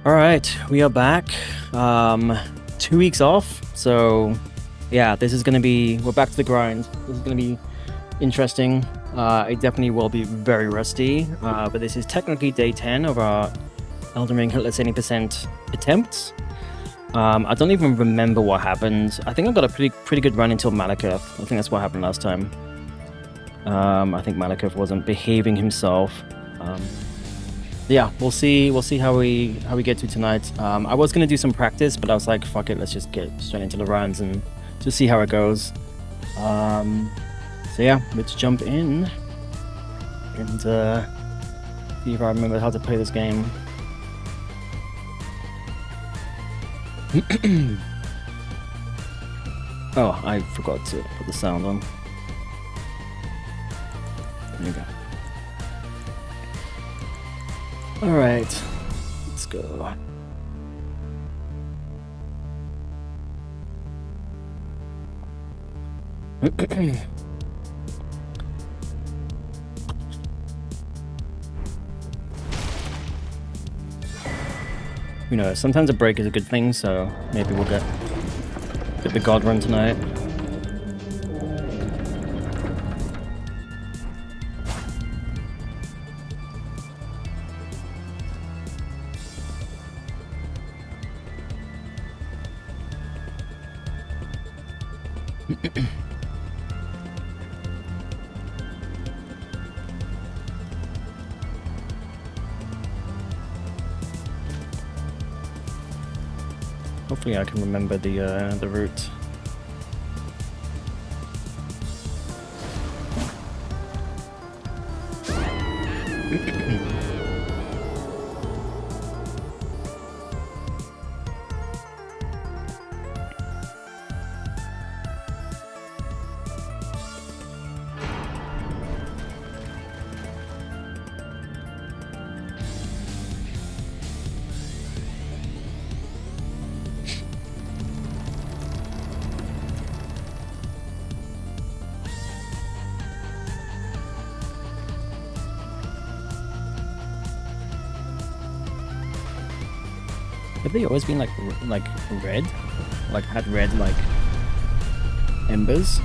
All right, we are back. 2 weeks off, so yeah, this is gonna be. We're back to the grind. This is gonna be interesting. It definitely will be very rusty, but this is technically day 10 of our Elden Ring Hitless 80% attempts. I don't even remember what happened. I think I got a pretty good run until Malekith. I think that's what happened last time. I think Malekith wasn't behaving himself. Yeah, we'll see how we get to tonight. I was gonna do some practice, but I was like, fuck it, let's just get straight into the runs and just see how it goes. So yeah, let's jump in and see if I remember how to play this game. Oh, I forgot to put the sound on. There you go. All right, let's go. You know, sometimes a break is a good thing, so maybe we'll get the god run tonight. Hopefully I can remember the route. Have they always been like red? Like had red like embers?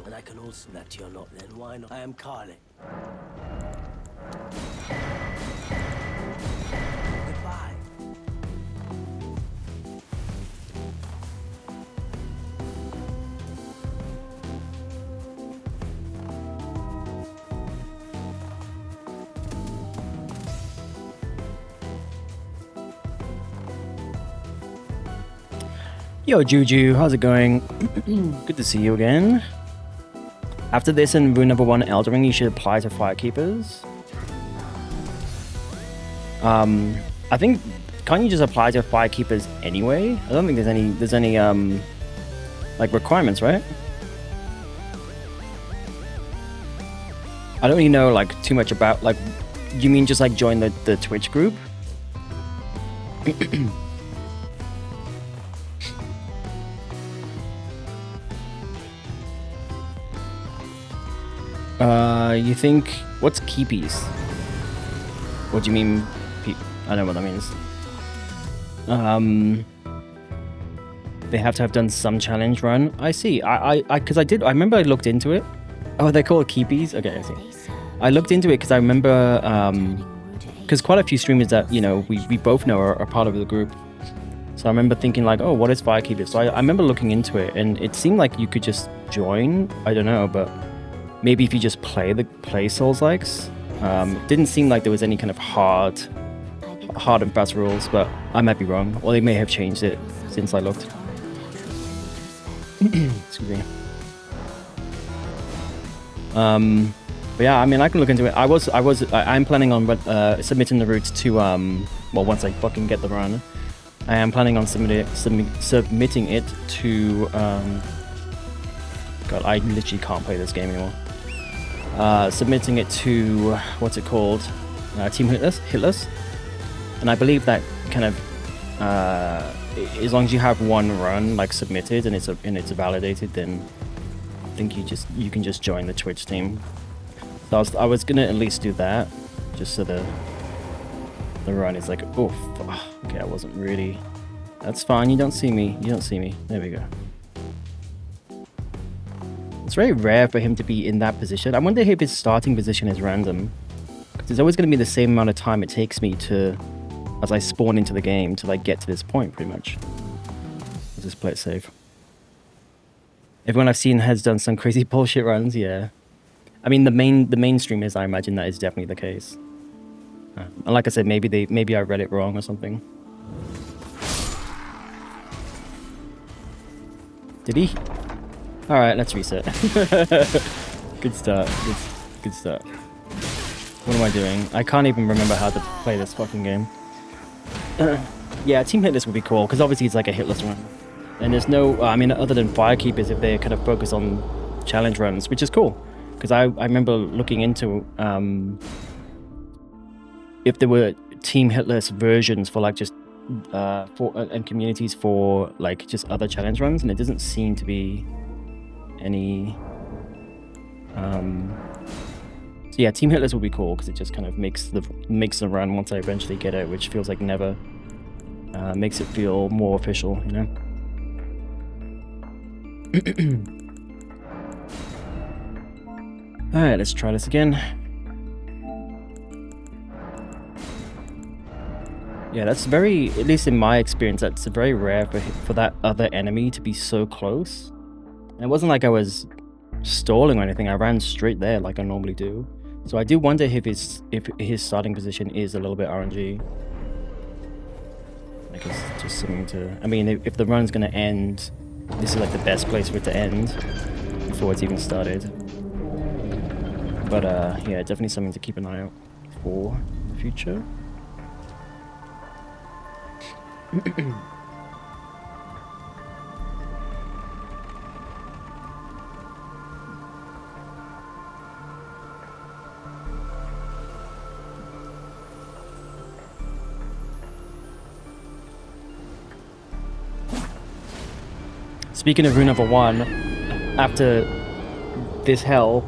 And I can also that you're not, then why not? I am Carly. Goodbye. Yo, Juju, how's it going? Good to see you again. After this in rune number 1 Elden Ring, you should apply to Firekeepers. I think, can't you just apply to Firekeepers anyway? I don't think there's any like requirements, right? I don't really know like too much about like. You mean just like join the Twitch group? You think, what's keepies? What do you mean? I don't know what that means. They have to have done some challenge run. I see. I remember I looked into it. Oh, they're called keepies? Okay, I see. I looked into it because I remember, because quite a few streamers that, you know, we both know are part of the group. So I remember thinking like, oh, what is Firekeepers? So I remember looking into it and it seemed like you could just join. I don't know, but maybe if you just play Souls-likes, It didn't seem like there was any kind of hard and fast rules, but I might be wrong, or they may have changed it since I looked. Excuse me. But yeah, I mean, I can look into it. I'm planning on submitting the route to well, once I fucking get the run, I am planning on submitting it to God, I literally can't play this game anymore. Submitting it to what's it called? Team Hitless. And I believe that kind of as long as you have one run like submitted and it's validated, then I think you can just join the Twitch team. So I was gonna at least do that, just so the run is like, oh, okay, I wasn't really. That's fine. You don't see me. There we go. It's very rare for him to be in that position. I wonder if his starting position is random, because it's always going to be the same amount of time it takes me as I spawn into the game to like get to this point, pretty much. Let's just play it safe. Everyone I've seen has done some crazy bullshit runs. Yeah, I mean the mainstream is. I imagine that is definitely the case. And like I said, maybe I read it wrong or something. Did he? All right, let's reset. Good start. Good start. What am I doing? I can't even remember how to play this fucking game. Yeah, Team Hitless would be cool, because obviously it's like a hitless run. And there's no, I mean, other than Firekeepers, if they kind of focus on challenge runs, which is cool. Because I remember looking into if there were Team Hitless versions for like just and communities for like just other challenge runs, and it doesn't seem to be any. So yeah, Team Hitless would be cool because it just kind of makes the run once I eventually get it, which feels like never. Makes it feel more official, you know. All right, let's try this again. Yeah, that's very, at least in my experience, that's very rare for that other enemy to be so close. And it wasn't like I was stalling or anything. I ran straight there like I normally do. So I do wonder if his starting position is a little bit RNG. Like it's just something to. I mean, if the run's gonna end, this is like the best place for it to end before it's even started. But yeah, definitely something to keep an eye out for in the future. Speaking of rune number 1, after this hell,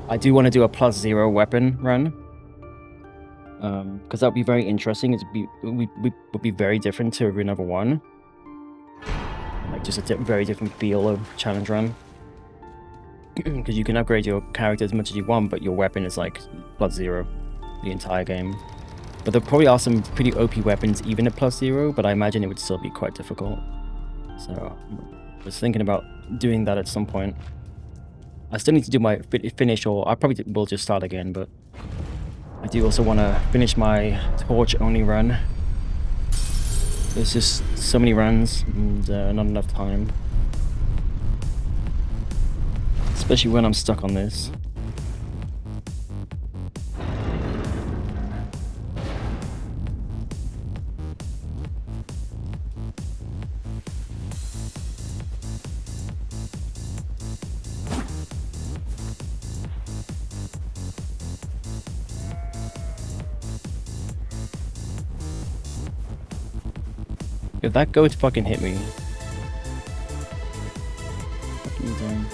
I do want to do a +0 weapon run. Because that would be very interesting. It would be very different to rune number 1. Like just a very different feel of challenge run. Because you can upgrade your character as much as you want, but your weapon is like +0 the entire game. But there probably are some pretty OP weapons even at +0, but I imagine it would still be quite difficult. So I was thinking about doing that at some point. I still need to do my finish, or I probably will just start again, but I do also want to finish my torch only run. There's just so many runs and not enough time. Especially when I'm stuck on this. If that goat fucking hit me. What are you doing?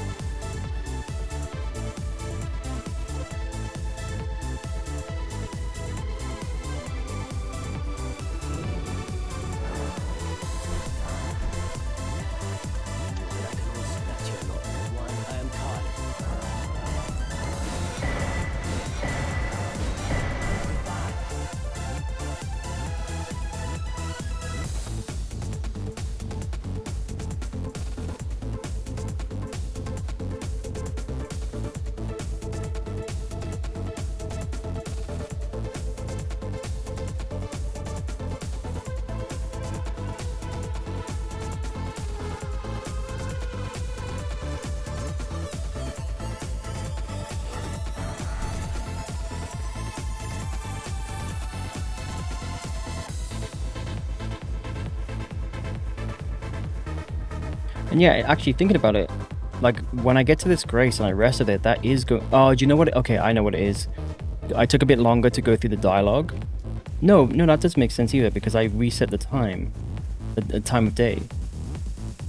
And yeah, actually thinking about it, like when I get to this grace and I rested it, that is go. Oh, do you know what? Okay, I know what it is. I took a bit longer to go through the dialogue. No, that doesn't make sense either because I reset the time, the time of day.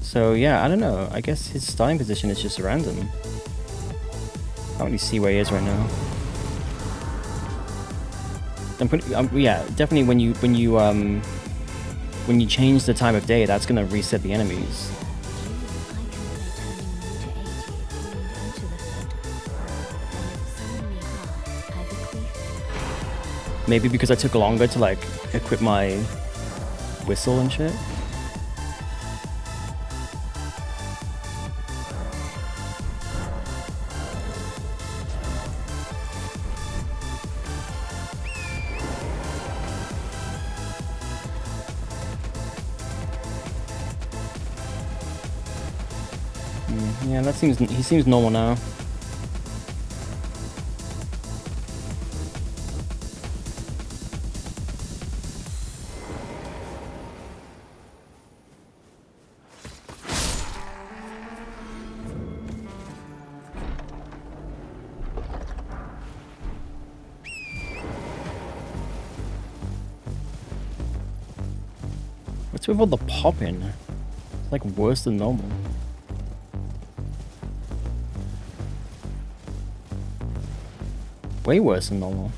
So yeah, I don't know. I guess his starting position is just random. I don't really see where he is right now. Yeah, definitely when you change the time of day, that's gonna reset the enemies. Maybe because I took longer to like equip my whistle and shit. Yeah, he seems normal now. What's with all the popping? It's like worse than normal. Way worse than normal.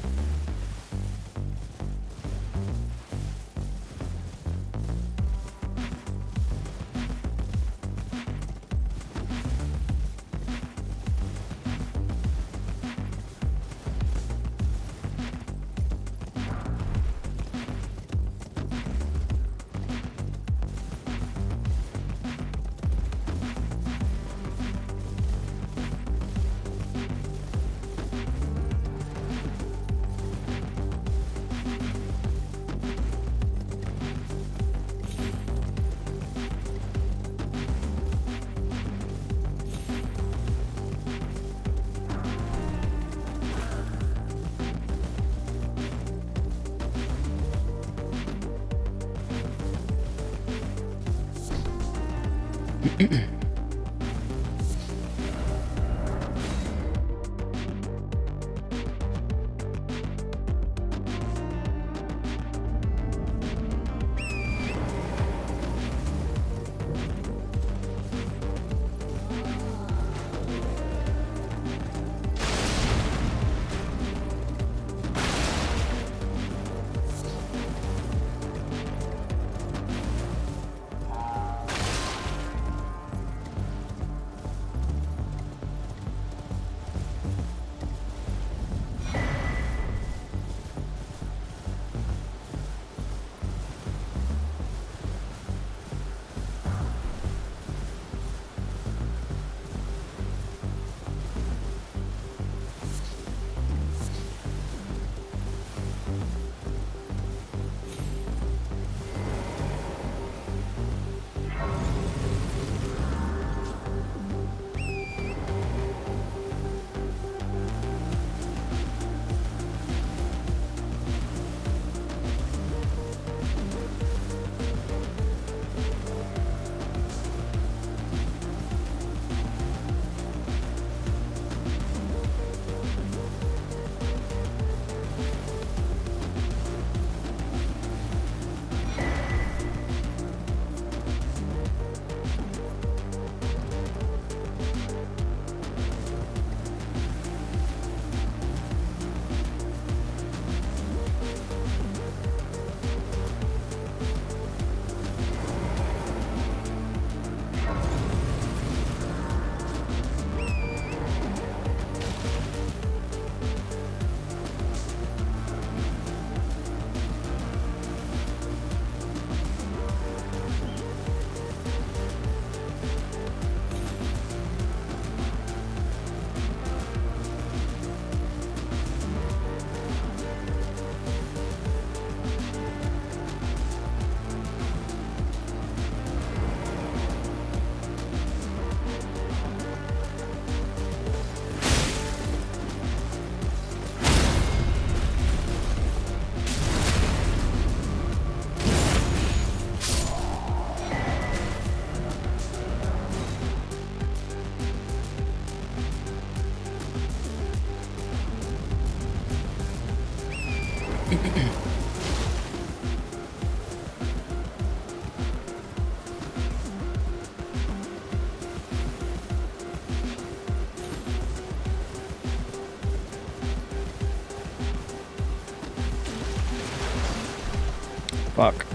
Fuck.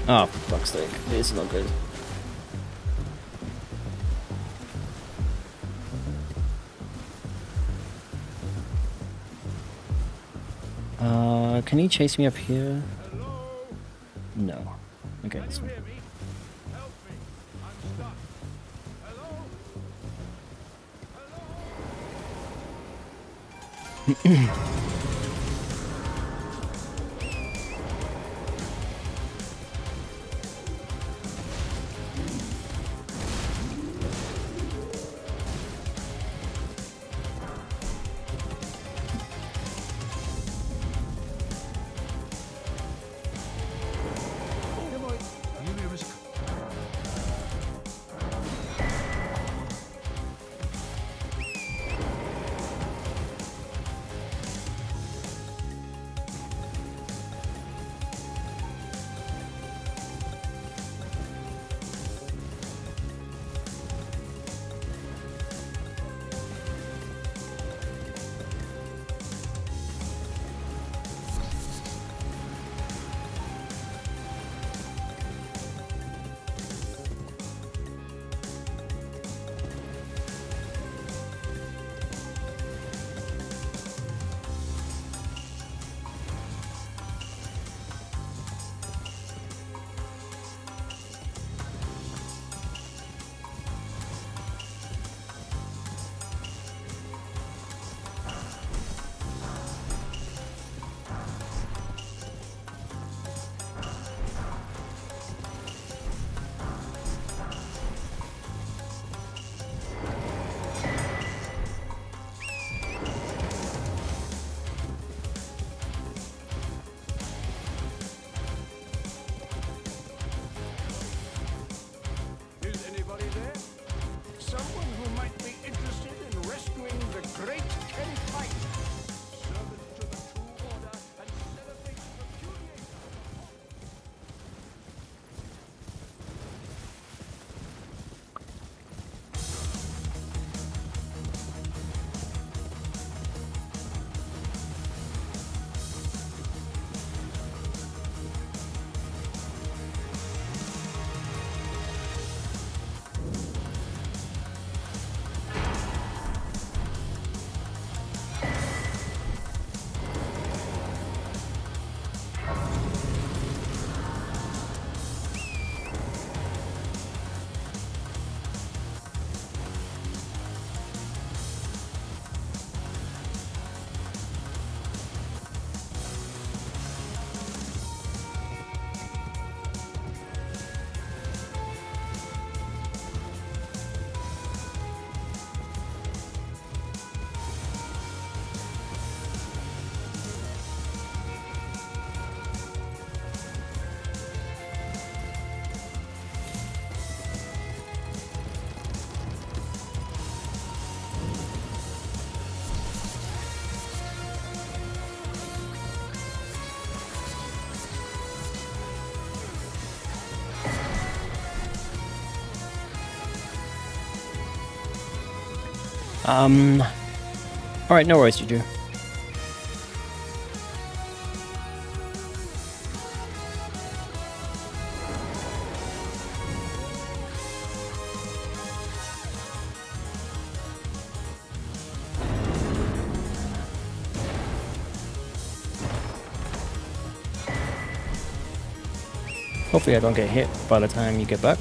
Oh, for fuck's sake. This is not good. Can he chase me up here? No. Okay, that's fine. Alright, no worries, Juju. Hopefully I don't get hit by the time you get back.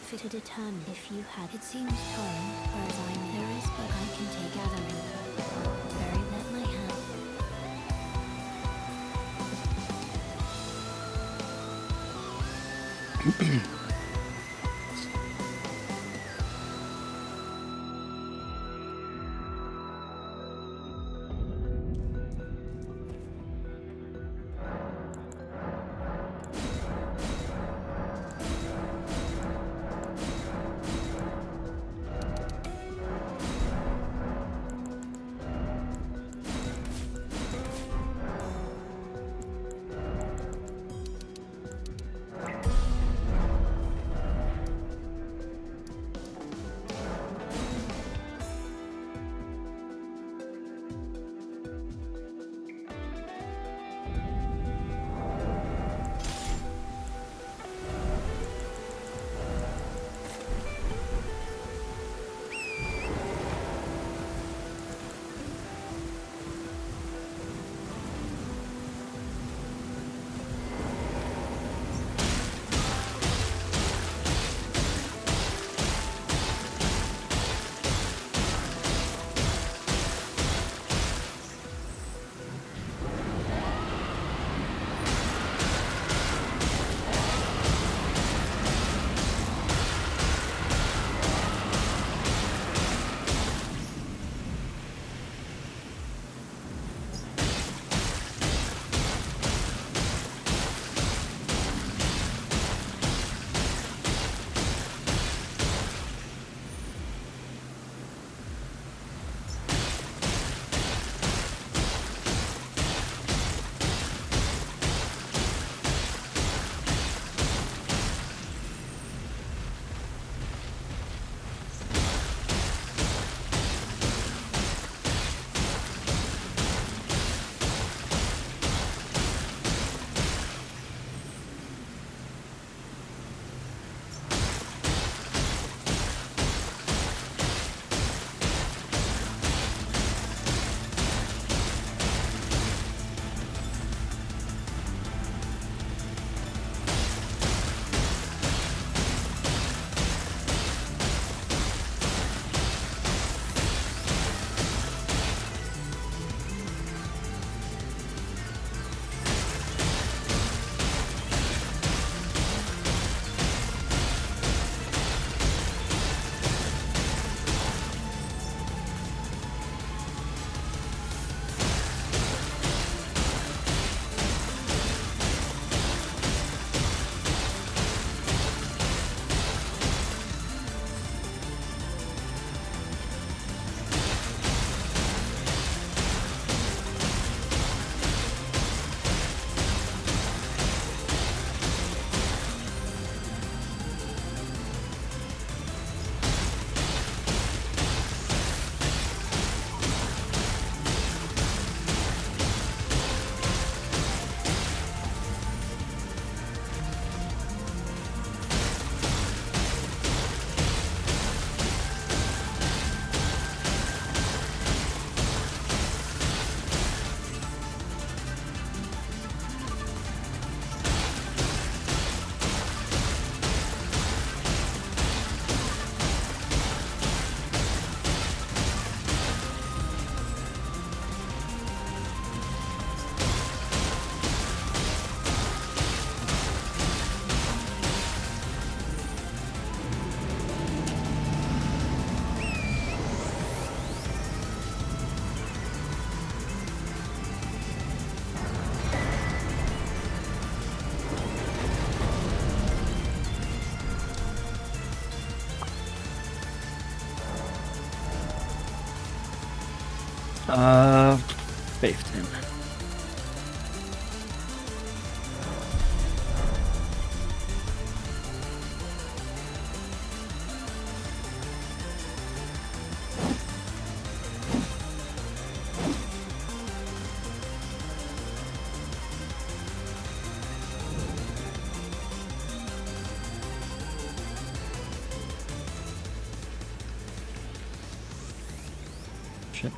fit to determine if you had. It seems torn, far as I know. There is, but I can take gathering. Very let my hand. Faith 10. Shit.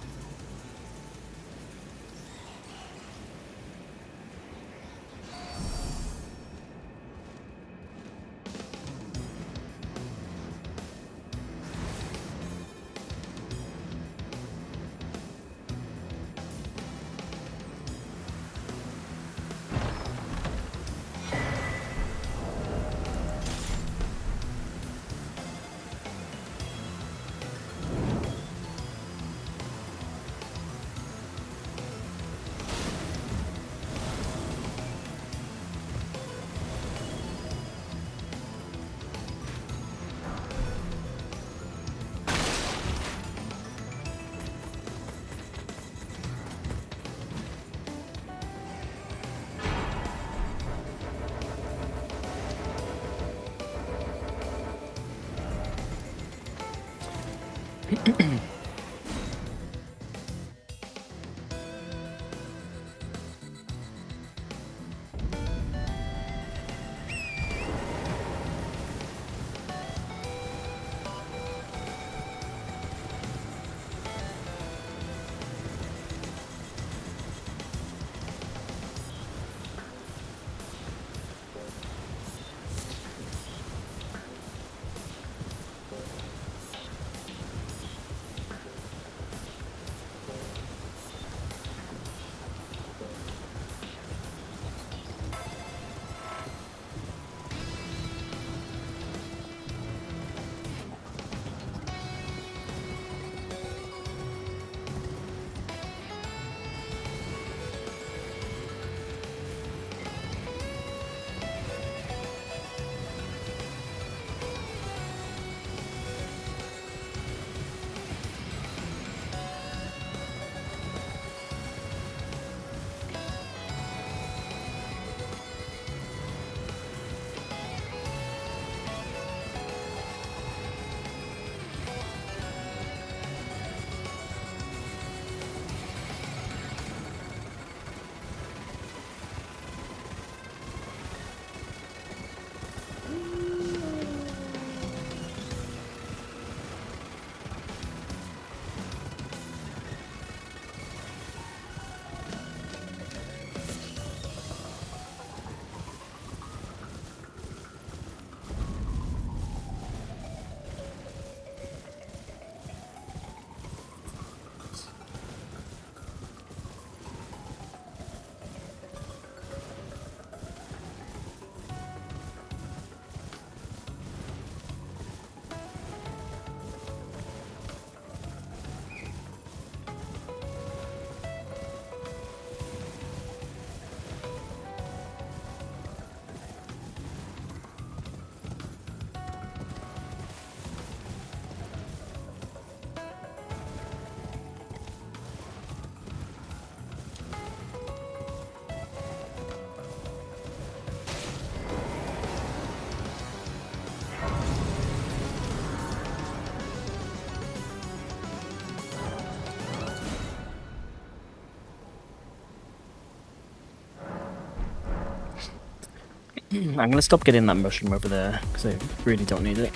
I'm gonna stop getting that mushroom over there because I really don't need it.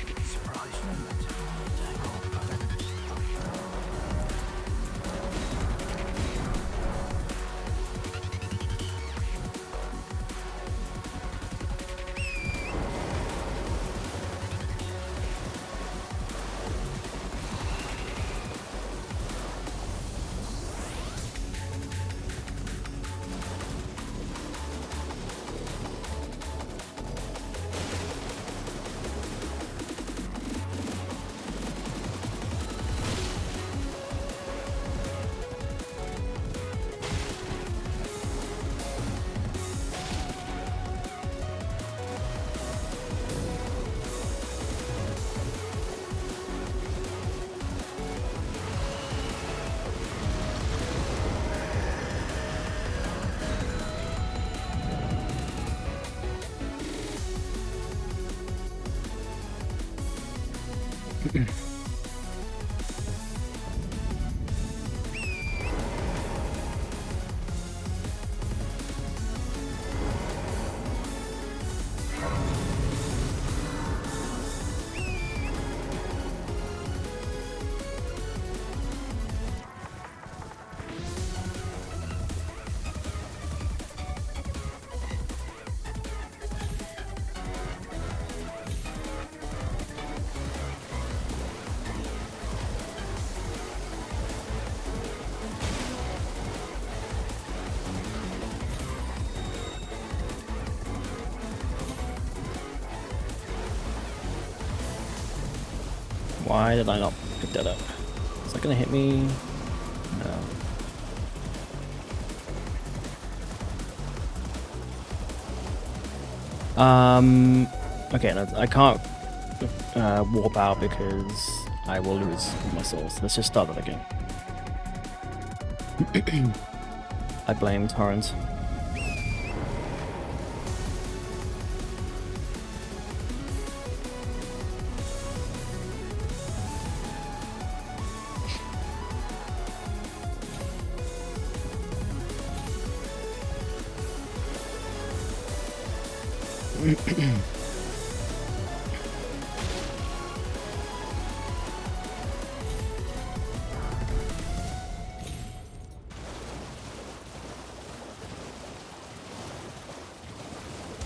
Why did I not pick that up? Is that gonna hit me? No. Okay, no, I can't warp out because I will lose my souls. Let's just start that again. I blame Torrens.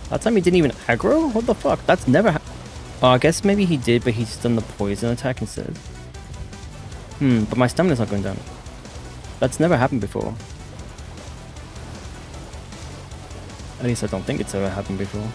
That time he didn't even aggro? What the fuck? That's never oh, I guess maybe he did, but he's done the poison attack instead. But my stamina's not going down. That's never happened before. At least I don't think it's ever happened before.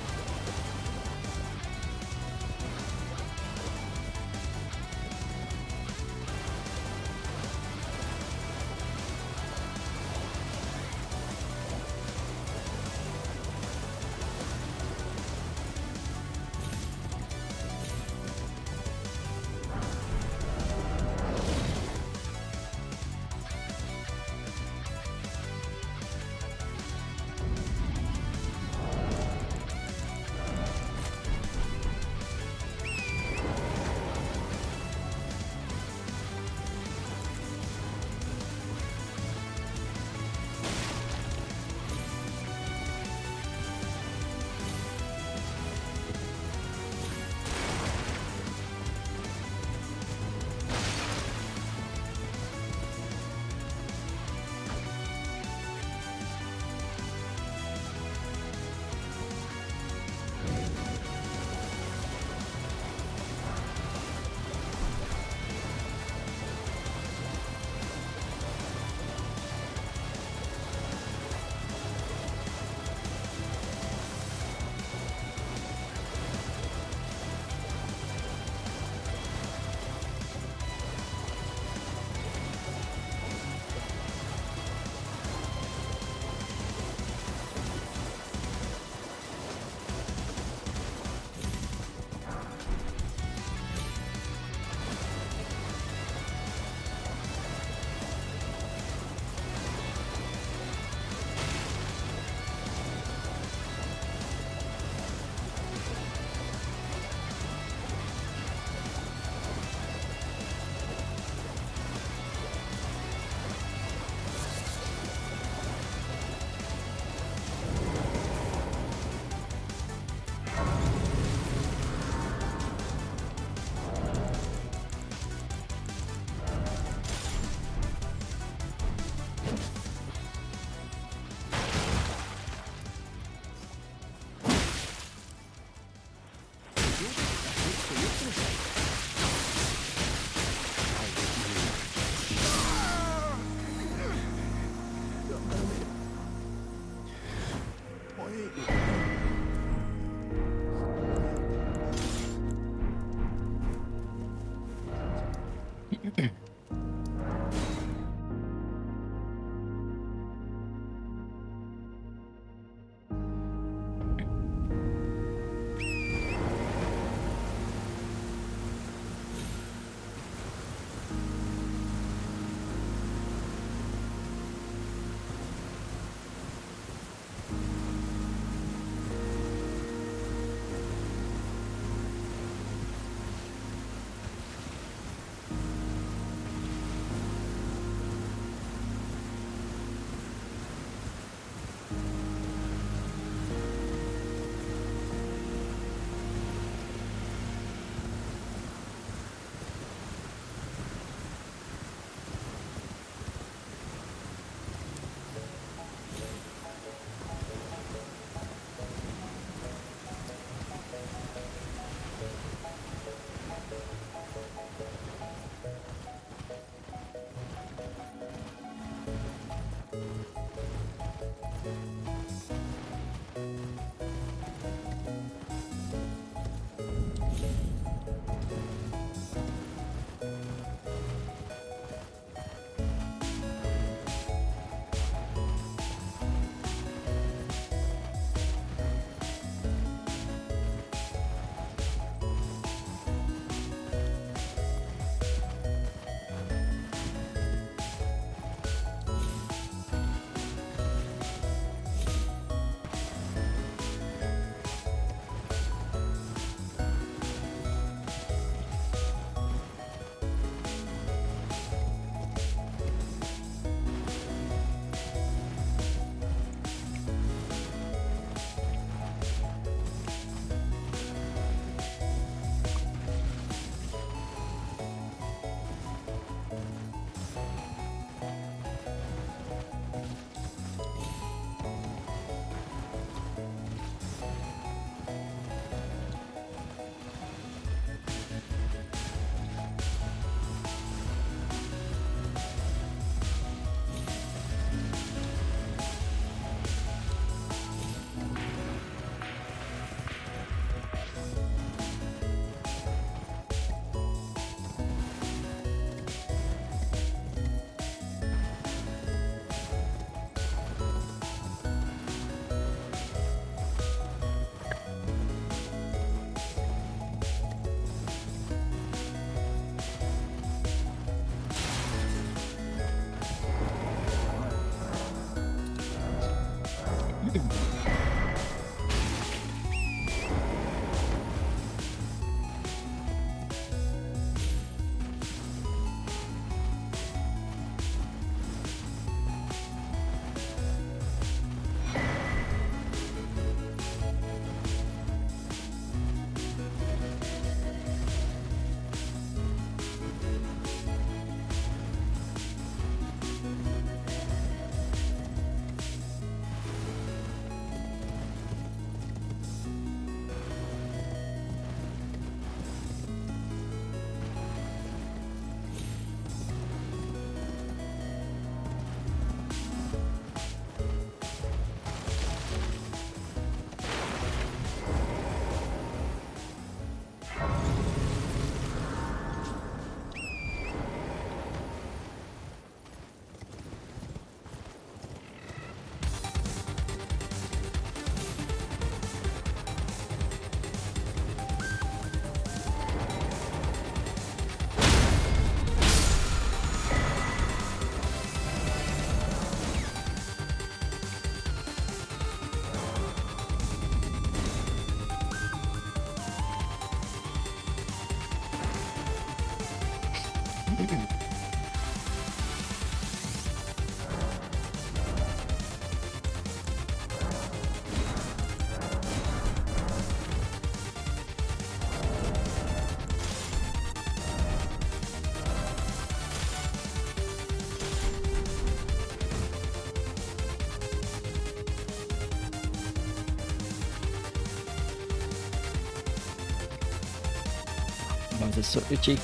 Why is this so itchy?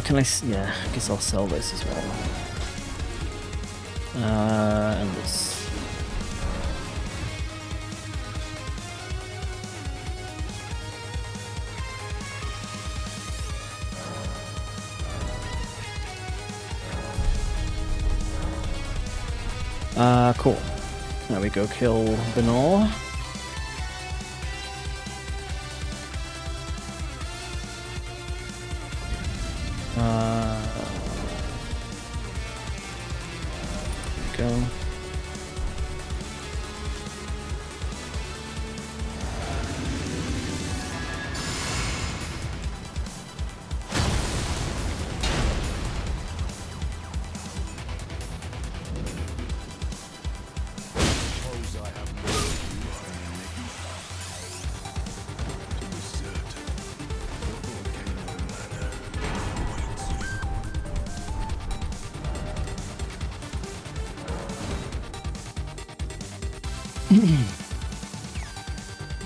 Can I? Yeah, I guess I'll sell this as well. And this. Cool. Now we go kill Benor. Go.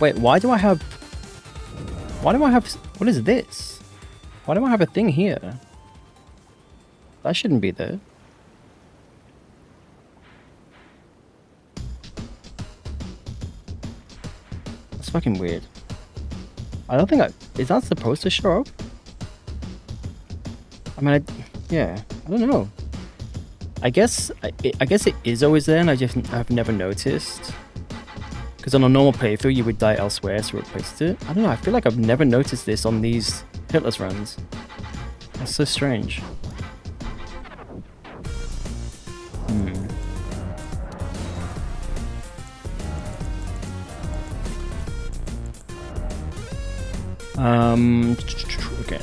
Wait, why do I have... What is this? Why do I have a thing here? That shouldn't be there. That's fucking weird. I don't think is that supposed to show up? I mean, yeah, I don't know. I guess it is always there and I've never noticed. Because on a normal playthrough, you would die elsewhere, so replaced it. I don't know, I feel like I've never noticed this on these Hitless runs. That's so strange. Okay.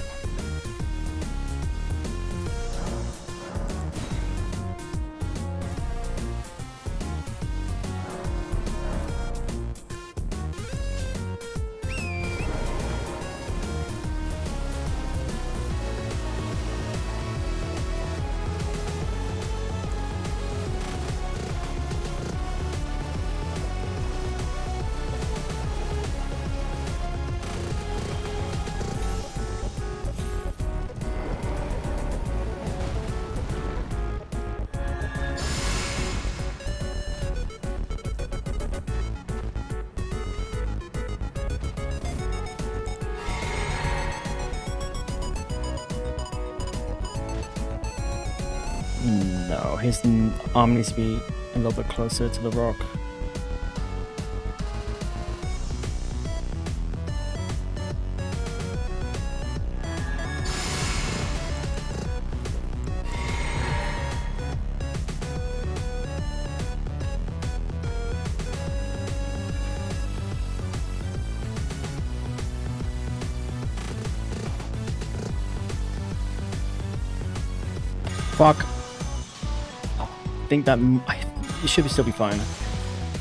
No, his arm needs to be a little bit closer to the rock. Fuck. I think that it should still be fine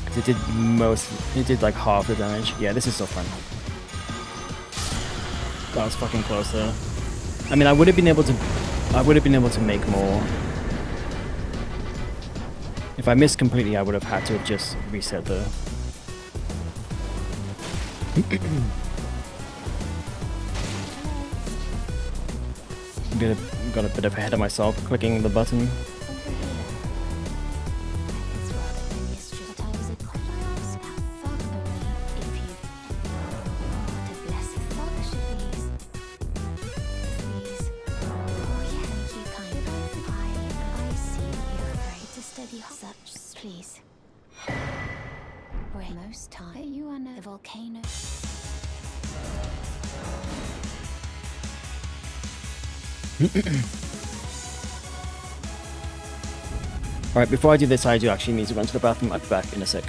because it did like half the damage. Yeah, this is still fine. That was fucking close there. I mean, I would have been able to make more. If I missed completely, I would have had to have just reset the. Got a bit ahead of myself clicking the button. Please. Most time you are the volcano. Alright, before I do this, I do actually need to run to the bathroom. I'll be back in a sec.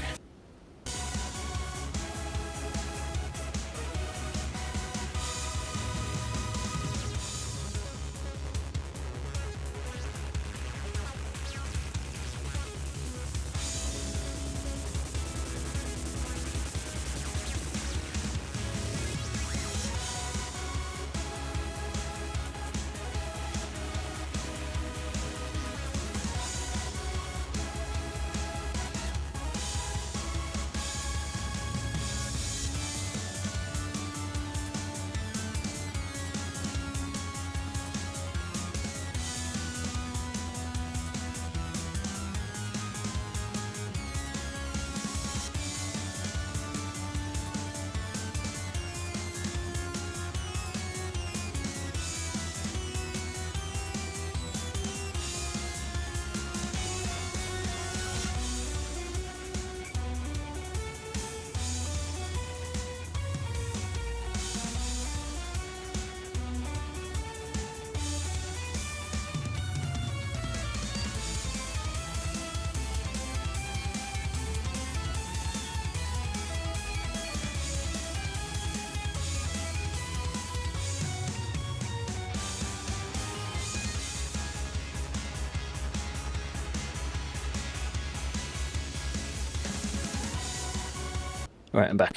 Alright, I'm back.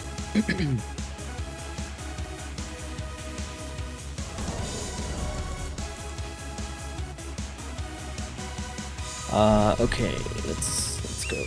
Okay, let's go.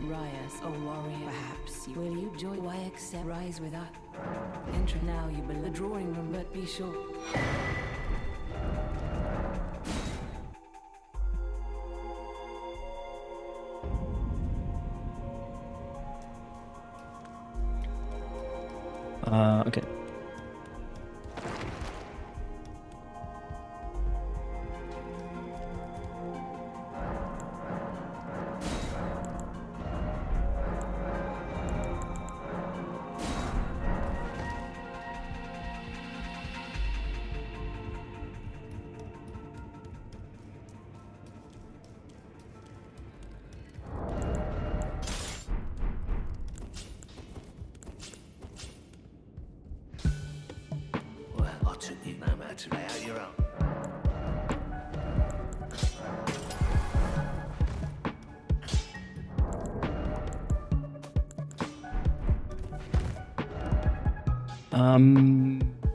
Rias, a warrior. Perhaps you will you join? Why accept? Rise with us. Enter now. You below the drawing room, but be sure. Okay. Well, I took you no matter to lay out your own.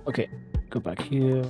Okay. Go back here.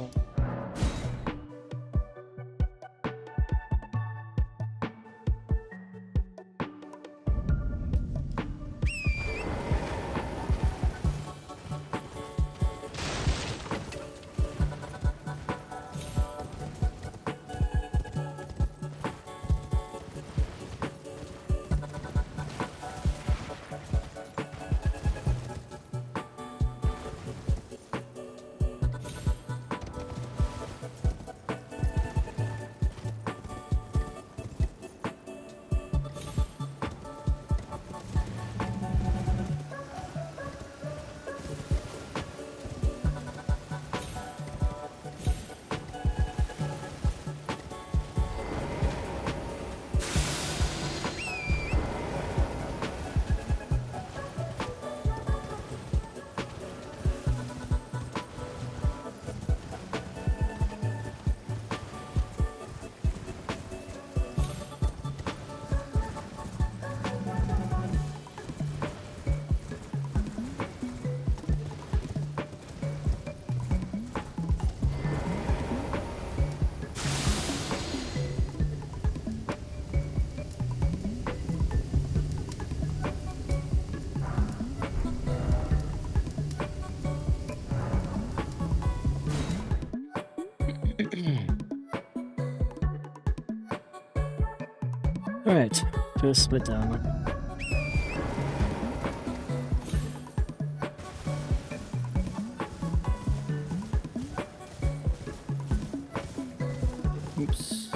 Alright, first split down. Oops.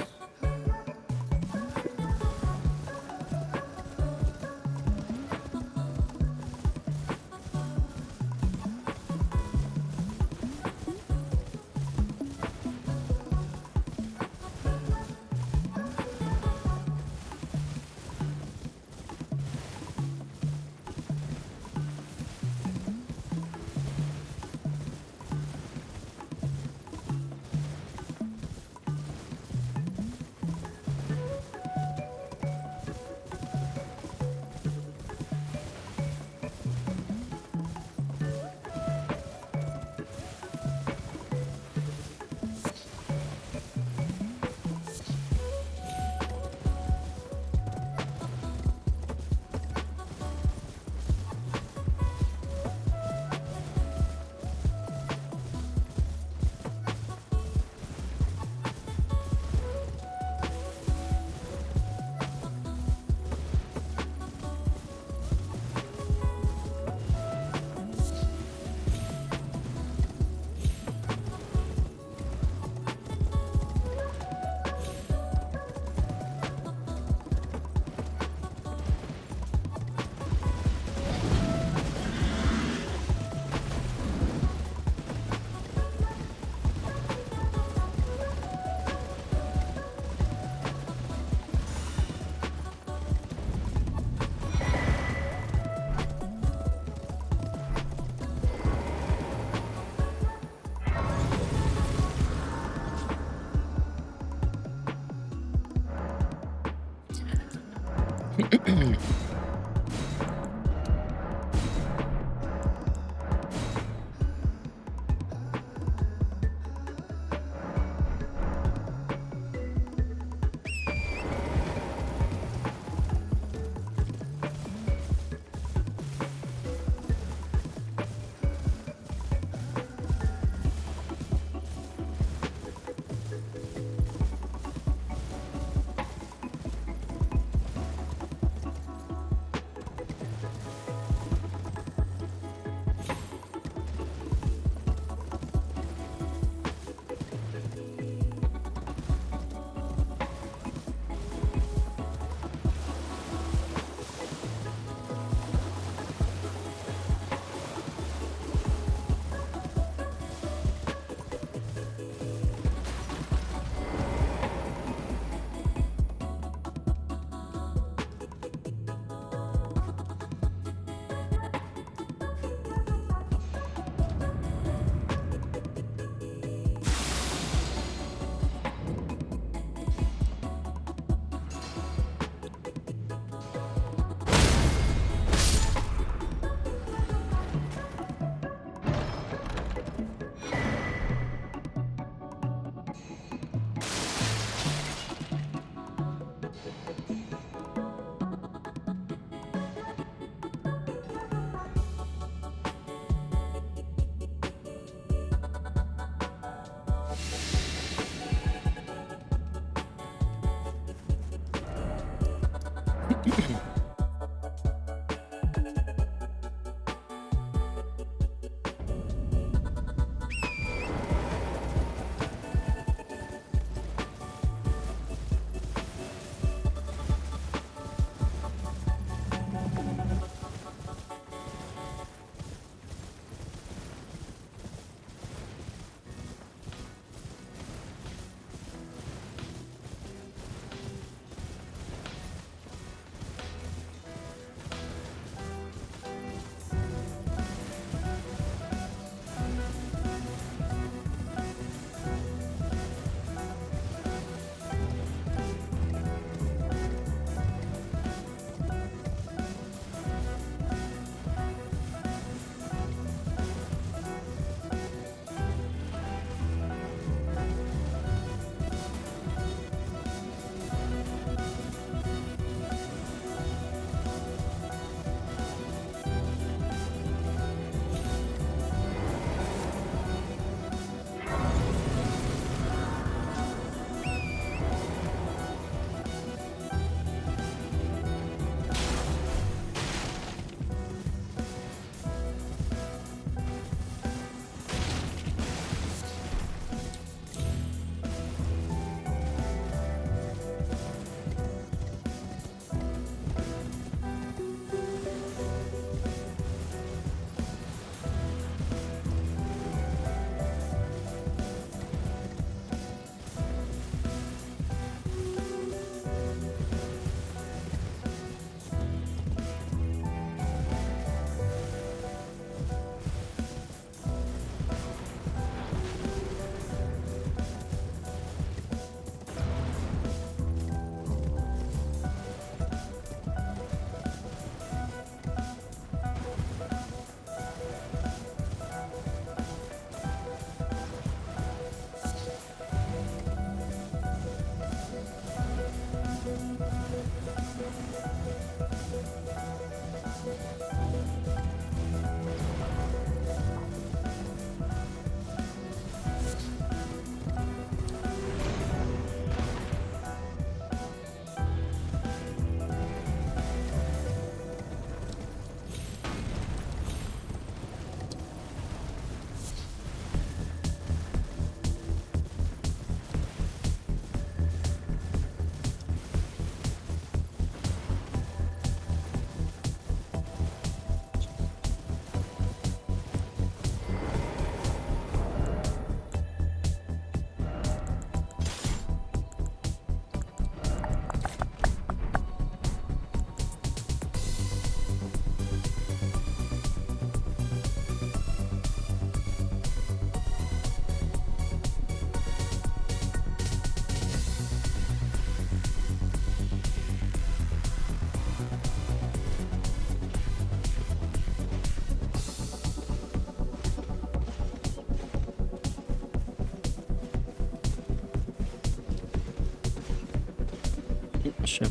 Ship.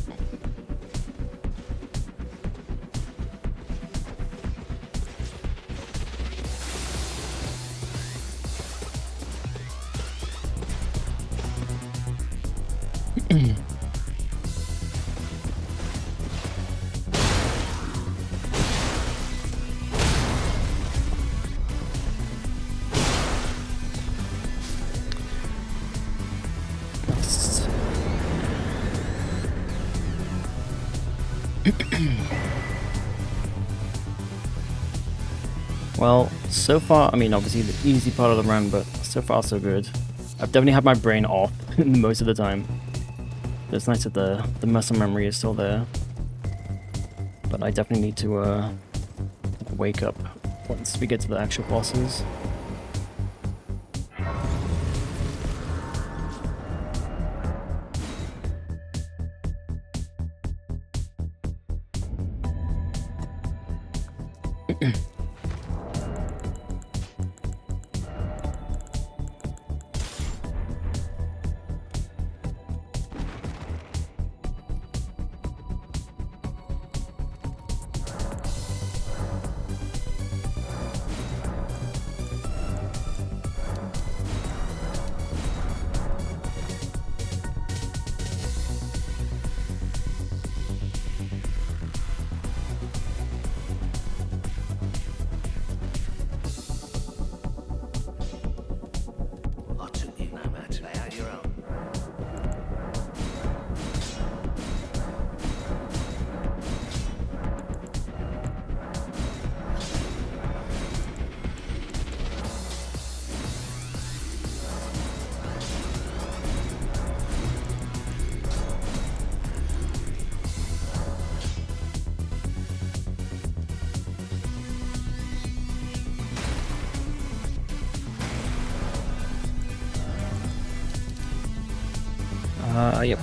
Nice. Well, so far, I mean, obviously the easy part of the run, but so far so good. I've definitely had my brain off most of the time. It's nice that the muscle memory is still there. But I definitely need to wake up once we get to the actual bosses. I took you no match. Lay out your own. Yep.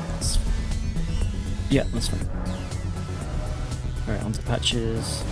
Yeah, that's fine. Alright, onto patches.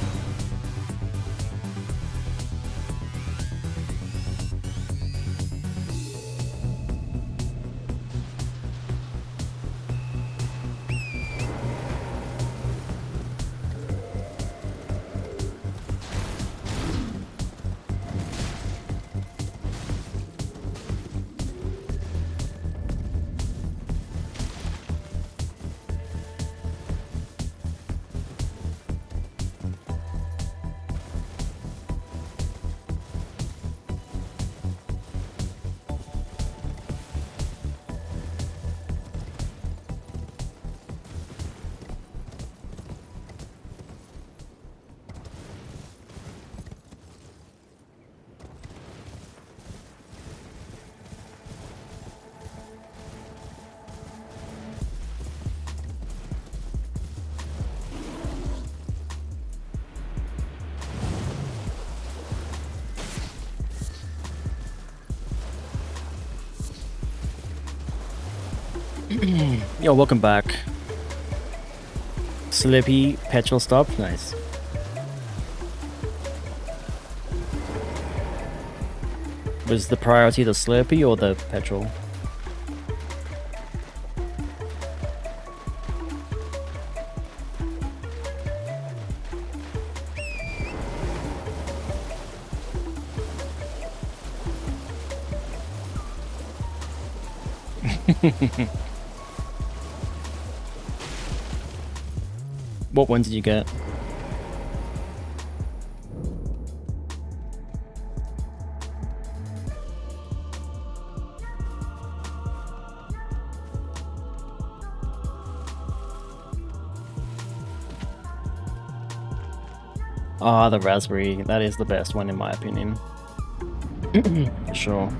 Yo, welcome back. Slippy petrol stop, nice. Was the priority the Slurpee or the petrol? What one did you get? Ah, the raspberry. That is the best one in my opinion. For sure.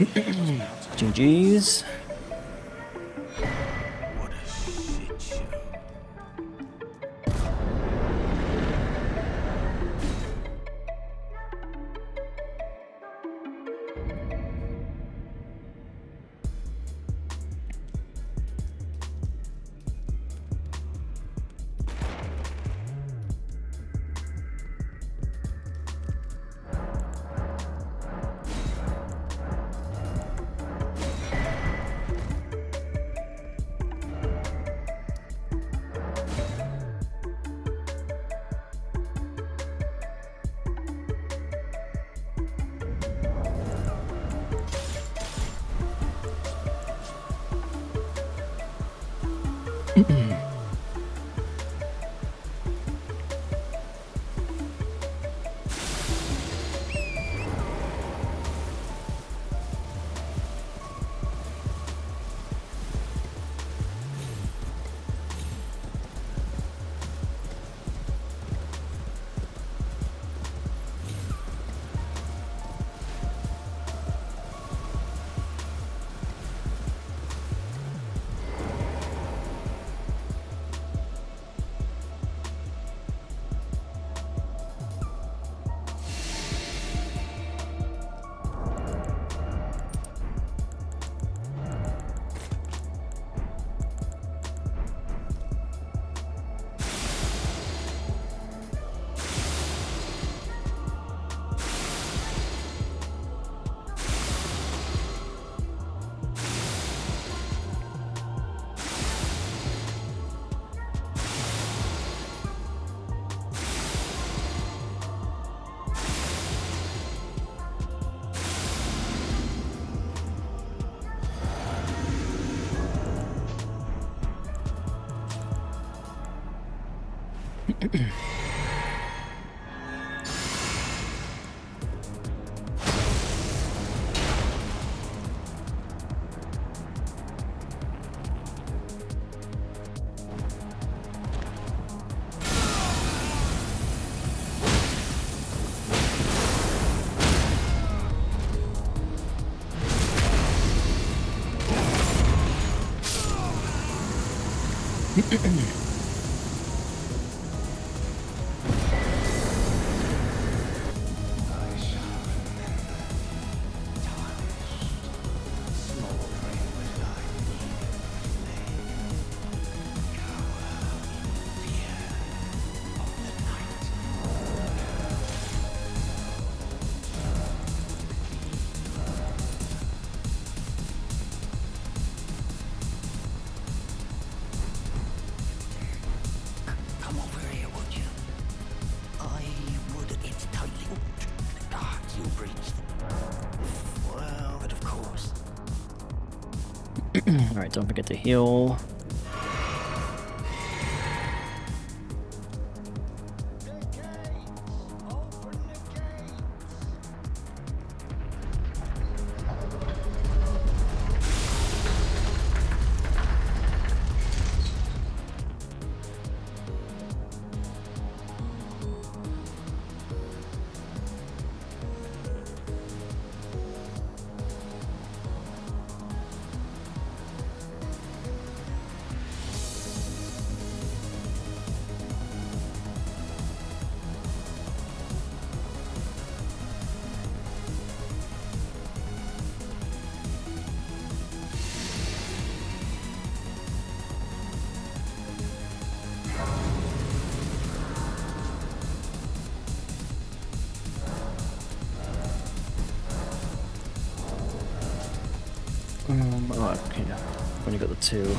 GG's. What a shit show. Come over here, would you? I would. It's tightly. Ah, you breached. Well, but of course. Alright, don't forget to heal. Oh, okay. I've only got the two.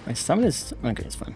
My stamina is okay. It's fine.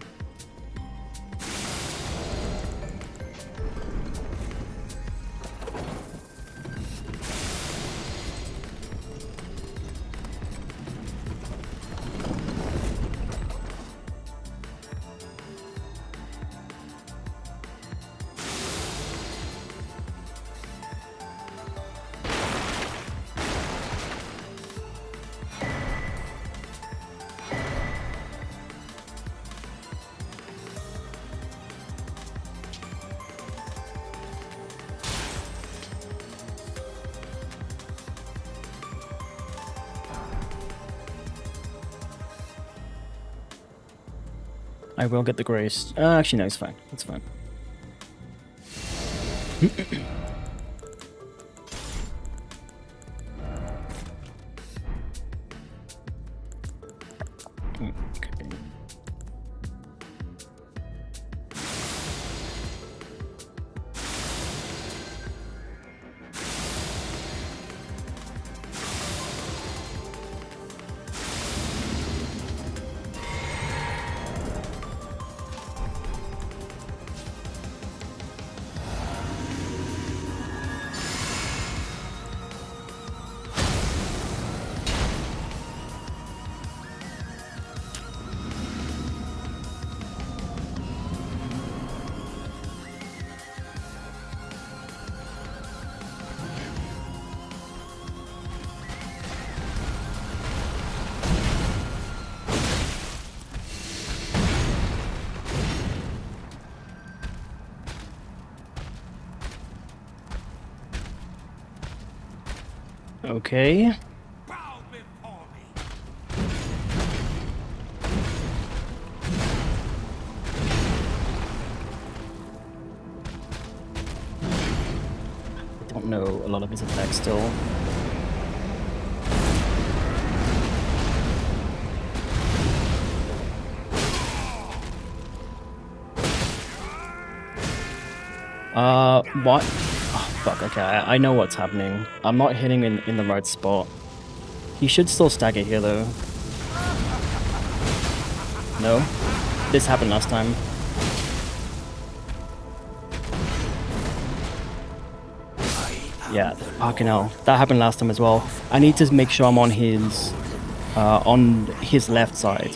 I will get the grace. Actually, no, it's fine. It's fine. Okay. Okay. Bow before me. I don't know a lot of his attacks still. What? Oh, fuck, okay, I know what's happening. I'm not hitting in the right spot. He should still stagger here, though. No? This happened last time. Yeah, fucking hell. That happened last time as well. I need to make sure I'm on his left side.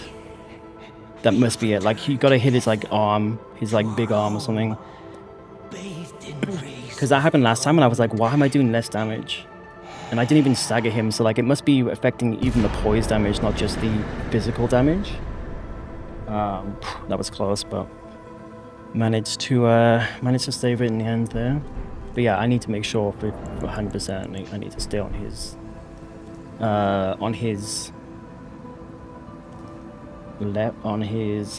That must be it. Like, you gotta hit his, like, arm. His, like, big arm or something. Bathed in grace. Because that happened last time and I was like, why am I doing less damage? And I didn't even stagger him, so, like, it must be affecting even the poise damage, not just the physical damage. That was close, but managed to save it in the end there. But yeah, I need to make sure for 100%. I need to stay on his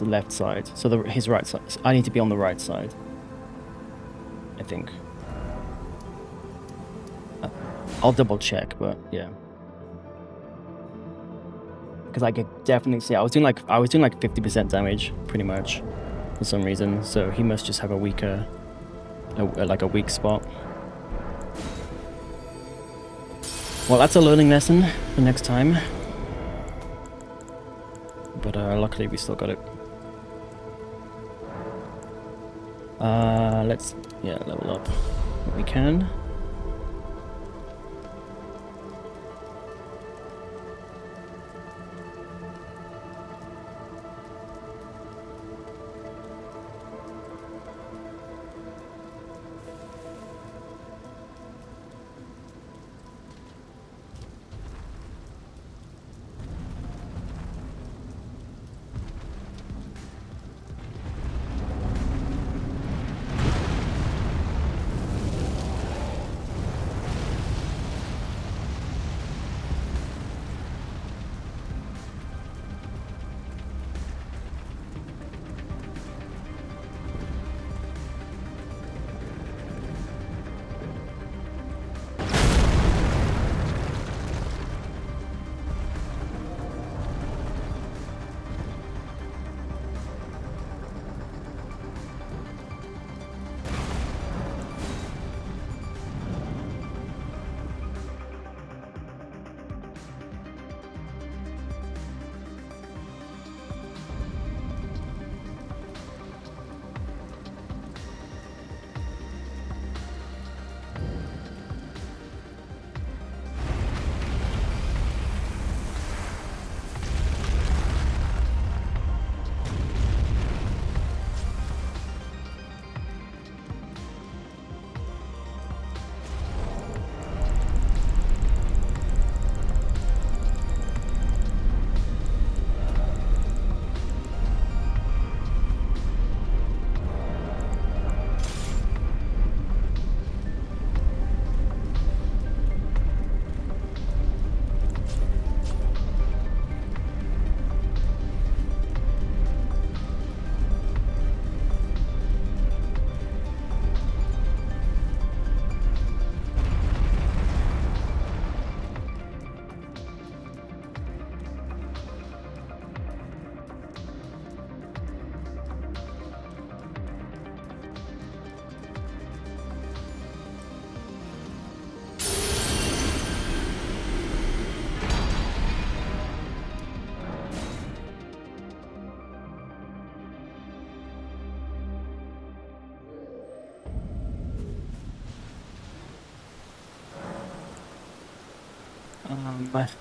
left side. So his right side. I need to be on the right side, I think. I'll double check, but yeah. Because I could definitely see I was doing like 50% damage pretty much for some reason. So he must just have a weaker, like a weak spot. Well, that's a learning lesson for next time. But luckily we still got it. Let's level up what we can.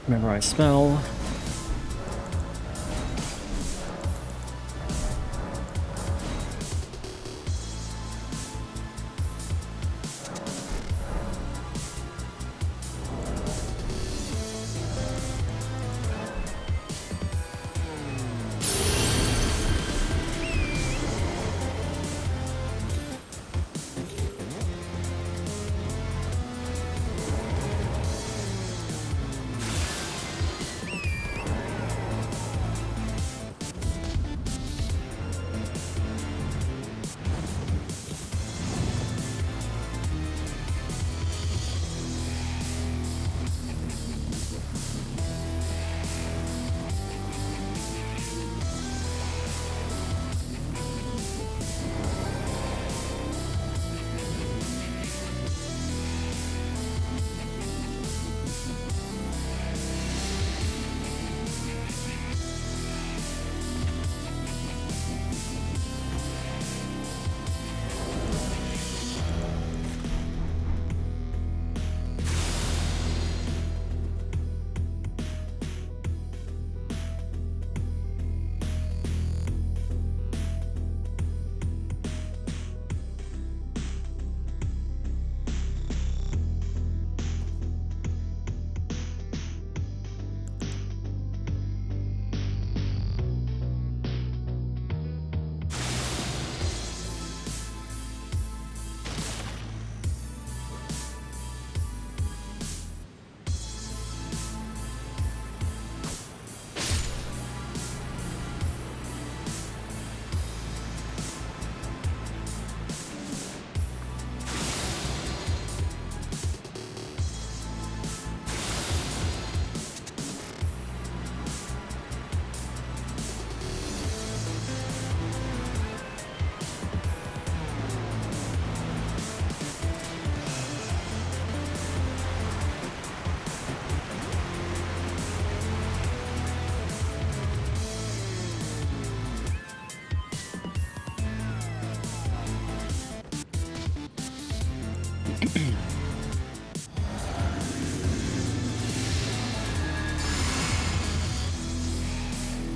Memorize spell.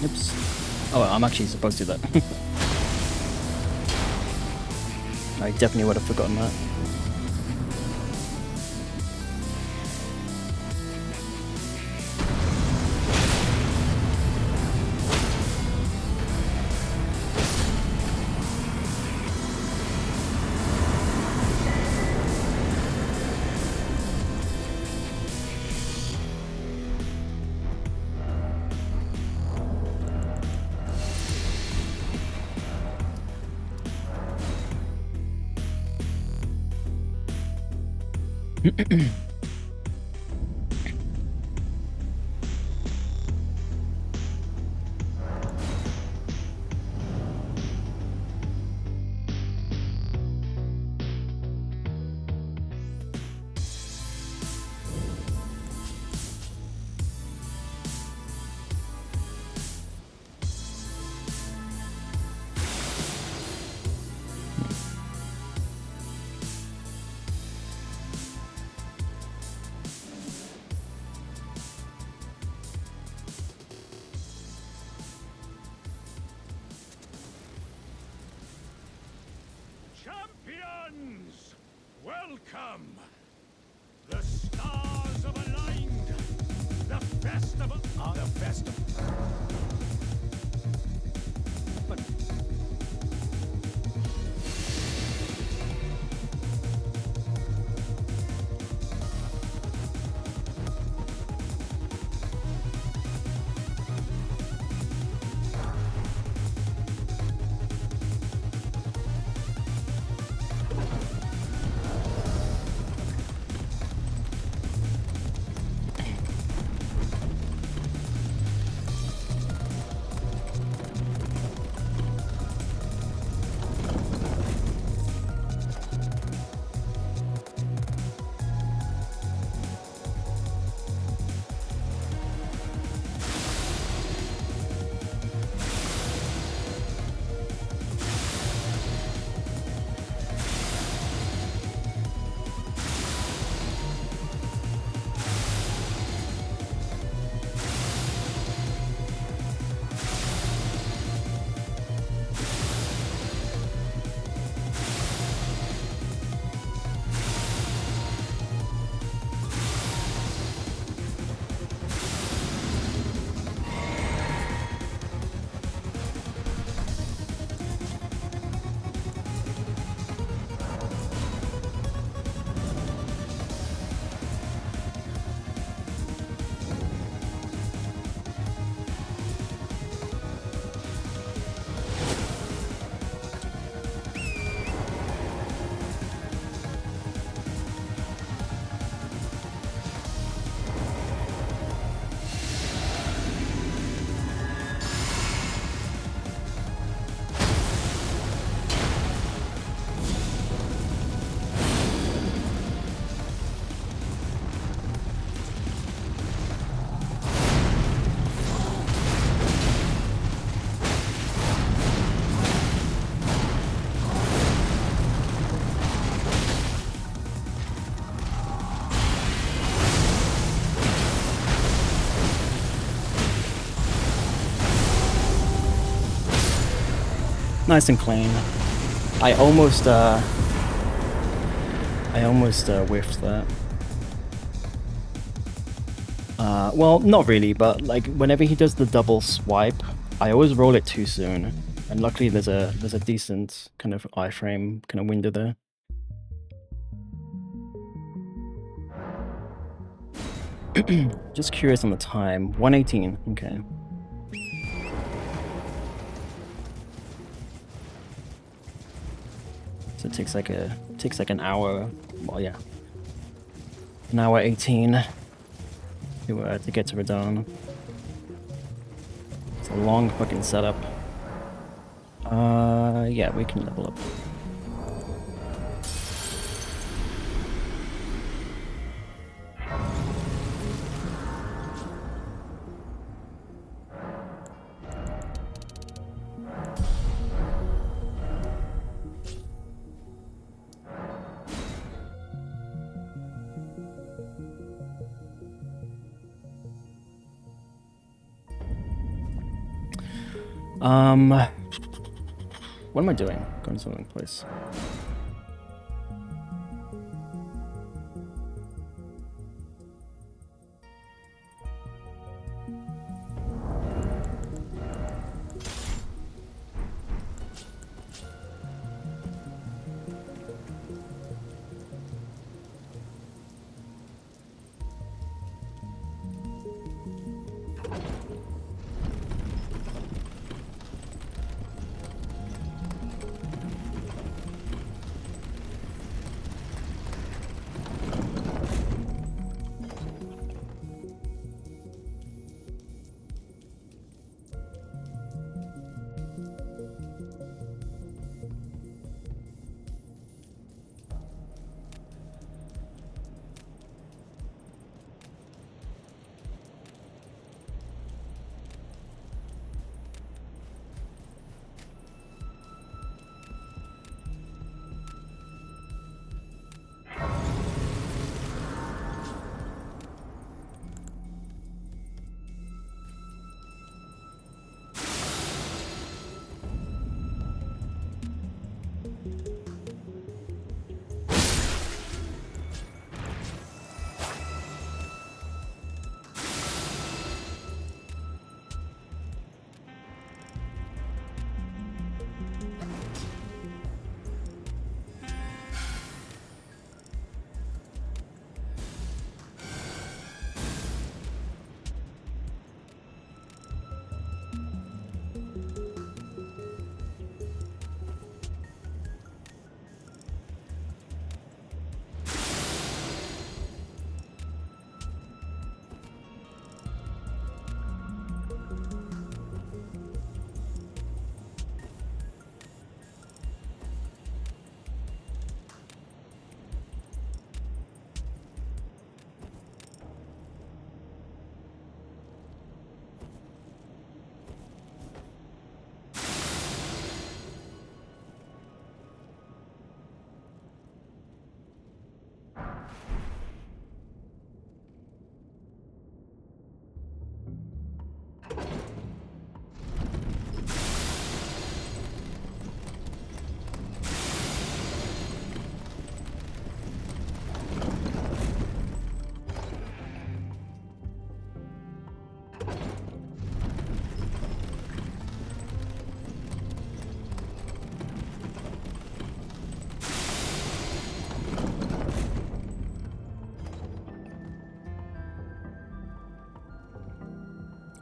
Oops. Oh, I'm actually supposed to do that. I definitely would have forgotten that. Champions! Welcome! The stars have aligned! The festival... the festival... But... nice and clean. I almost whiffed that. Well, not really, but like whenever he does the double swipe, I always roll it too soon. And luckily there's a decent kind of iframe kind of window there. Just curious on the time. 1:18. Okay. So it takes like an hour. Well, yeah, an hour 18 to get to Radon. It's a long fucking setup. Yeah, we can level up. What am I doing? Going to the wrong place.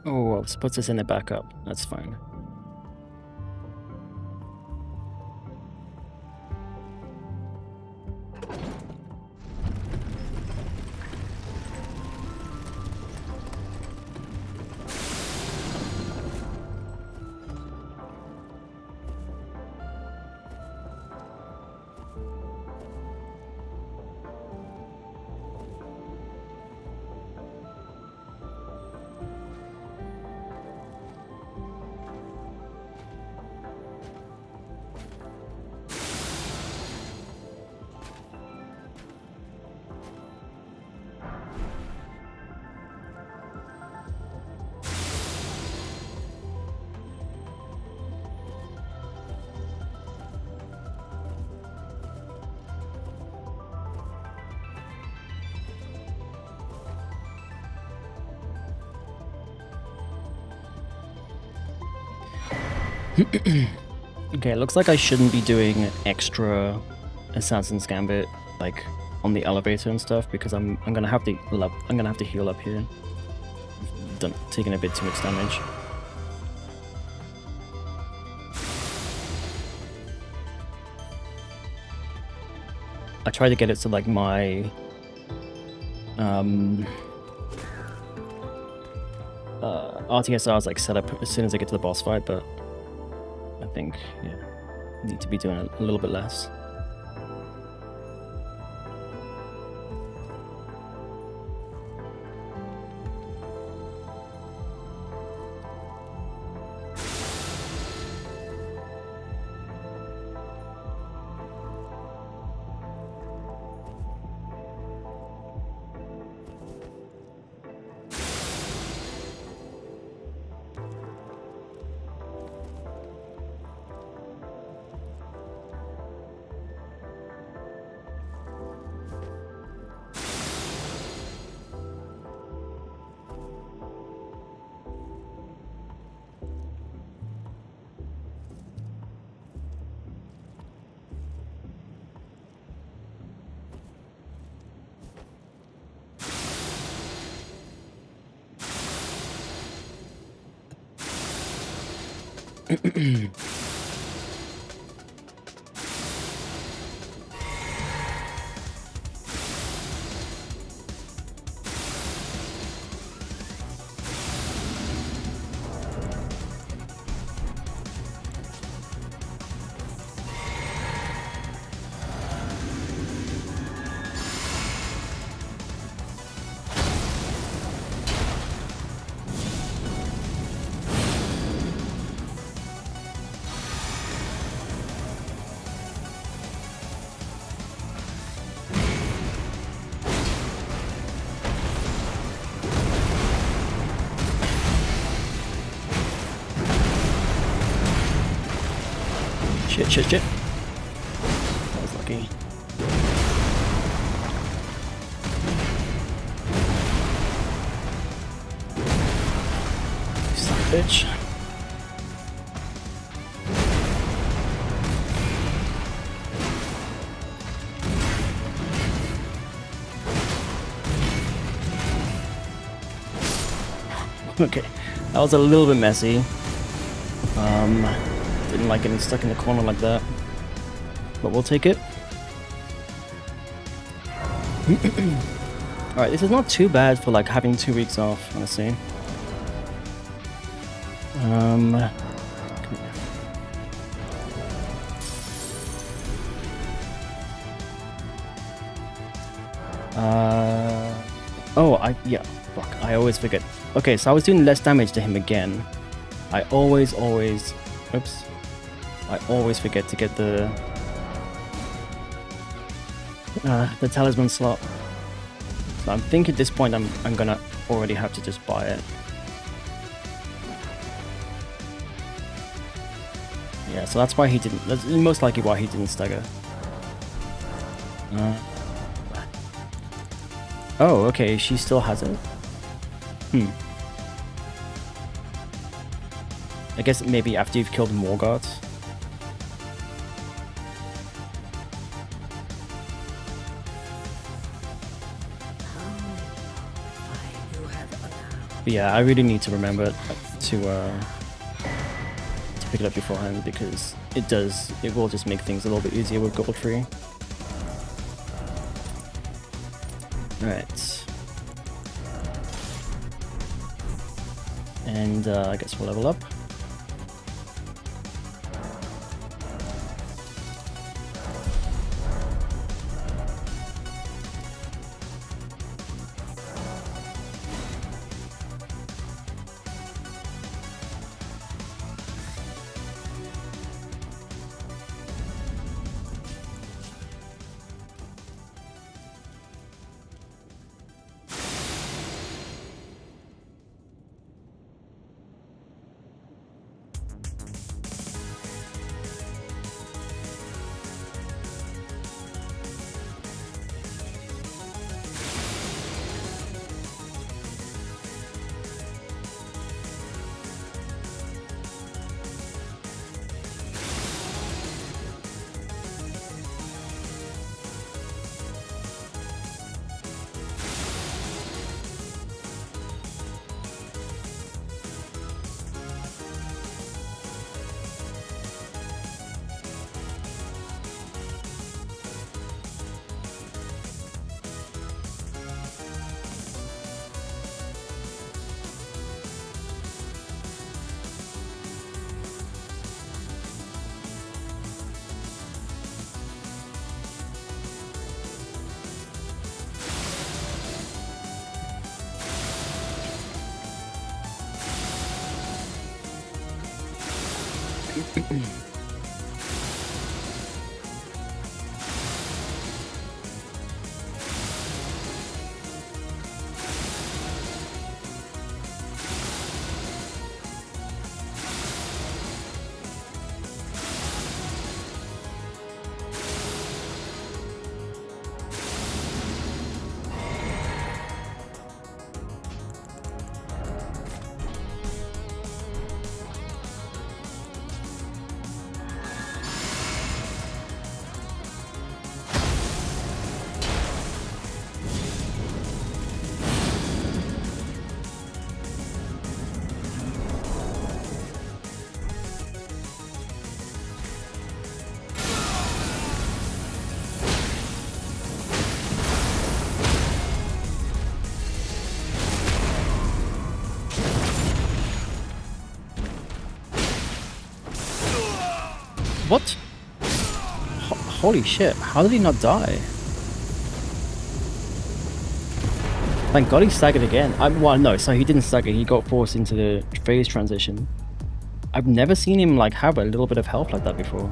Oh, I was supposed to send it back up. That's fine. Okay, it looks like I shouldn't be doing extra Assassin's Gambit like on the elevator and stuff because I'm gonna have to heal up here. Taking a bit too much damage. I tried to get it to like my RTSR is like set up as soon as I get to the boss fight, but I think yeah, need to be doing a little bit less. Shit. That was lucky. Son of a bitch. Okay, that was a little bit messy. Didn't like getting stuck in the corner like that, but we'll take it. Alright, this is not too bad for like having 2 weeks off, honestly. Yeah, fuck, I always forget. Okay, so I was doing less damage to him again. I always forget to get the talisman slot. So I'm thinking at this point I'm gonna already have to just buy it. Yeah, so that's why he didn't. That's most likely why he didn't stagger. Oh, okay, she still has it. I guess maybe after you've killed more guards. But yeah, I really need to remember to pick it up beforehand because it will just make things a little bit easier with Gold Tree. Alright. And I guess we'll level up. What? Holy shit, how did he not die? Thank god he staggered again. Well, no, so he didn't stagger, he got forced into the phase transition. I've never seen him like have a little bit of health like that before.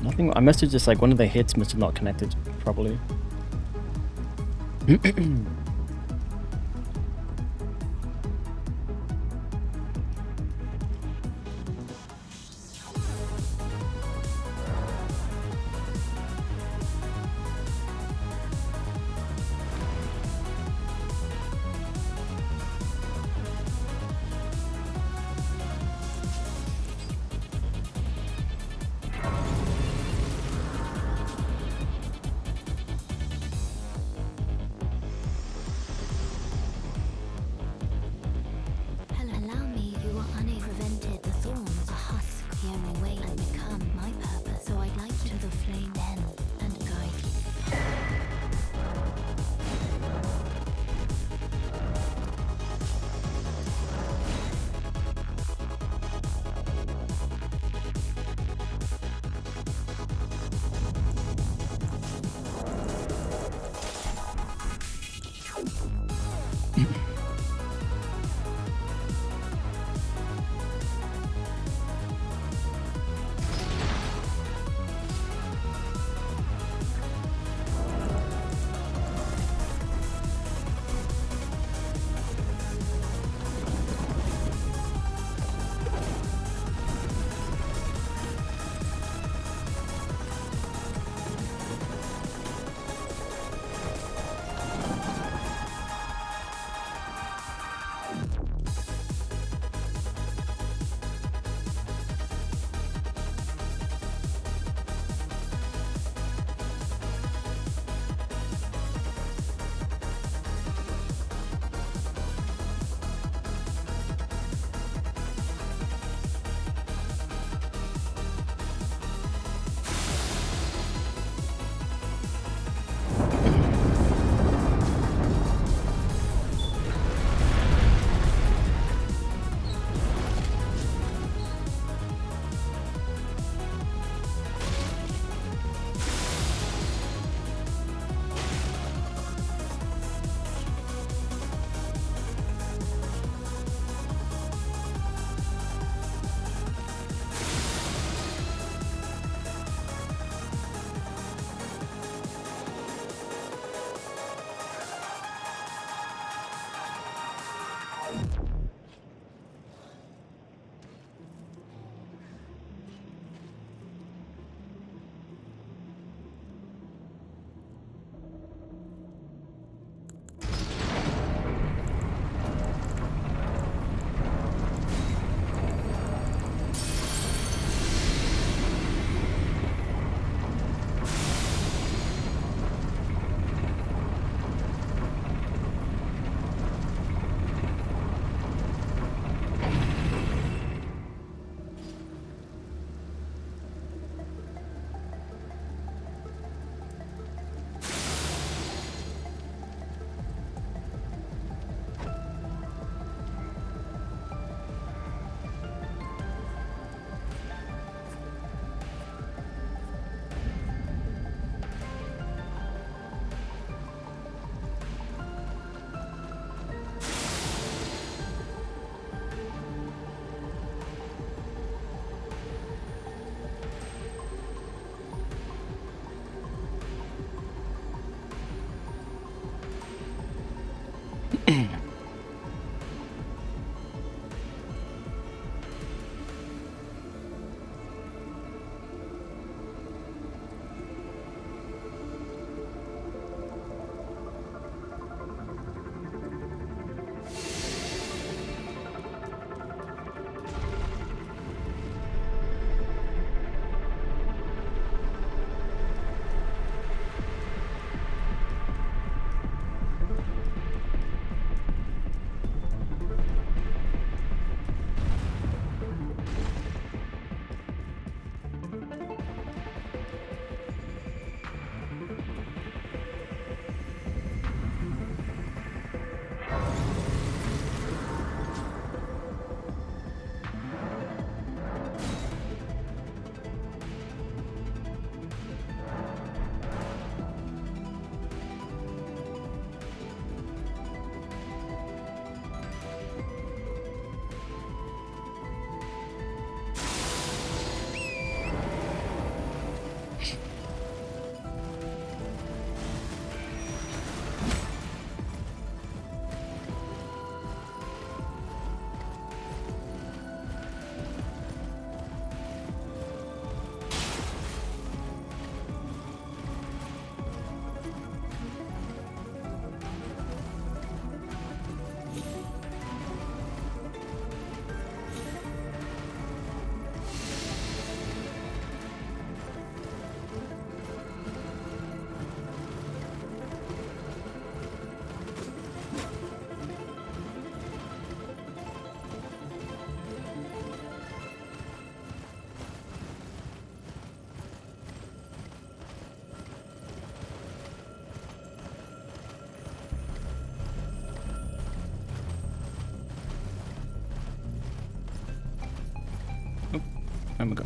Nothing, I must have just like one of the hits must have not connected properly. There we go.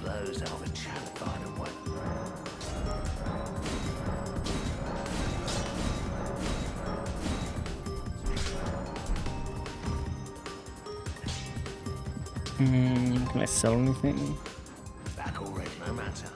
Those are the channel, by the way. Can I sell anything? Back already, no matter.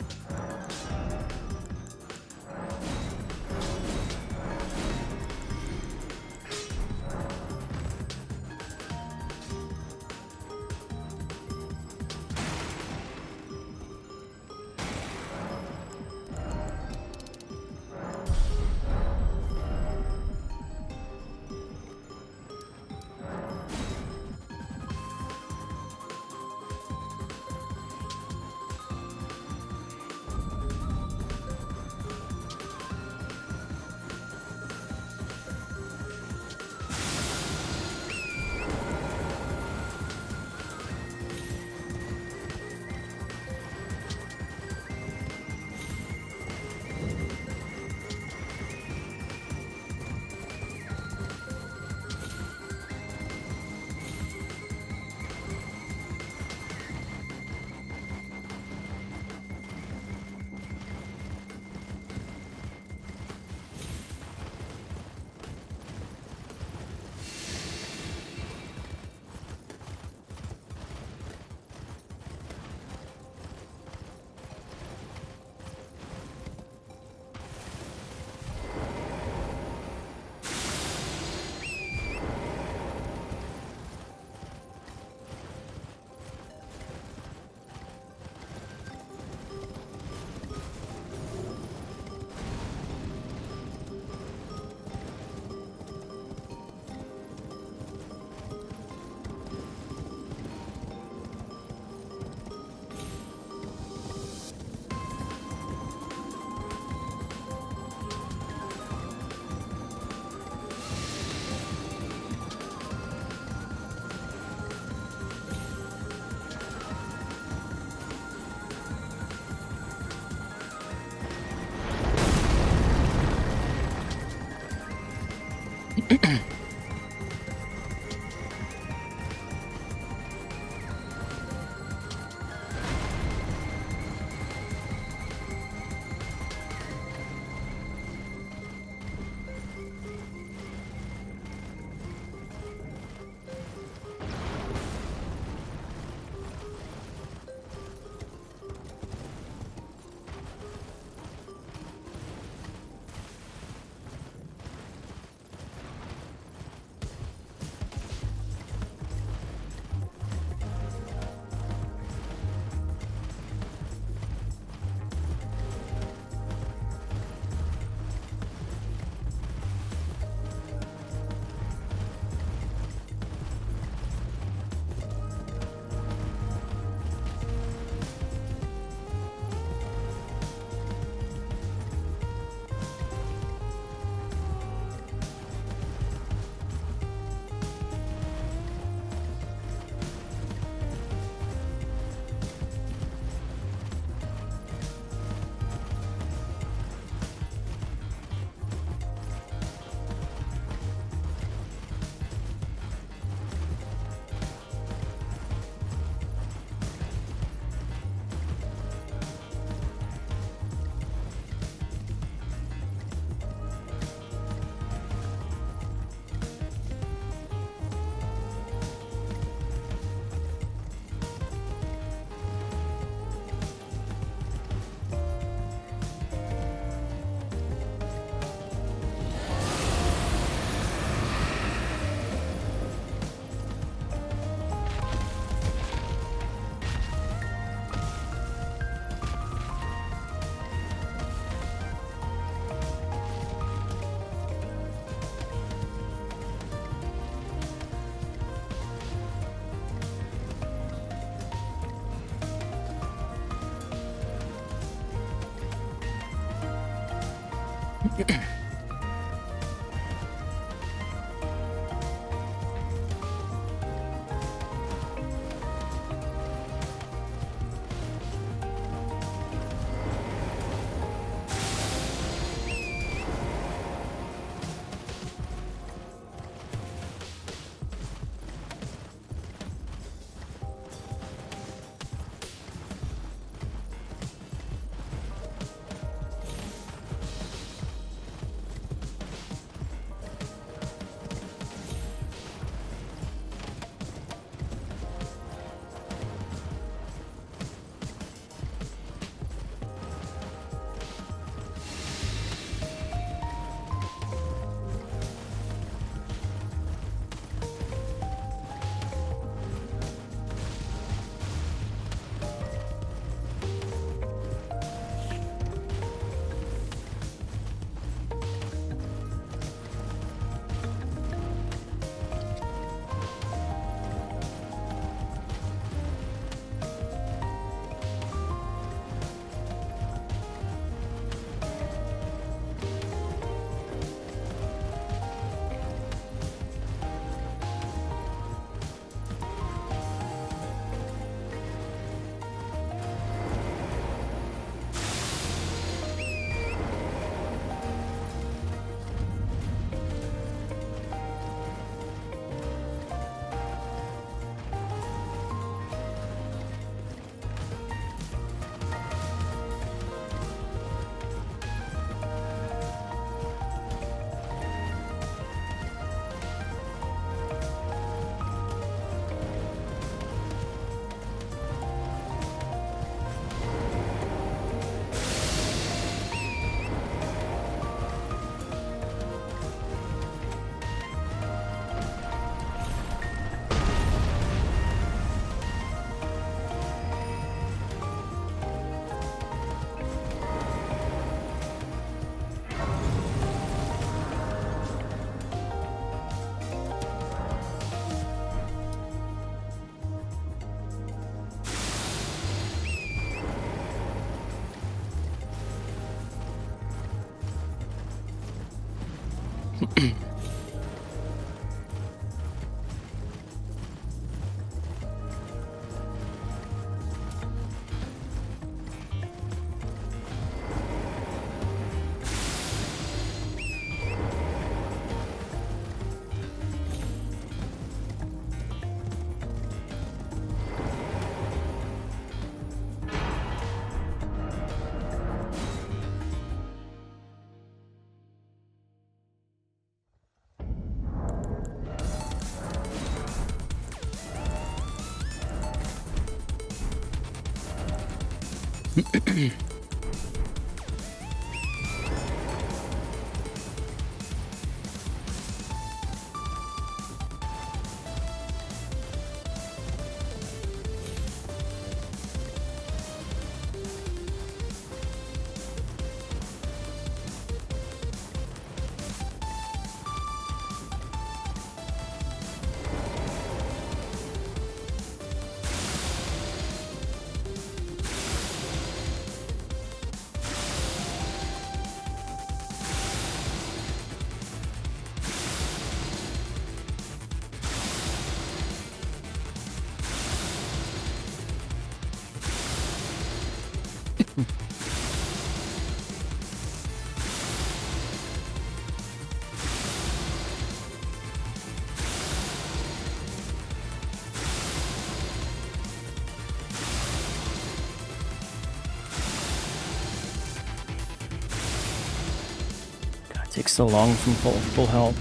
God, it takes so long from full health.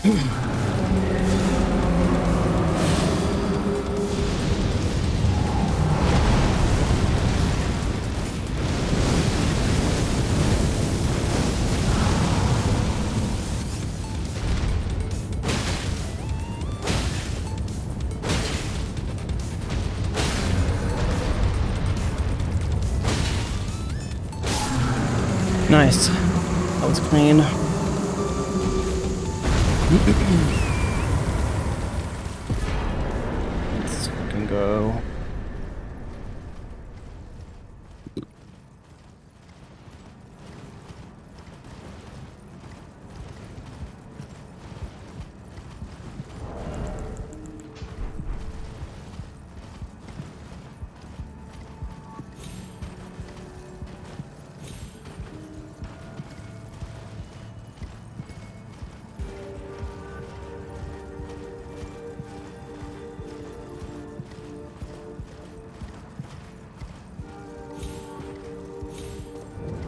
Nice. That was clean. Let's fucking go.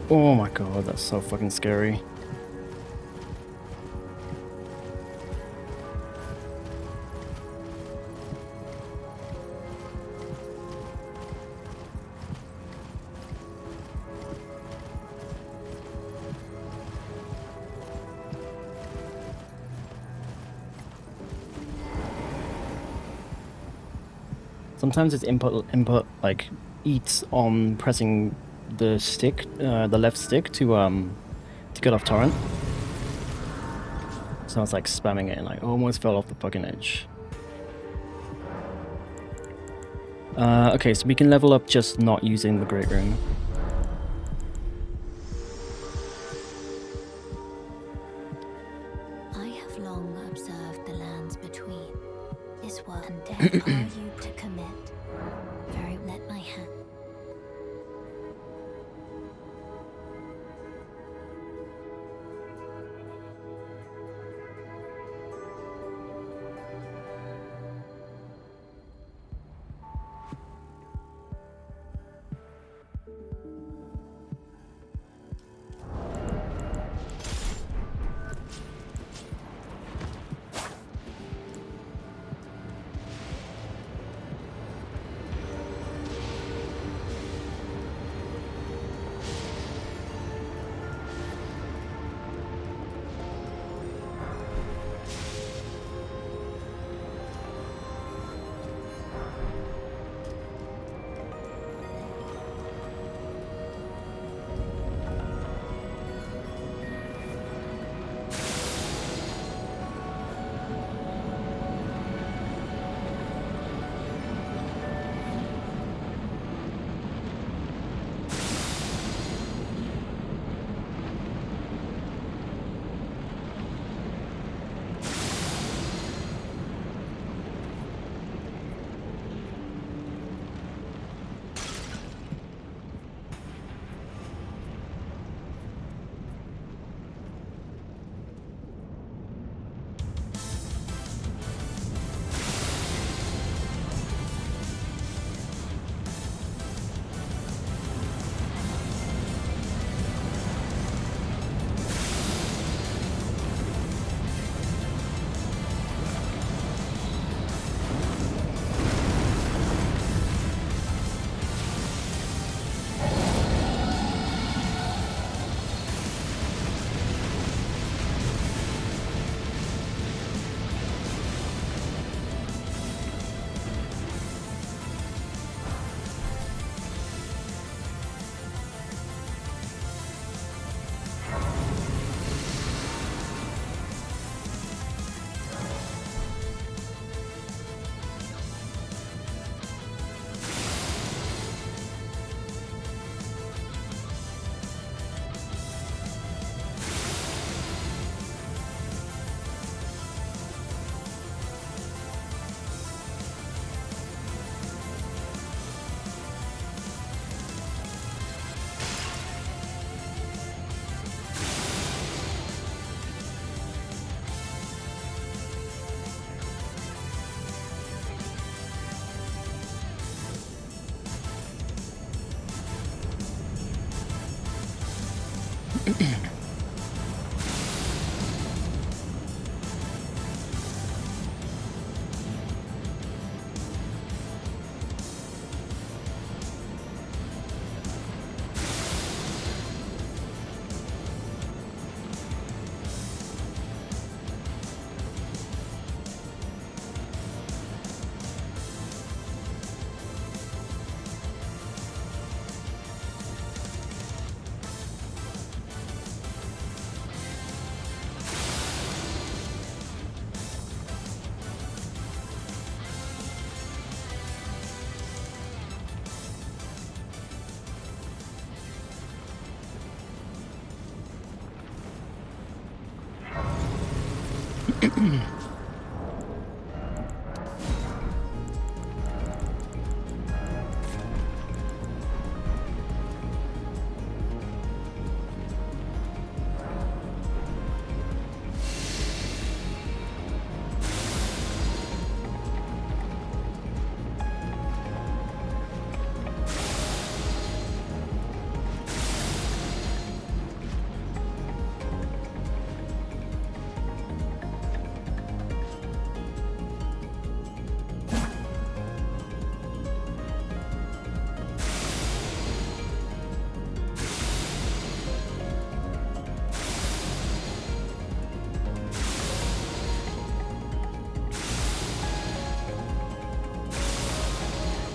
Oh my god, that's so fucking scary. Sometimes its input like eats on pressing the stick, the left stick to get off torrent. So I was like spamming it and I almost fell off the fucking edge. Okay, so we can level up just not using the Great Rune. I have long observed the lands between this world and death. Are you to commit? Very let my hand.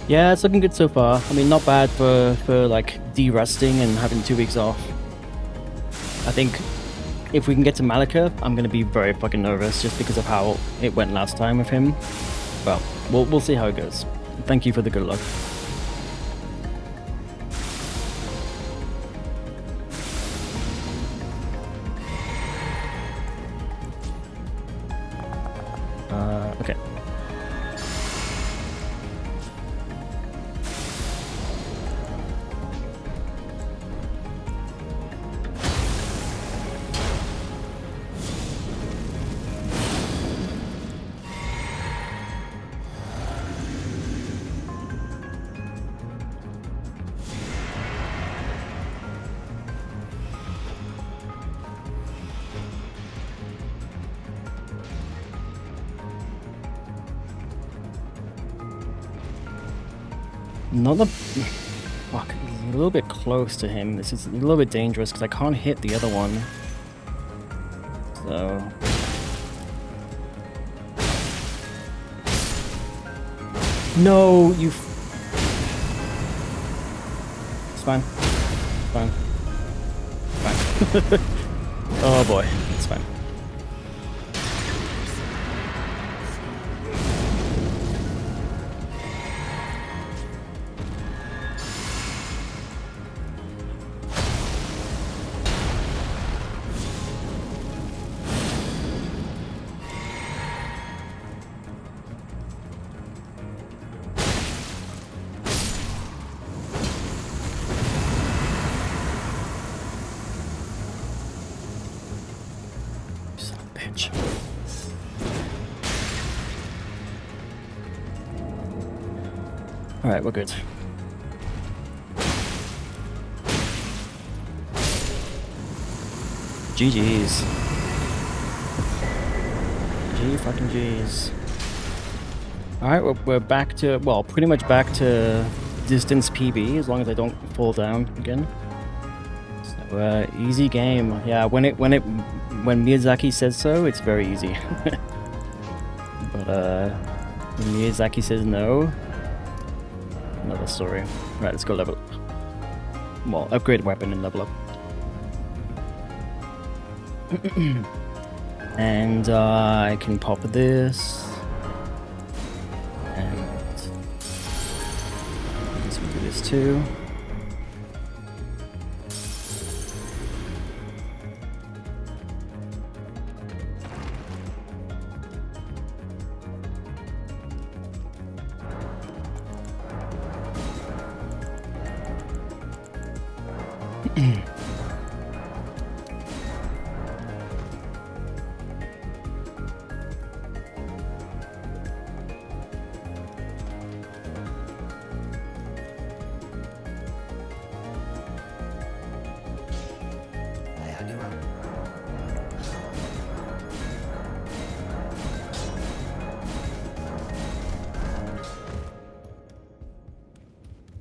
Yeah, it's looking good so far. I mean, not bad for like de-resting and having 2 weeks off. I think if we can get to Malika, I'm gonna be very fucking nervous just because of how it went last time with him. Well, we'll see how it goes. Thank you for the good luck. Okay. Not the... Fuck, he's a little bit close to him. This is a little bit dangerous because I can't hit the other one. So... No, you... It's fine. It's fine. Fine. Oh boy, it's fine. Son of a bitch. Alright, we're good. GG's. G fucking G's. Alright, we're back to, well, pretty much back to distance PB, as long as I don't fall down again. So, easy game. Yeah, when Miyazaki says so, it's very easy. But, when Miyazaki says no, another story. Right, let's go level up. Well, upgrade weapon and level up. And I can pop this. And let's do this too.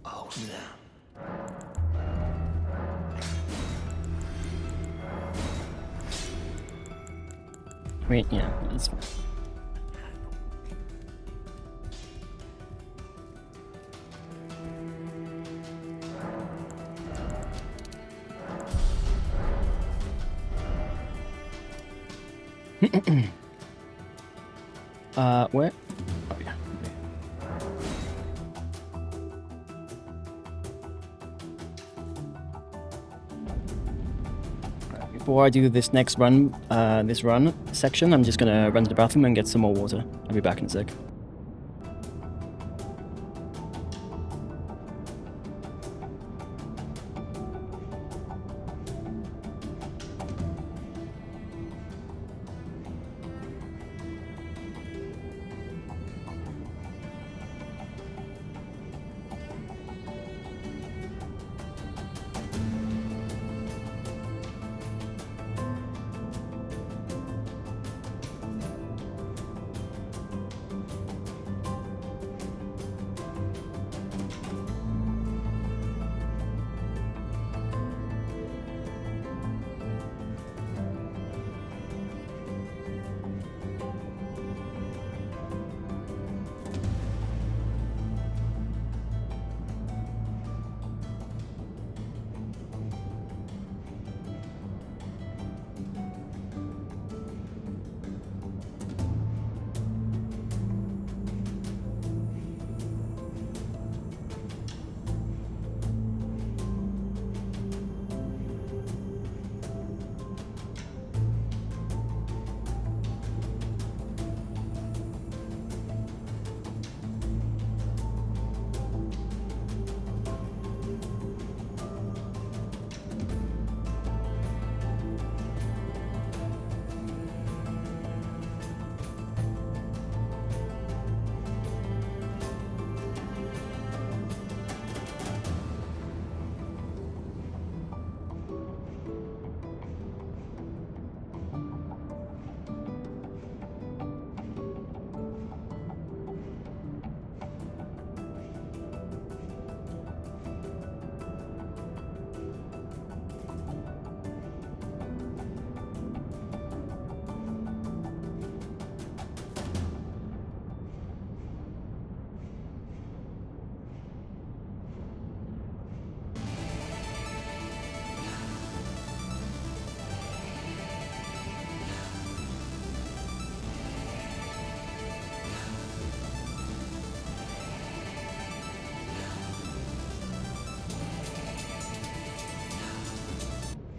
Oh, yeah. Wait, yeah, it's fine. Where? Oh, yeah. Right, before I do this next run, this run section, I'm just gonna run to the bathroom and get some more water. I'll be back in a sec.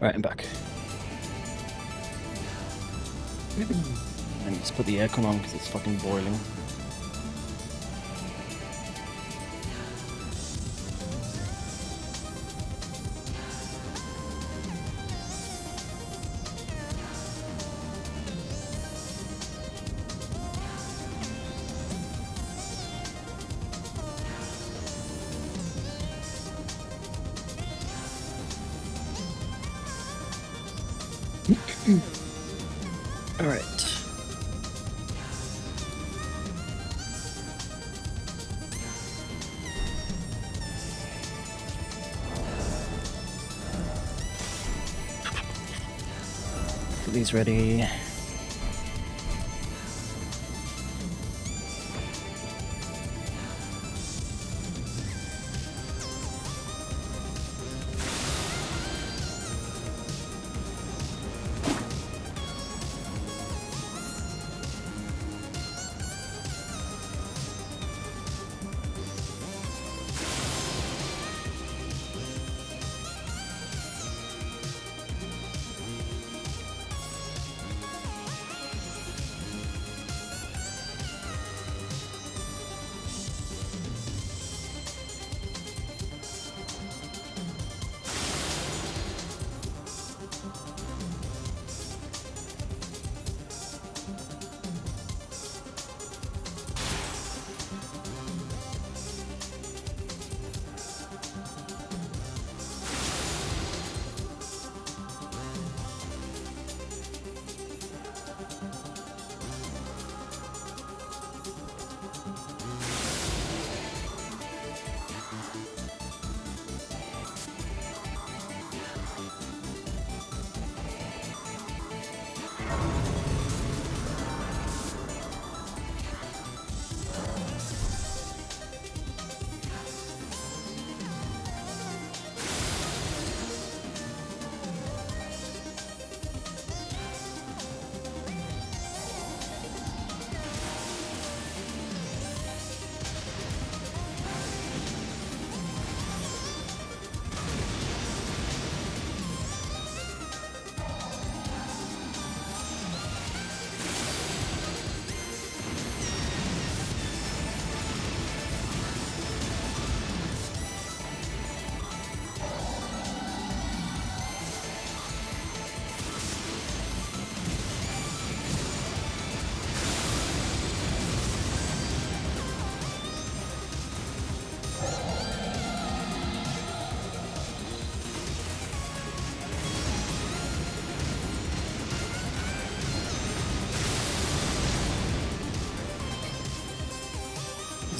Right, I'm back. I need to put the aircon on because it's fucking boiling. All right. Get these ready.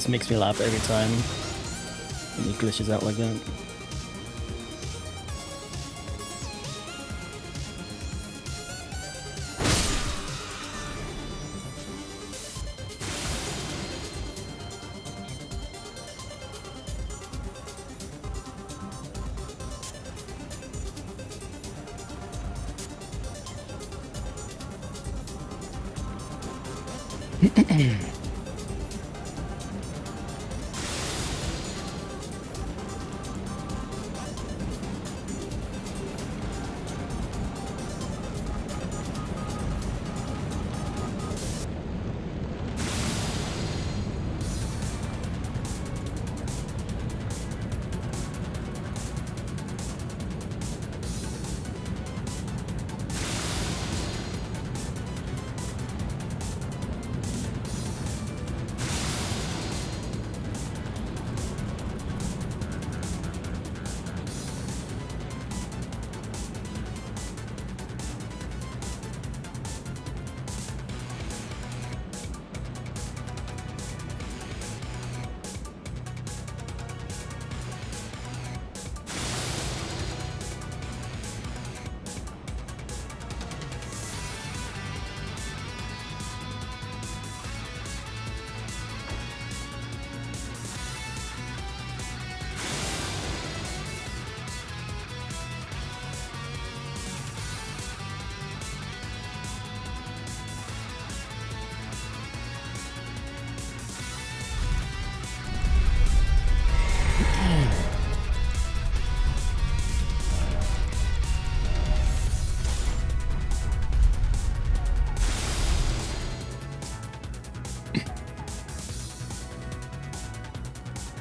This makes me laugh every time when he glitches out like that.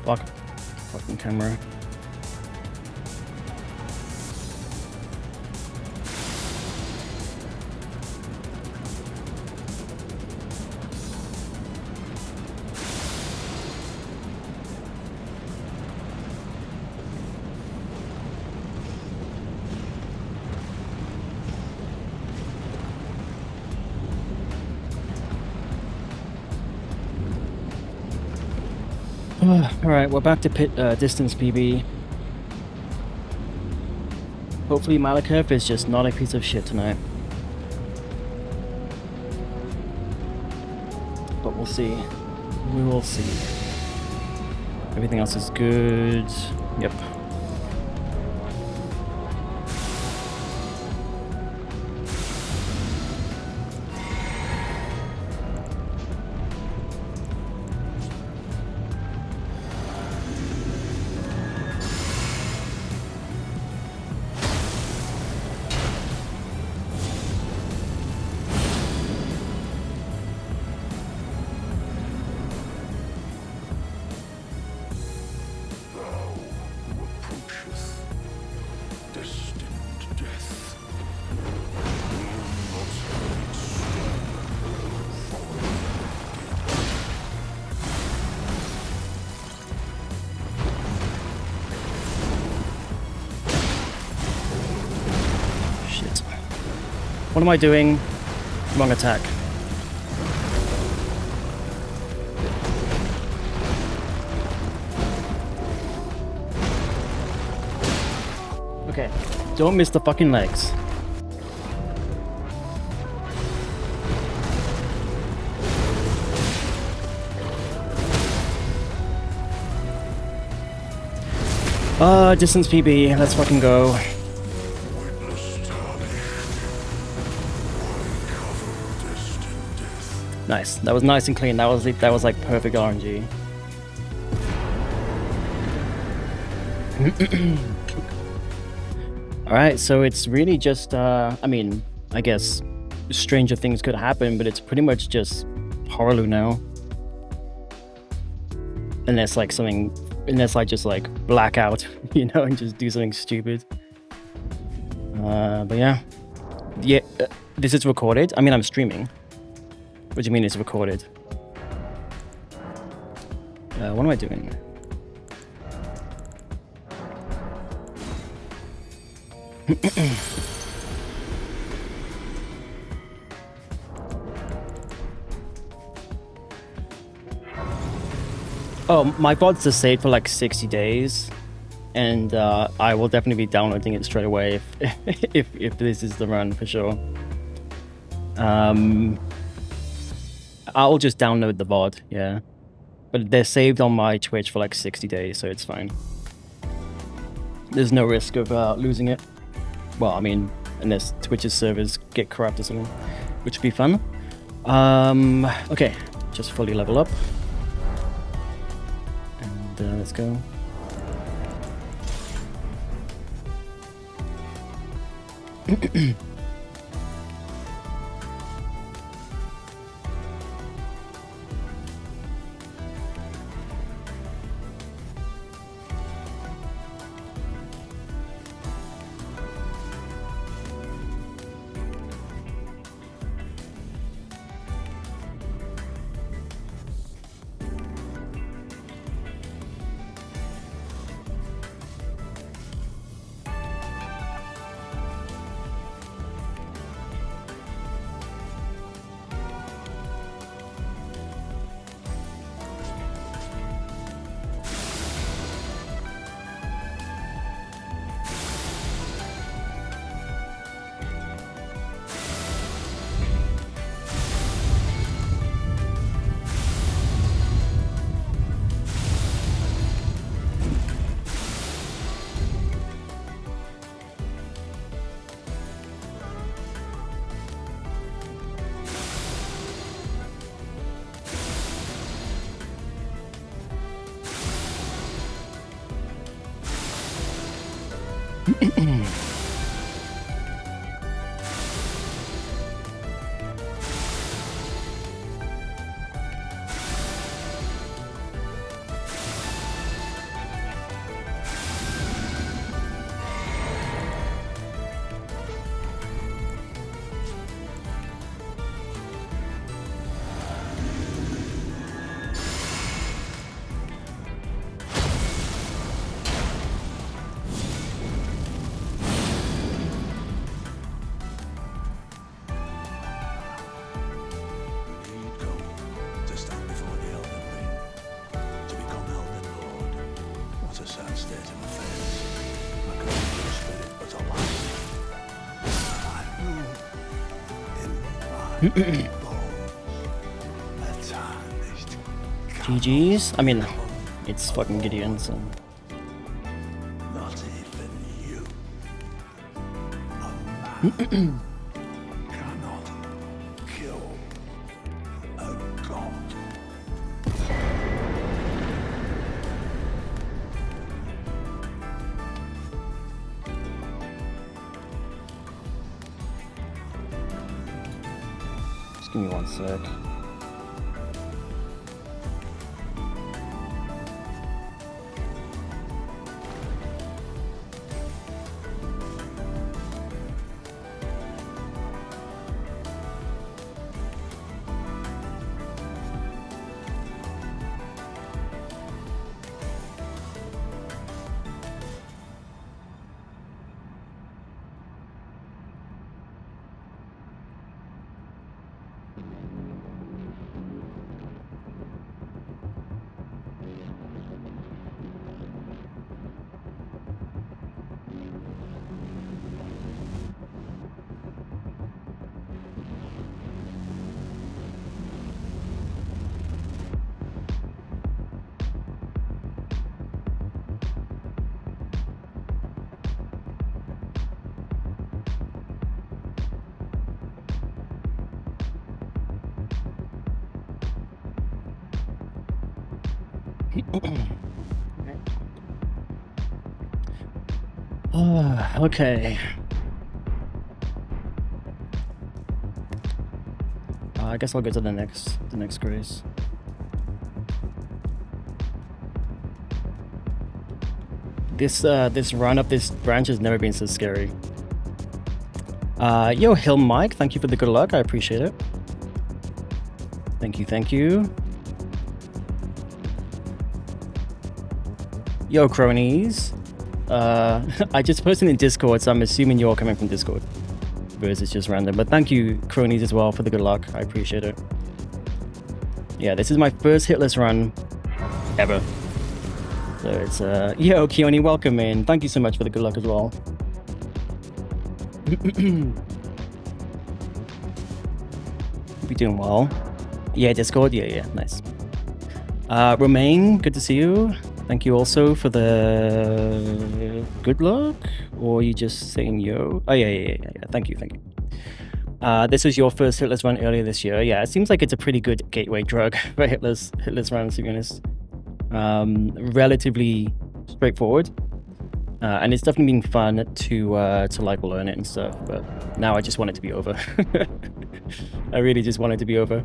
Fuck. Fucking camera. Alright, we're back to distance PB. Hopefully Malekith is just not a piece of shit tonight. But we'll see. We will see. Everything else is good. Yep. What am I doing? Wrong attack. Okay, don't miss the fucking legs. Distance PB, let's fucking go. Nice. That was nice and clean. That was like perfect RNG. Alright, so it's really just I mean, I guess stranger things could happen, but it's pretty much just Horaloo now. Unless I just like black out, you know, and just do something stupid. But yeah. This is recorded. I mean, I'm streaming. What do you mean it's recorded? What am I doing? Oh, my VODs are saved for like 60 days, and I will definitely be downloading it straight away if this is the run for sure. I'll just download the VOD, yeah. But they're saved on my Twitch for like 60 days, so it's fine. There's no risk of losing it. Well, I mean, unless Twitch's servers get corrupt or something, which would be fun. Okay, just fully level up. And let's go. He'd go to stand before the Elden Ring, to become Elden Lord. What a sad state of affairs. I could not be a spirit, but alive. I knew in my bones a tarnished GG's. I mean, it's fucking Gideon, so. not even you. A man cannot kill a god. Just give me one sec. Okay. I guess I'll go to the next grace. This run up this branch has never been so scary. Yo, Hill Mike, thank you for the good luck. I appreciate it. Thank you, thank you. Yo, cronies. I just posted in Discord, so I'm assuming you're all coming from Discord. Because it's just random. But thank you, cronies, as well, for the good luck. I appreciate it. Yeah, this is my first Hitless run. ever. So it's yo, Keone, welcome in. Thank you so much for the good luck as well. Be doing well. Yeah, Discord. Yeah, nice. Romain, good to see you. Thank you also for the good luck. Or are you just saying yo? Oh yeah. Thank you. This was your first Hitless run earlier this year. Yeah, it seems like it's a pretty good gateway drug for Hitless runs, to be honest. Relatively straightforward. And it's definitely been fun to like learn it and stuff, but now I just want it to be over. I really just want it to be over.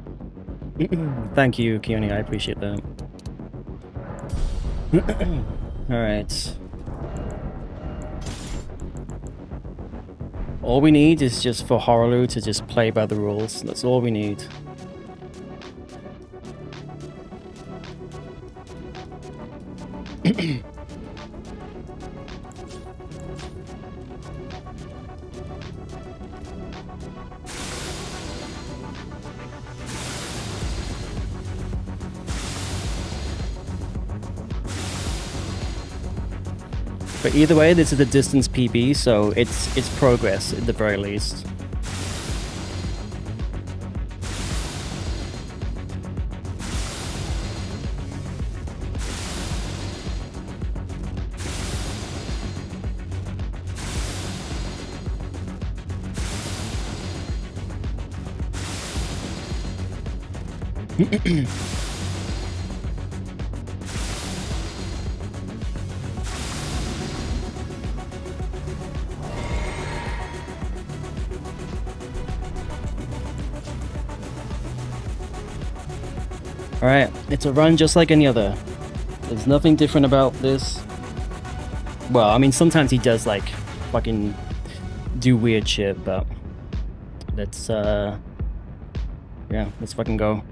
Thank you, Keone, I appreciate that. Alright. All we need is just for Horolu to just play by the rules. That's all we need. But either way, this is a distance PB, so it's progress at the very least. Alright, it's a run just like any other. There's nothing different about this. Well, I mean, sometimes he does, like, fucking do weird shit, but let's, yeah, let's fucking go.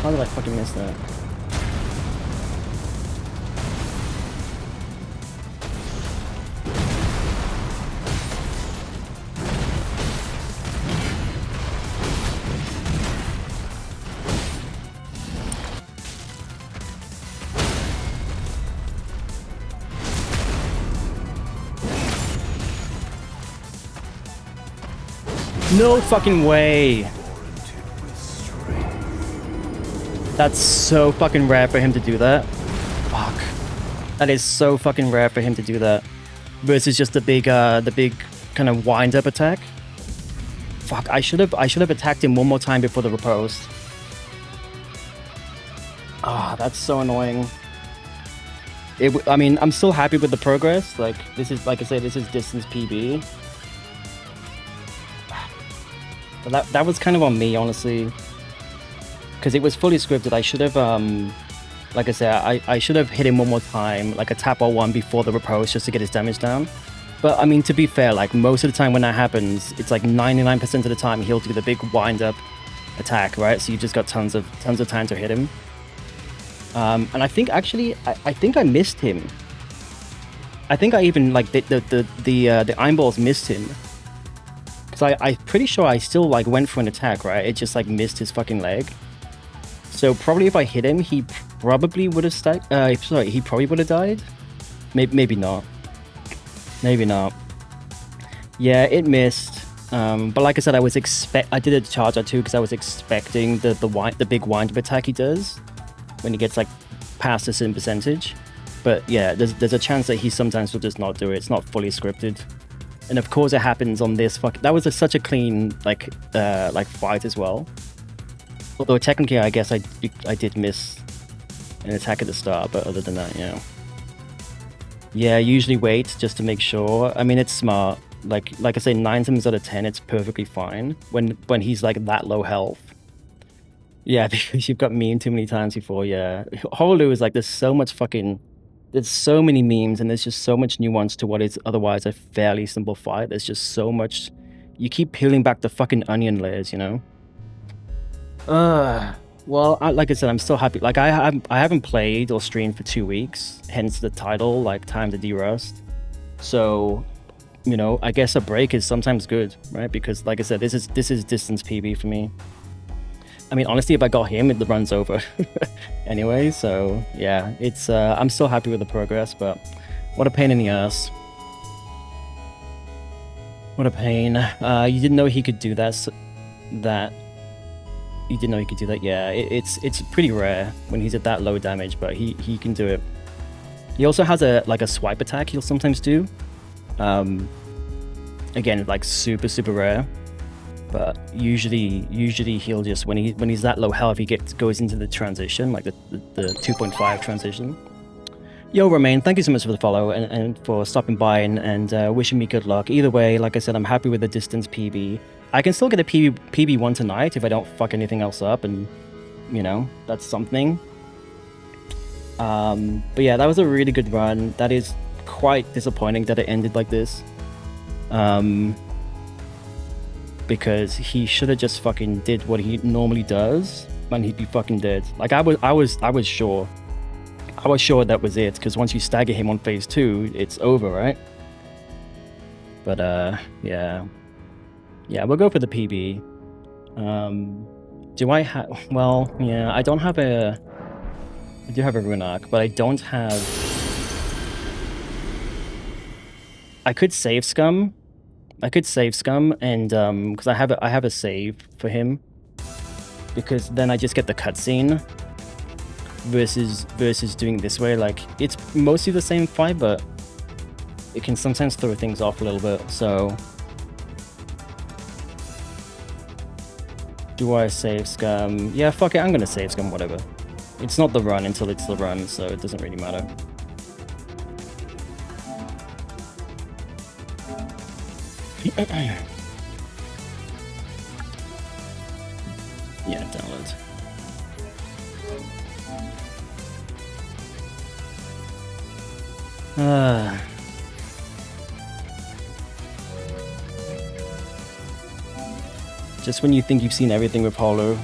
How did I fucking miss that? No fucking way! That's so fucking rare for him to do that. Fuck. That is so fucking rare for him to do that. Versus just the big kind of wind-up attack. Fuck, I should have attacked him one more time before the riposte. Ah, that's so annoying. I mean, I'm still happy with the progress. Like, this is, like I say, this is distance PB. But that was kind of on me, honestly. Because it was fully scripted. I should have, like I said, I should have hit him one more time, like a tap R1 before the riposte, just to get his damage down. But I mean, to be fair, like most of the time when that happens, it's like 99% of the time he'll do the big wind-up attack, right? So you just got tons of time to hit him. And I think actually, I think I missed him. I think I even like the iron balls missed him. Because I'm pretty sure I still like went for an attack, right? It just like missed his fucking leg. So probably if I hit him, he probably would have he probably would have died. Maybe not. Maybe not. Yeah, it missed. But like I said, I did a charge or two because I was expecting the big wind-up attack he does when he gets like past a certain percentage. But yeah, there's a chance that he sometimes will just not do it. It's not fully scripted. And of course it happens on this that was such a clean like fight as well. Although technically I guess I did miss an attack at the start, but other than that, yeah. Yeah, usually wait just to make sure. I mean, it's smart. Like I say, 9 times out of 10, it's perfectly fine when he's like that low health. Yeah, because you've got memed too many times before, yeah. Horolu is like, there's so much fucking there's so many memes and there's just so much nuance to what is otherwise a fairly simple fight. There's just so much. You keep peeling back the fucking onion layers, you know? Well, like I said, I'm still happy. Like, I haven't played or streamed for 2 weeks, hence the title, like, Time to De-Rust. So, you know, I guess a break is sometimes good, right? Because, like I said, this is distance PB for me. I mean, honestly, if I got him, the run's over anyway. So, yeah, it's I'm still happy with the progress, but what a pain in the ass. What a pain. You didn't know he could do that. You didn't know he could do that. Yeah, it's pretty rare when he's at that low damage, but he can do it. He also has a swipe attack he'll sometimes do. Again, like super rare, but usually he'll just when he's that low health, he goes into the transition, like the 2.5 transition. Yo, Romain, thank you so much for the follow and for stopping by and wishing me good luck. Either way, like I said, I'm happy with the distance PB. I can still get a PB1 tonight if I don't fuck anything else up, and, you know, that's something. But yeah, that was a really good run. That is quite disappointing that it ended like this. Because he should have just fucking did what he normally does, and he'd be fucking dead. Like, I was sure. I was sure that was it, because once you stagger him on phase 2, it's over, right? But, yeah. Yeah, we'll go for the PB. Do I have... Well, yeah, I don't have a... I do have a rune arc, but I don't have... I could save Scum. And, because I have a save for him. Because then I just get the cutscene. Versus doing this way. Like, it's mostly the same fight, but it can sometimes throw things off a little bit, so... Do I save Scum? Yeah, fuck it, I'm gonna save Scum, whatever. It's not the run until it's the run, so it doesn't really matter. Yeah, download. Just when you think you've seen everything with Holo.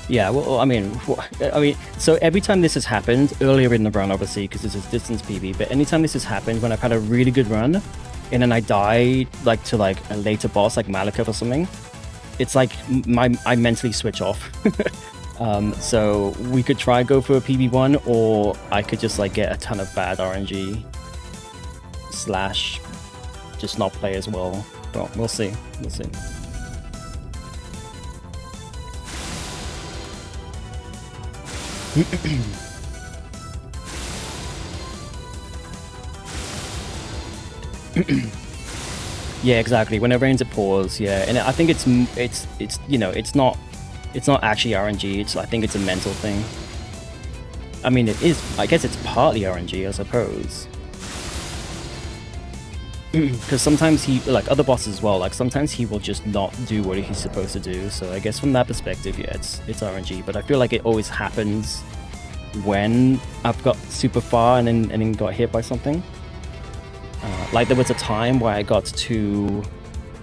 Yeah, well, I mean, so every time this has happened, earlier in the run, obviously, because this is distance PB, but anytime this has happened, when I've had a really good run, and then I die, like, to, like, a later boss, like Malekith or something, it's like, I mentally switch off. So we could try go for a PB1, or I could just, like, get a ton of bad RNG / just not play as well. But we'll see. We'll see. Yeah, exactly. When it rains, it pours. Yeah, and I think it's you know, it's not actually RNG. I think it's a mental thing. I mean, it is. I guess it's partly RNG, I suppose. Because sometimes he, like other bosses as well, like sometimes he will just not do what he's supposed to do. So I guess from that perspective, yeah, it's RNG. But I feel like it always happens when I've got super far and then got hit by something. Like there was a time where I got to,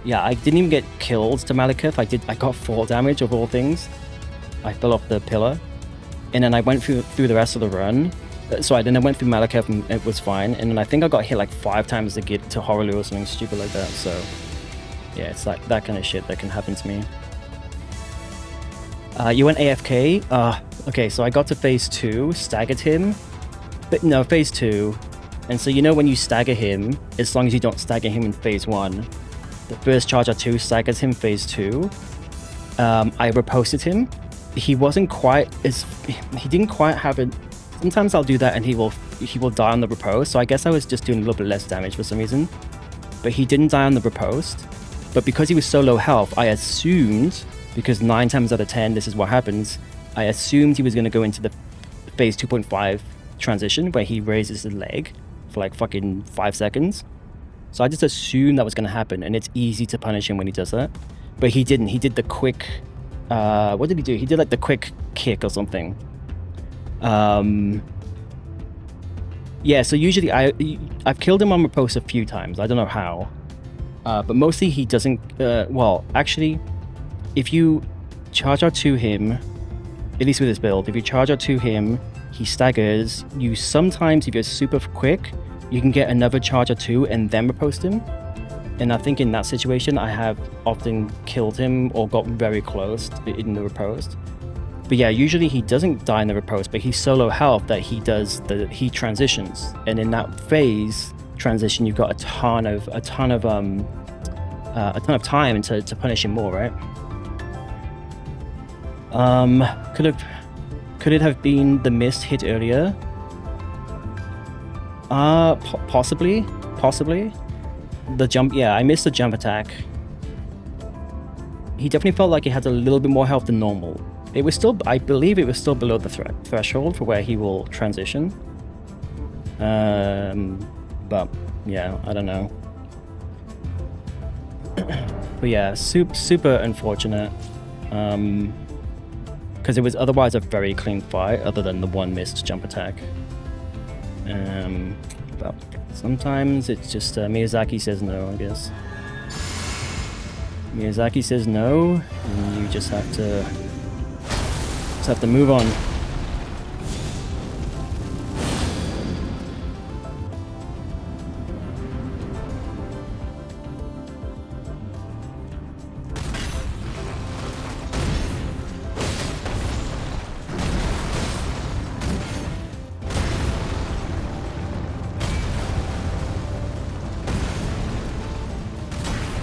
yeah, I didn't even get killed to Malekith. I got 4 damage of all things. I fell off the pillar, and then I went through the rest of the run. Then I went through Malekith and it was fine, and then I think I got hit like 5 times to get to Horolu or something stupid like that. So yeah, it's like that kind of shit that can happen to me. You went AFK? Okay, so I got to phase 2, staggered him. But no, phase 2. And so you know when you stagger him, as long as you don't stagger him in phase 1, the first charge R2 staggers him phase 2. I reposted him. He wasn't quite as... He didn't quite have it... Sometimes I'll do that and he will die on the riposte, so I guess I was just doing a little bit less damage for some reason. But he didn't die on the riposte. But because he was so low health, I assumed, because 9 times out of 10 this is what happens, I assumed he was going to go into the phase 2.5 transition where he raises his leg for like fucking 5 seconds. So I just assumed that was going to happen, and it's easy to punish him when he does that. But he didn't. He did the quick what did he do? He did like the quick kick or something. Yeah, so usually I've killed him on riposte a few times. I don't know how. But mostly he doesn't, well, actually, if you charge out to him, at least with this build, if you charge out to him, he staggers. You sometimes, if you're super quick, you can get another charge or two and then riposte him. And I think in that situation, I have often killed him or got very close in the riposte. But yeah, usually he doesn't die in the riposte, but he's solo health that he transitions. And in that phase transition, you've got a ton of time to punish him more, right? Could it have been the mist hit earlier? Possibly. The jump, yeah, I missed the jump attack. He definitely felt like he had a little bit more health than normal. It was still, I believe it was still below the threshold for where he will transition. But yeah, I don't know. But yeah, super unfortunate. Because it was otherwise a very clean fight, other than the one missed jump attack. But sometimes it's just Miyazaki says no, I guess. Miyazaki says no, and you just have to move on.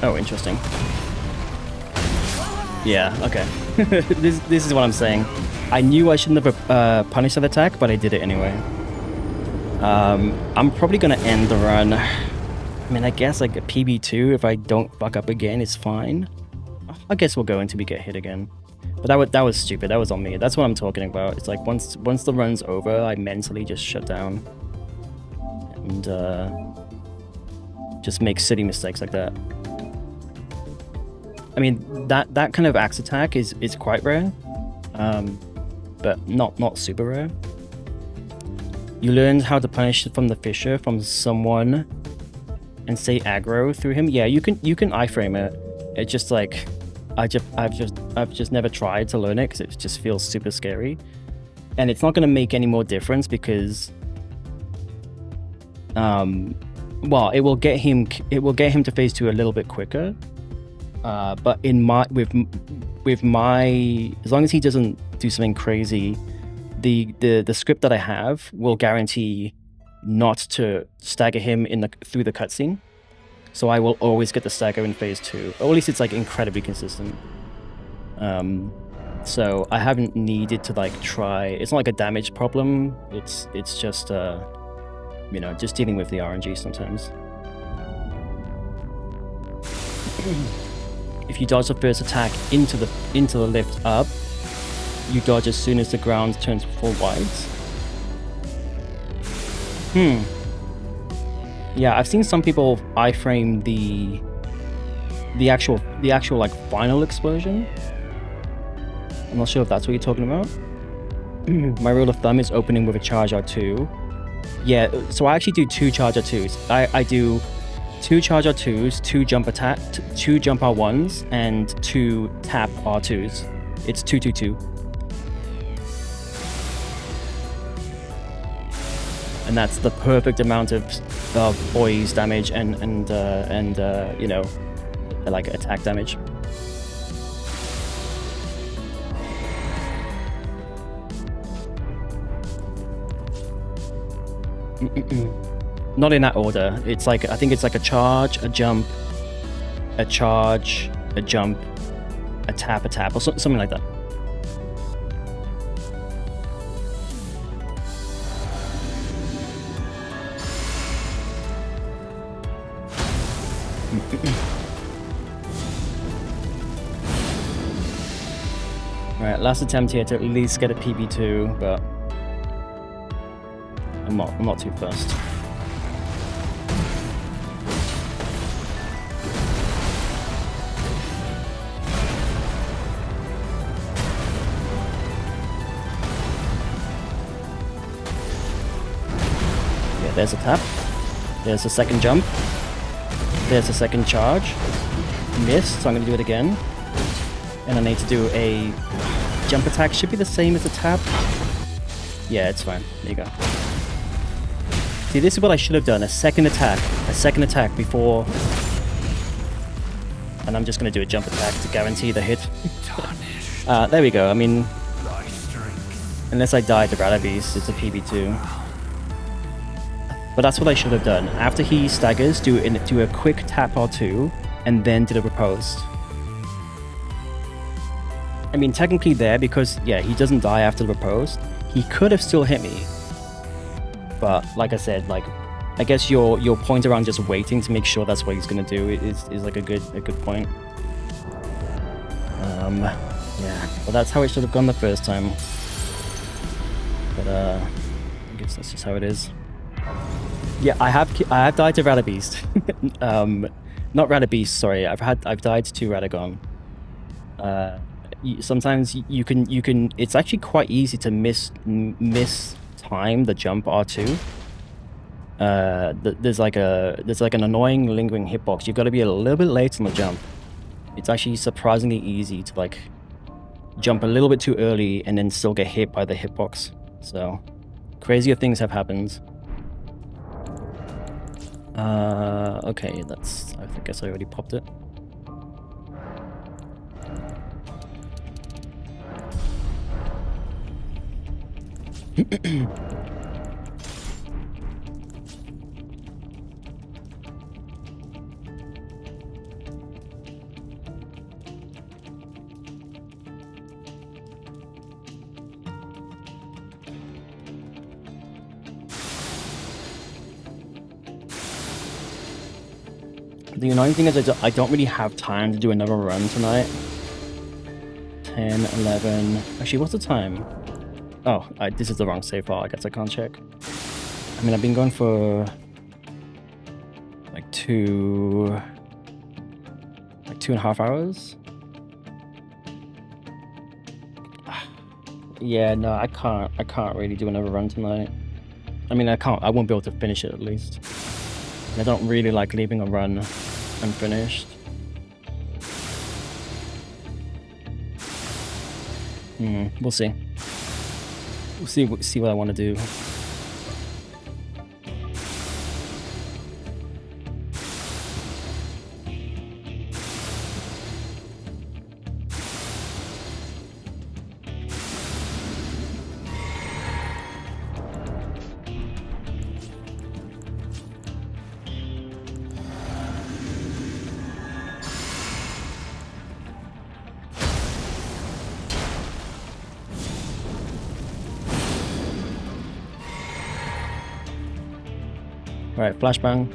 Oh, interesting. Yeah, okay. This is what I'm saying. I knew I shouldn't have punished that attack, but I did it anyway. I'm probably gonna end the run. I mean, I guess like a PB2, if I don't fuck up again, is fine. I guess we'll go until we get hit again. But that was stupid. That was on me. That's what I'm talking about. It's like once the run's over, I mentally just shut down. And just make silly mistakes like that. I mean, that kind of axe attack is quite rare, but not super rare. You learned how to punish from the fissure from someone and say aggro through him. Yeah, you can iframe it. It's just like I've just never tried to learn it because it just feels super scary, and it's not going to make any more difference because well, it will get him to phase 2 a little bit quicker. But with my, as long as he doesn't do something crazy, the script that I have will guarantee not to stagger him through the cutscene. So I will always get the stagger in phase 2, or at least it's like incredibly consistent. So I haven't needed to like try. It's not like a damage problem. It's just you know, just dealing with the RNG sometimes. If you dodge the first attack into the lift up, you dodge as soon as the ground turns full white. Yeah, I've seen some people iframe the actual like final explosion. I'm not sure if that's what you're talking about. My rule of thumb is opening with a charge R2. Yeah, so I actually do 2 charge R2s. I do 2 charge R2s, 2 jump attack, 2 jump R1s, and 2 tap R2s. It's 2-2-2. And that's the perfect amount of poise damage and you know, like attack damage. Not in that order. It's like, I think it's like a charge, a jump, a charge, a jump, a tap, or something like that. Alright, last attempt here to at least get a PB2, but I'm not too fussed. There's a tap. There's a second jump. There's a second charge. Missed, so I'm going to do it again. And I need to do a jump attack. Should be the same as the tap. Yeah, it's fine. There you go. See, this is what I should have done. A second attack. A second attack before... And I'm just going to do a jump attack to guarantee the hit. There we go. I mean... Unless I die to Radabeast, it's a PB2. But that's what I should have done. After he staggers, do a quick tap or two, and then do the riposte. I mean, technically there, because, yeah, he doesn't die after the riposte, he could have still hit me. But, like I said, like, I guess your point around just waiting to make sure that's what he's gonna do is like a good point. Yeah, well, that's how it should have gone the first time. But I guess that's just how it is. Yeah, I have died to Radabeast. Not Radabeast, sorry. I've died to Radagon. Sometimes you can. It's actually quite easy to miss time the jump R2. There's like an annoying lingering hitbox. You've got to be a little bit late on the jump. It's actually surprisingly easy to like jump a little bit too early and then still get hit by the hitbox. So crazier things have happened. Okay, that's... I guess I already popped it. The annoying thing is I don't really have time to do another run tonight. 10, 11... Actually, what's the time? Oh, this is the wrong save file. I guess I can't check. I mean, I've been going for... like 2.5 hours? Yeah, no, I can't really do another run tonight. I mean, I won't be able to finish it at least. I don't really like leaving a run unfinished. We'll see. We'll see what I want to do. Alright, flashbang.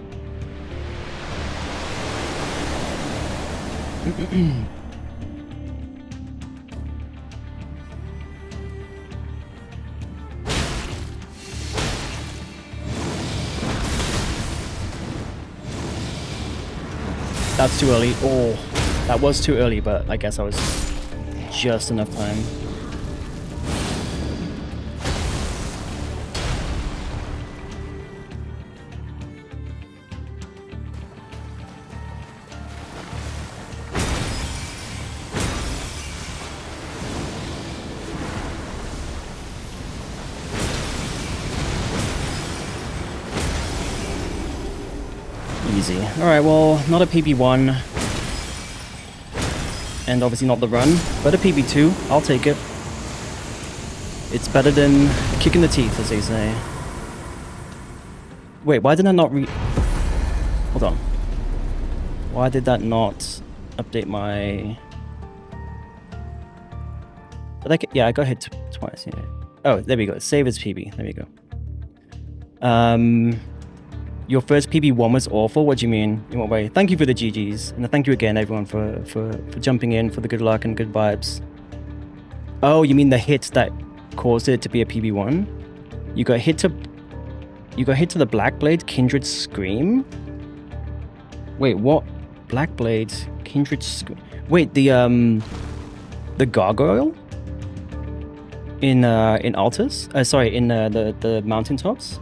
That's too early. Oh, that was too early, but I guess I was just enough time. Easy. Alright, well, not a PB1. And obviously not the run, but a PB2. I'll take it. It's better than a kick in the teeth, as they say. Wait, why did I not Hold on. Why did that not update my... Yeah, I got hit twice. Yeah. Oh, there we go. Save as PB. There we go. Your first PB1 was awful. What do you mean? In what way? Thank you for the GGs. And thank you again, everyone, for jumping in, for the good luck and good vibes. Oh, you mean the hit that caused it to be a PB1? You got hit to the Blackblade Kindred Scream? Wait, what? Blackblade Kindred Scream? Wait, the gargoyle? In Altus? Sorry, in the mountaintops?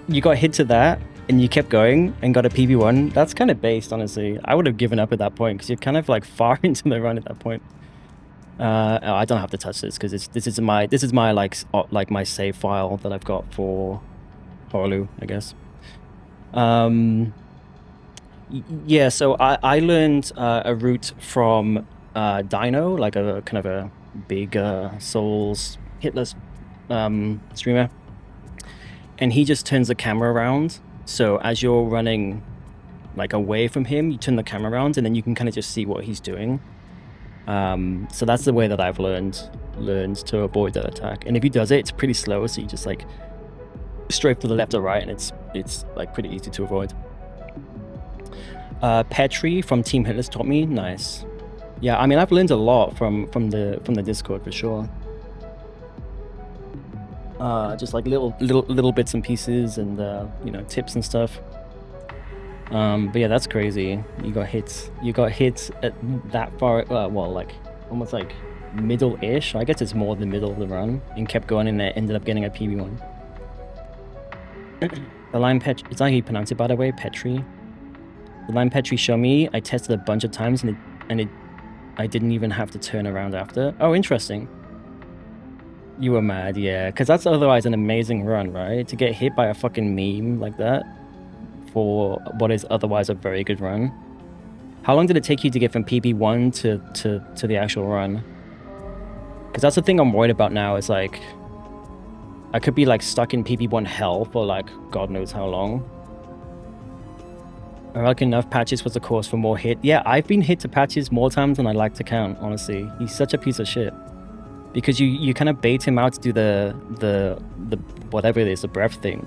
you got hit to that and you kept going and got a PB1. That's kind of based, honestly. I would have given up at that point because you're kind of like far into the run at that point. Oh, I don't have to touch this because this is my like my save file that I've got for Horlu, I guess. Yeah, so I learned a route from Dino, like a kind of a big Souls Hitless streamer, and he just turns the camera around. So as you're running like away from him, you turn the camera around, and then you can kind of just see what he's doing. So that's the way that I've learned to avoid that attack. And if he does it, it's pretty slow, so you just like strafe to the left or right, and it's like pretty easy to avoid. Petri from Team Hitless taught me. Nice. Yeah, I mean, I've learned a lot from the Discord for sure. Just like little bits and pieces, and you know, tips and stuff. But yeah, that's crazy. You got hit at that far. Well, like almost like middle-ish. I guess it's more the middle of the run, and kept going, and ended up getting a PB1. The line Petri, is that how you pronounce it, by the way? Petri. The line Petri showed me. I tested a bunch of times, and I didn't even have to turn around after. Oh, interesting. You were mad, yeah, because that's otherwise an amazing run, right? To get hit by a fucking meme like that for what is otherwise a very good run. How long did it take you to get from PB1 to the actual run? Because that's the thing I'm worried about now, is like I could be like stuck in PB1 hell for like God knows how long. I like enough patches was the cause for more hit. Yeah, I've been hit to patches more times than I like to count, honestly. He's such a piece of shit. Because you kind of bait him out to do the whatever it is, the breath thing.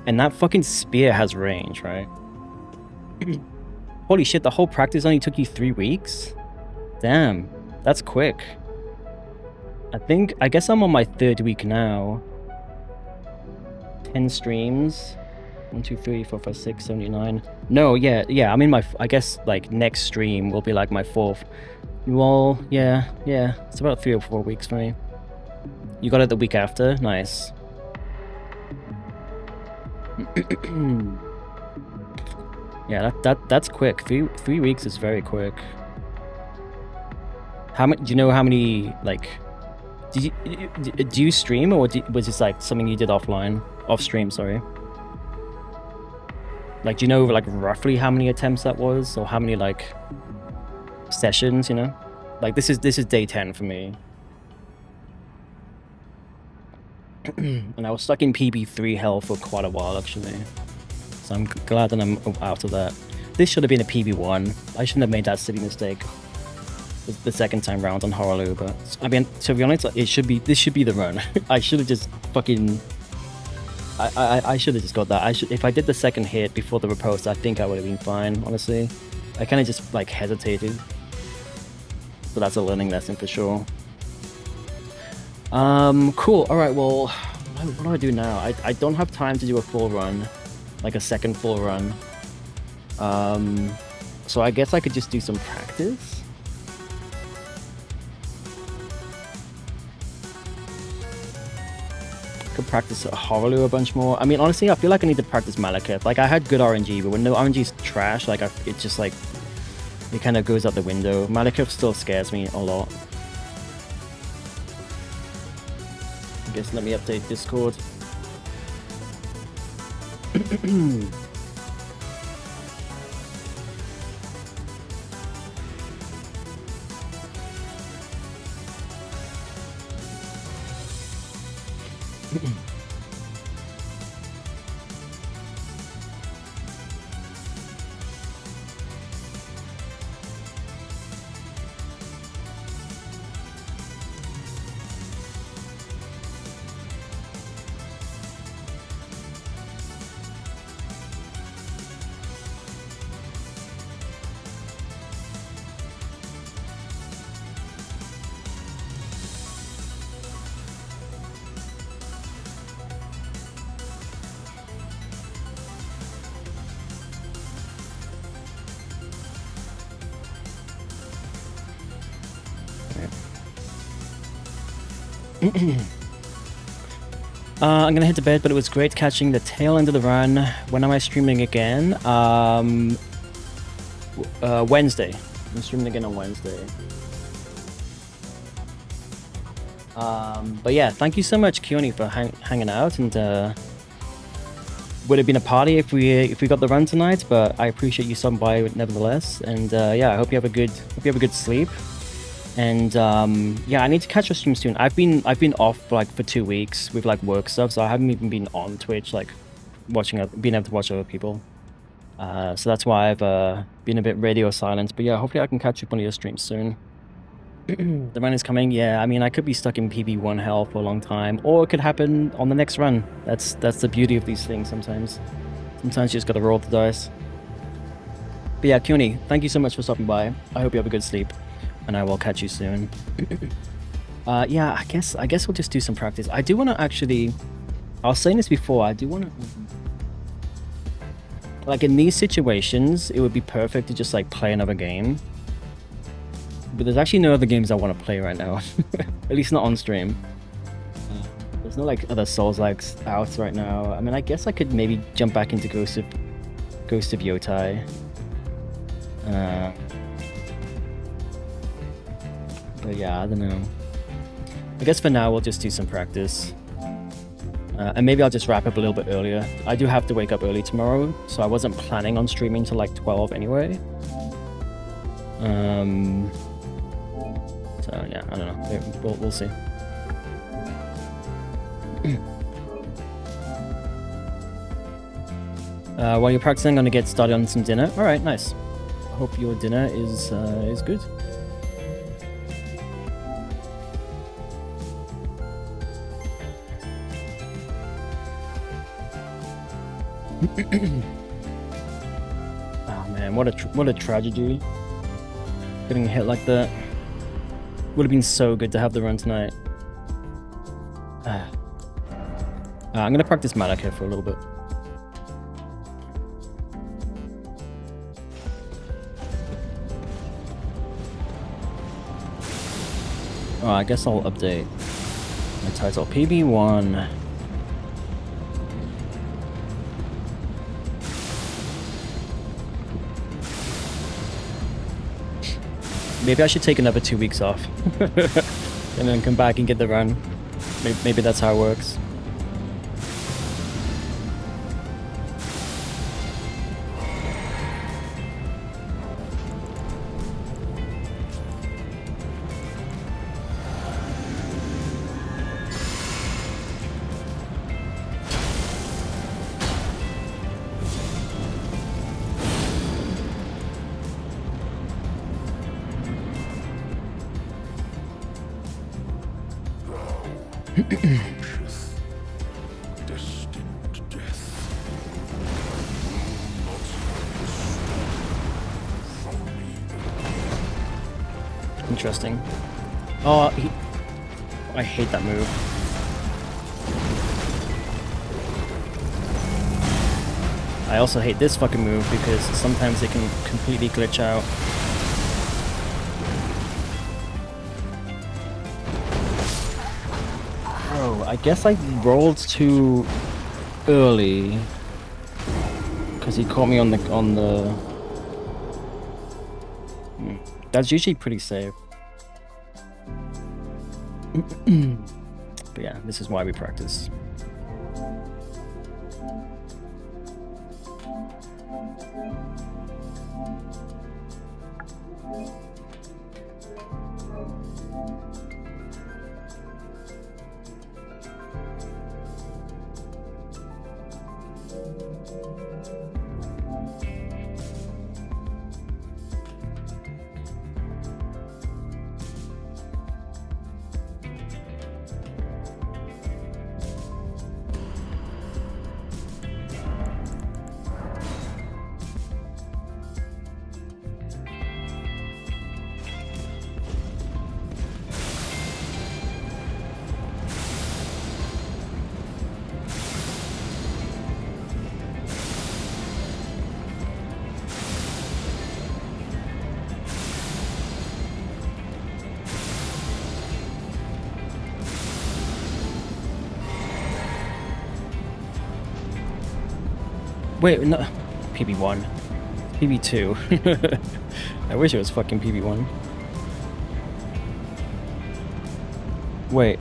And that fucking spear has range, right? Holy shit, the whole practice only took you 3 weeks? Damn, that's quick. I guess I'm on my 3rd week now. 10 streams. 1, 2, 3, 4, 5, 6, 79. No, yeah, I'm in my, I guess like next stream will be like my 4th. Well, yeah, it's about 3 or 4 weeks for me. You got it the week after? Nice. Yeah, that's quick. 3 weeks is very quick. How many? Do you know how many? Like, do you stream, or was this like something you did offline, off stream? Sorry. Like, do you know like roughly how many attempts that was, or how many like sessions? You know, like this is day 10 for me. And I was stuck in PB3 hell for quite a while, actually. So I'm glad that I'm out of that. This should have been a PB1. I shouldn't have made that silly mistake the second time round on Horlu, but I mean, to be honest, this should be the run. I should have just fucking... I should have just got that. If I did the second hit before the riposte, I think I would have been fine, honestly. I kind of just, like, hesitated. But that's a learning lesson for sure. Cool. Alright, well, what do I do now? I don't have time to do a full run. Like a second full run. So I guess I could just do some practice. Could practice Horlu a bunch more. I mean, honestly, I feel like I need to practice Malekith. Like, I had good RNG, but when the RNG's trash, like, it's just like, it kind of goes out the window. Malekith still scares me a lot. I guess let me update Discord. I'm gonna head to bed, but it was great catching the tail end of the run. When am I streaming again? Wednesday. I'm streaming again on Wednesday. But yeah, thank you so much, Keone, for hanging out, and would have been a party if we got the run tonight, but I appreciate you stopping by nevertheless. And yeah, I hope you have a good sleep. And yeah, I need to catch a stream soon. I've been off for 2 weeks with like work stuff, so I haven't even been on Twitch like being able to watch other people. So that's why I've been a bit radio silent. But yeah, hopefully I can catch up on your streams soon. The run is coming. Yeah, I mean, I could be stuck in PB1 hell for a long time, or it could happen on the next run. That's the beauty of these things. Sometimes you just gotta roll the dice. But yeah, Keone, thank you so much for stopping by. I hope you have a good sleep, and I will catch you soon. Yeah, I guess we'll just do some practice. I do want to actually. I was saying this before. I do want to. Like in these situations, it would be perfect to just like play another game. But there's actually no other games I want to play right now. At least not on stream. There's no like other Souls-likes out right now. I mean, I guess I could maybe jump back into Ghost of Yotai. But yeah, I don't know. I guess for now we'll just do some practice. And maybe I'll just wrap up a little bit earlier. I do have to wake up early tomorrow, so I wasn't planning on streaming till like 12 anyway. So yeah, I don't know. We'll see. While you're practicing, I'm gonna get started on some dinner. All right, nice. I hope your dinner is good. Oh man, what a tragedy. Getting hit like that. Would have been so good to have the run tonight. I'm gonna practice Malaka for a little bit. Oh, I guess I'll update my title. PB1. Maybe I should take another 2 weeks off. And then come back and get the run. Maybe that's how it works. Destined death. Interesting. Oh, I hate that move. I also hate this fucking move because sometimes it can completely glitch out. Bro, I guess I rolled too early because he caught me on the. That's usually pretty safe. But yeah, this is why we practice. Wait, no. PB1. PB2. I wish it was fucking PB1. Wait,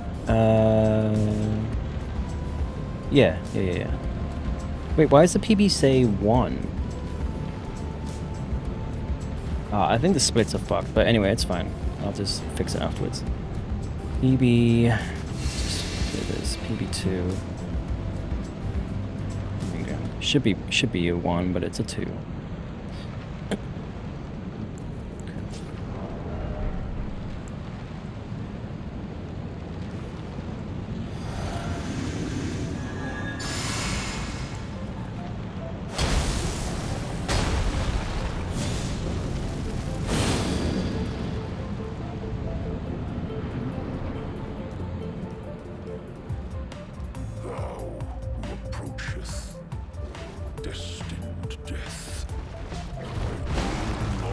yeah. Wait, why does the PB say 1? I think the splits are fucked, but anyway, it's fine. I'll just fix it afterwards. PB... Just do this. PB2. There you go. Should be a 1, but it's a 2.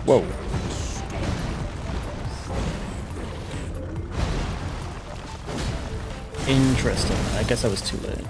Whoa. Interesting. I guess I was too late.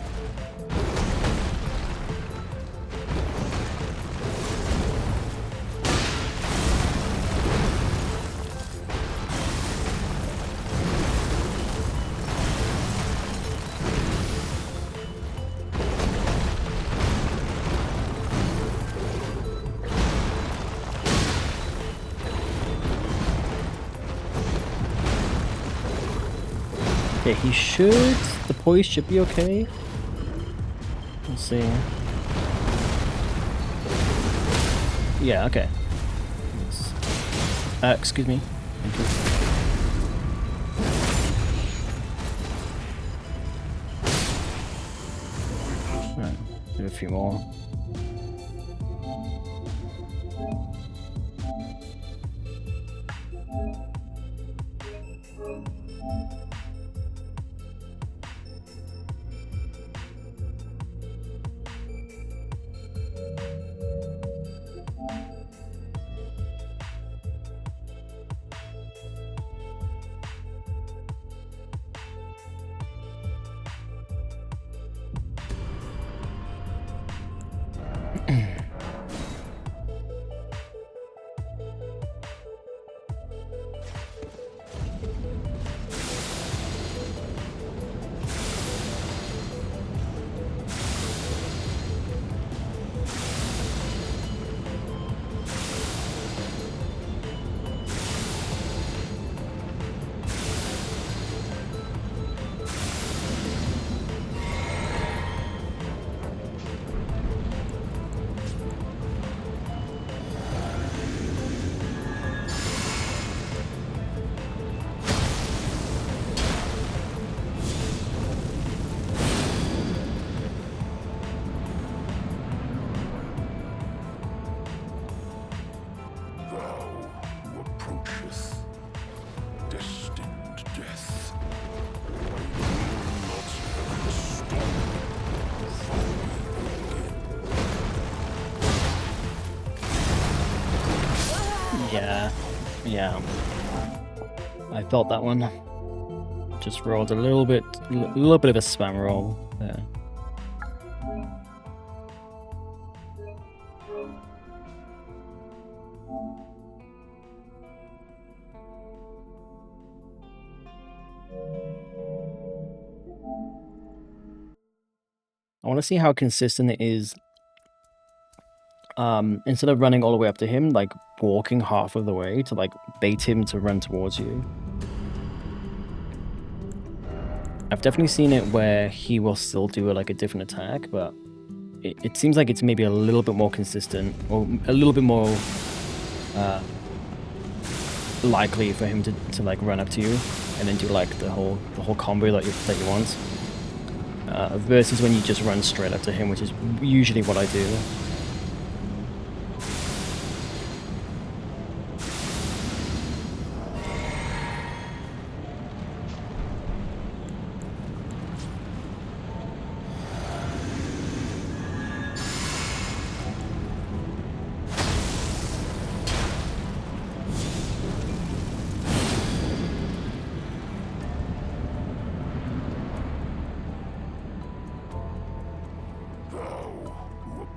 Okay, he should... The poise should be okay. Let's see. Yeah, okay. Excuse me. Thank you. Alright, do a few more. Yeah. I felt that one. Just rolled a little bit of a spam roll there. I want to see how consistent it is. Instead of running all the way up to him, like walking half of the way to like bait him to run towards you. I've definitely seen it where he will still do like a different attack, but it seems like it's maybe a little bit more consistent or a little bit more likely for him to like run up to you and then do like the whole combo that you want. Versus when you just run straight up to him, which is usually what I do.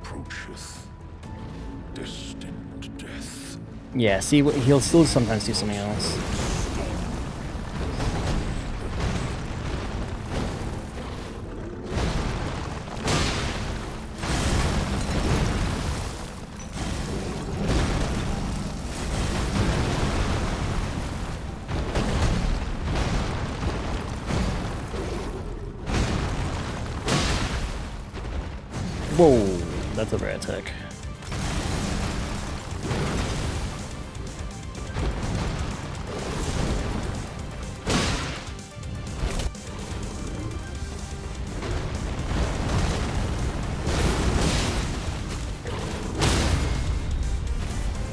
Approach Distant death. Yeah, see, he'll still sometimes do something else. Whoa, that's a rare attack.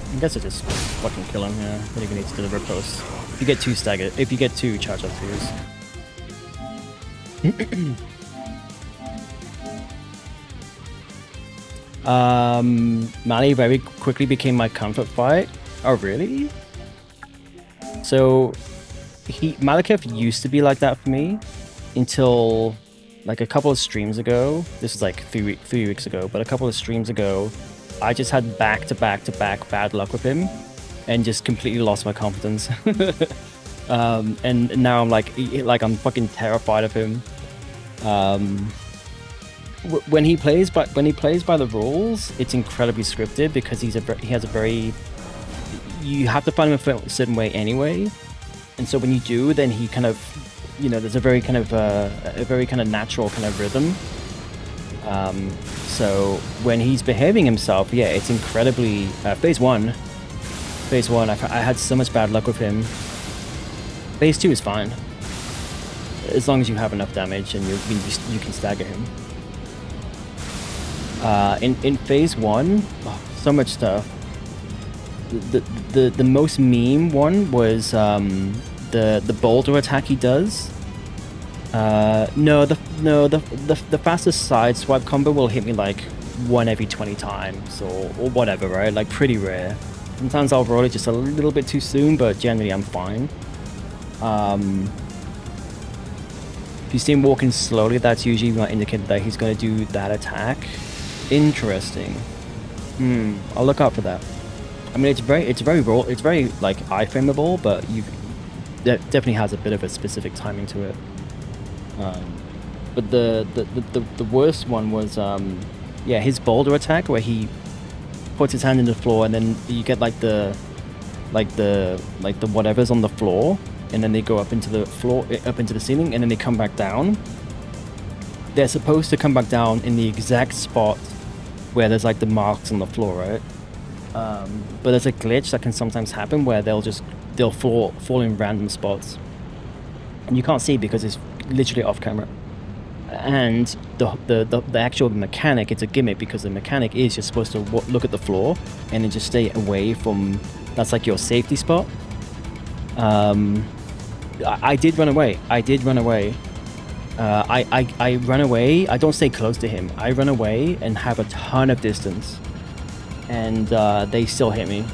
I guess I just fucking kill him, yeah. What do you need to do the riposte? If you get two stagger, if you get two charge up twos. Mali very quickly became my comfort fight. Oh really? So Malekith used to be like that for me until like a couple of streams ago. This is like three weeks ago, but a couple of streams ago, I just had back to back bad luck with him and just completely lost my confidence. And now I'm like I'm fucking terrified of him. When he plays by the rules, it's incredibly scripted because he has a very, you have to find him a certain way anyway, and so when you do, then he kind of, there's a very kind of natural kind of rhythm. So when he's behaving himself, yeah, it's incredibly phase one. I had so much bad luck with him. Phase 2 is fine, as long as you have enough damage and you can stagger him. In phase 1, so much stuff. The most meme one was the boulder attack he does. The fastest side swipe combo will hit me like 1 every 20 times or whatever, right? Like pretty rare. Sometimes I'll roll it just a little bit too soon, but generally I'm fine. If you see him walking slowly, that's usually my indicator that he's going to do that attack. Interesting. I'll look out for that. I mean, it's very like iframeable, but that definitely has a bit of a specific timing to it. But the worst one was his boulder attack where he puts his hand in the floor and then you get like the whatever's on the floor, and then they go up into the floor, up into the ceiling, and then they come back down. They're supposed to come back down in the exact spot where there's like the marks on the floor, right? But there's a glitch that can sometimes happen where they'll fall in random spots, and you can't see because it's literally off camera. And the actual mechanic, it's a gimmick because the mechanic is you're supposed to look at the floor and then just stay away from, that's like your safety spot. I did run away. I run away. I don't stay close to him. I run away and have a ton of distance, and they still hit me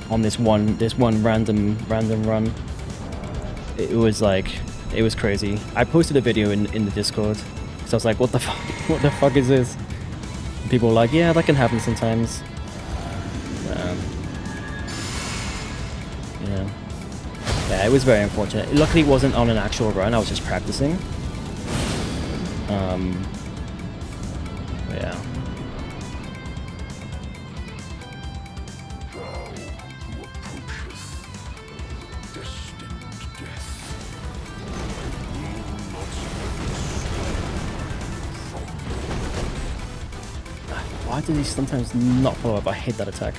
on this one random run. It was crazy. I posted a video in the Discord, so I was like, what the fuck is this? And people were like, yeah, that can happen sometimes. Yeah, it was very unfortunate. Luckily it wasn't on an actual run, I was just practicing. Yeah. Why do these sometimes not follow up? I hate that attack.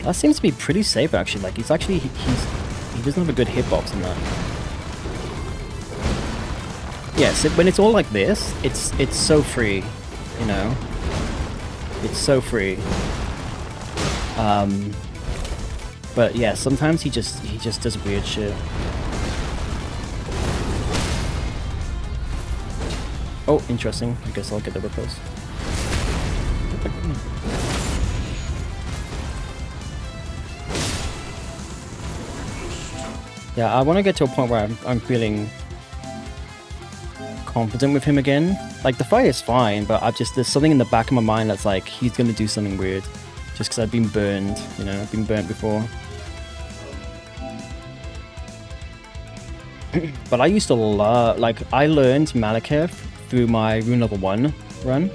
That seems to be pretty safe actually. Like he doesn't have a good hitbox in that. Yeah, so when it's all like this, it's so free, you know. It's so free. But yeah, sometimes he just does weird shit. Oh, interesting. I guess I'll get the riposte. Yeah, I want to get to a point where I'm feeling confident with him again. Like, the fight is fine, but there's something in the back of my mind that's like, he's gonna do something weird. Just because I've been burned, you know, I've been burnt before. But I used to love, like, I learned Malekith through my Rune Level 1 run.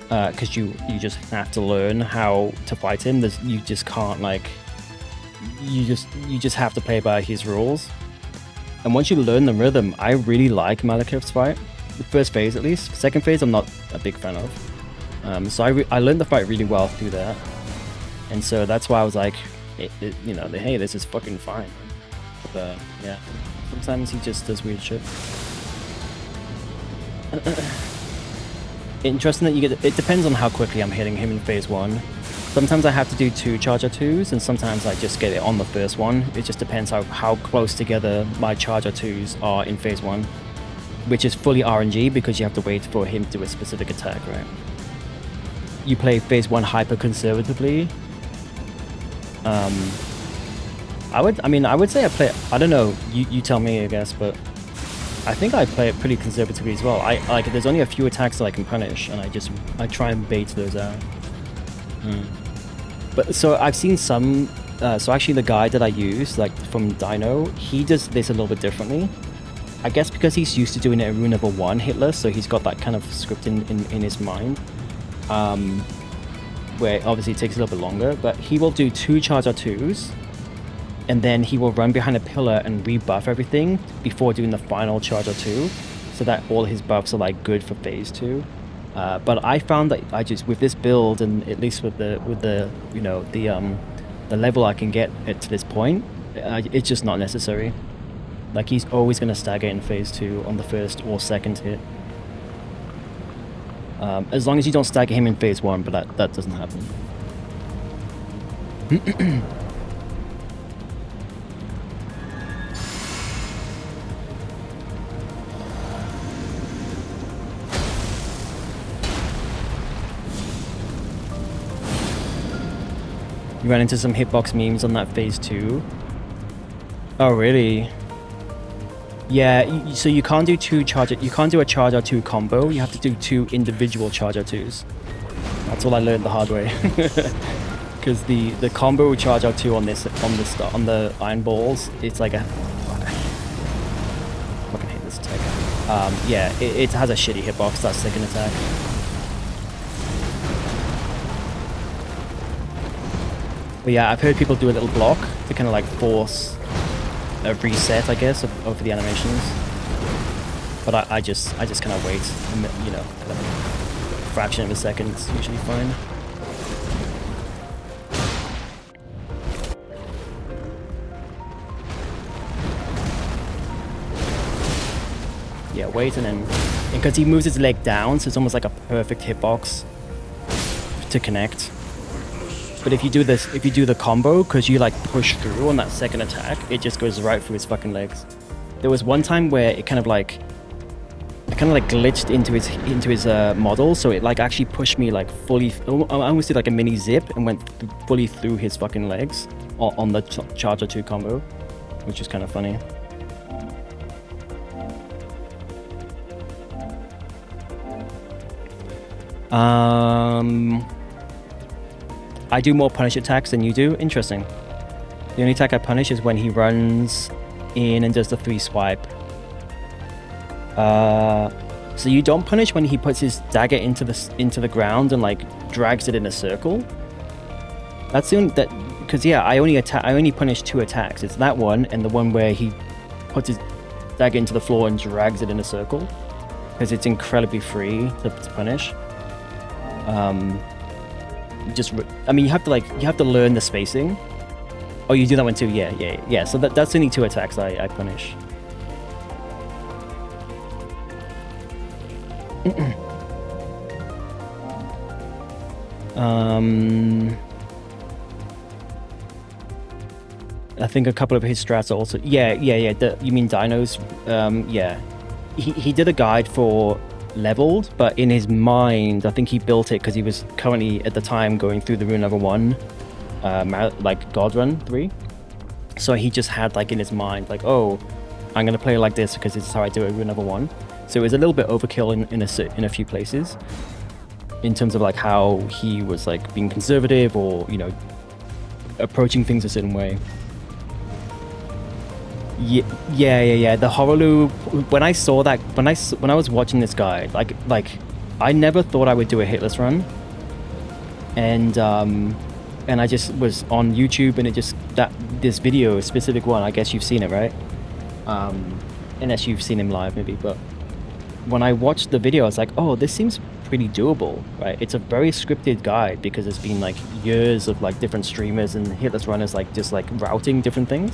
Because you just have to learn how to fight him. You just can't, like, you just have to play by his rules. And once you learn the rhythm, I really like Malekith's fight. The first phase, at least. Second phase, I'm not a big fan of. So I learned the fight really well through that. And so that's why I was like, you know, hey, this is fucking fine. But, yeah. Sometimes he just does weird shit. Interesting that you get... It depends on how quickly I'm hitting him in phase 1. Sometimes I have to do 2 charger 2s, and sometimes I just get it on the first one. It just depends how close together my charger 2s are in phase 1. Which is fully RNG, because you have to wait for him to do a specific attack, right? You play phase 1 hyper conservatively. I would say I play it, I don't know, you tell me, I guess, but I think I play it pretty conservatively as well. There's only a few attacks that I can punish, and I try and bait those out. But so I've seen some, so actually the guy that I use, like from Dino, he does this a little bit differently. I guess because he's used to doing it at Rune Level 1 Hitless, so he's got that kind of script in his mind. Where obviously it takes a little bit longer, but he will do 2 charger 2s, and then he will run behind a pillar and rebuff everything before doing the final charger 2, so that all his buffs are like good for phase 2. But I found that with this build, and at least with the you know, the level I can get it to this point, it's just not necessary. Like, he's always going to stagger in phase 2 on the first or second hit. As long as you don't stagger him in phase 1, but that doesn't happen. You ran into some hitbox memes on that phase 2. Oh, really? Yeah, so you can't do you can't do a charger 2 combo. You have to do 2 individual charger 2s. That's all I learned the hard way. Because the combo charger 2 on the iron balls, it's like a... Fuck, I fucking hate this attack. Yeah, it has a shitty hitbox, that second attack. But yeah, I've heard people do a little block to kind of like force a reset, I guess, of the animations. But I just kind of wait, you know, kind of a fraction of a second. It's usually fine. Yeah, wait, and then because he moves his leg down, so it's almost like a perfect hitbox to connect. But if you do the combo, because you like push through on that second attack, it just goes right through his fucking legs. There was one time where it kind of like glitched into his model, so it like actually pushed me like fully. I almost did like a mini zip and went fully through his fucking legs on the Charger 2 combo, which is kind of funny. I do more punish attacks than you do. Interesting. The only attack I punish is when he runs in and does the 3 swipe. So you don't punish when he puts his dagger into the ground and like drags it in a circle. That's the only because yeah, I only punish 2 attacks. It's that one and the one where he puts his dagger into the floor and drags it in a circle, because it's incredibly free to punish. You have to learn the spacing. Oh, you do that one too? Yeah. So that's only 2 attacks I punish. I think a couple of his strats are also... Yeah. You mean Dinos? Yeah. He did a guide for leveled, but in his mind, I think he built it because he was currently, at the time, going through the Rune Level 1, like God Run 3. So he just had, like, in his mind, like, oh, I'm gonna play like this because this is how I do it with another one. So it was a little bit overkill in a few places, in terms of like how he was like being conservative or, you know, approaching things a certain way. Yeah. The horror loop. When I saw that, when I was watching this guy, like I never thought I would do a hitless run, and I just was on YouTube, and it just this video, a specific one. I guess you've seen it, right? Unless you've seen him live, maybe. But when I watched the video, I was like, oh, this seems pretty doable, right? It's a very scripted guide because it's been like years of like different streamers and hitless runners like just like routing different things.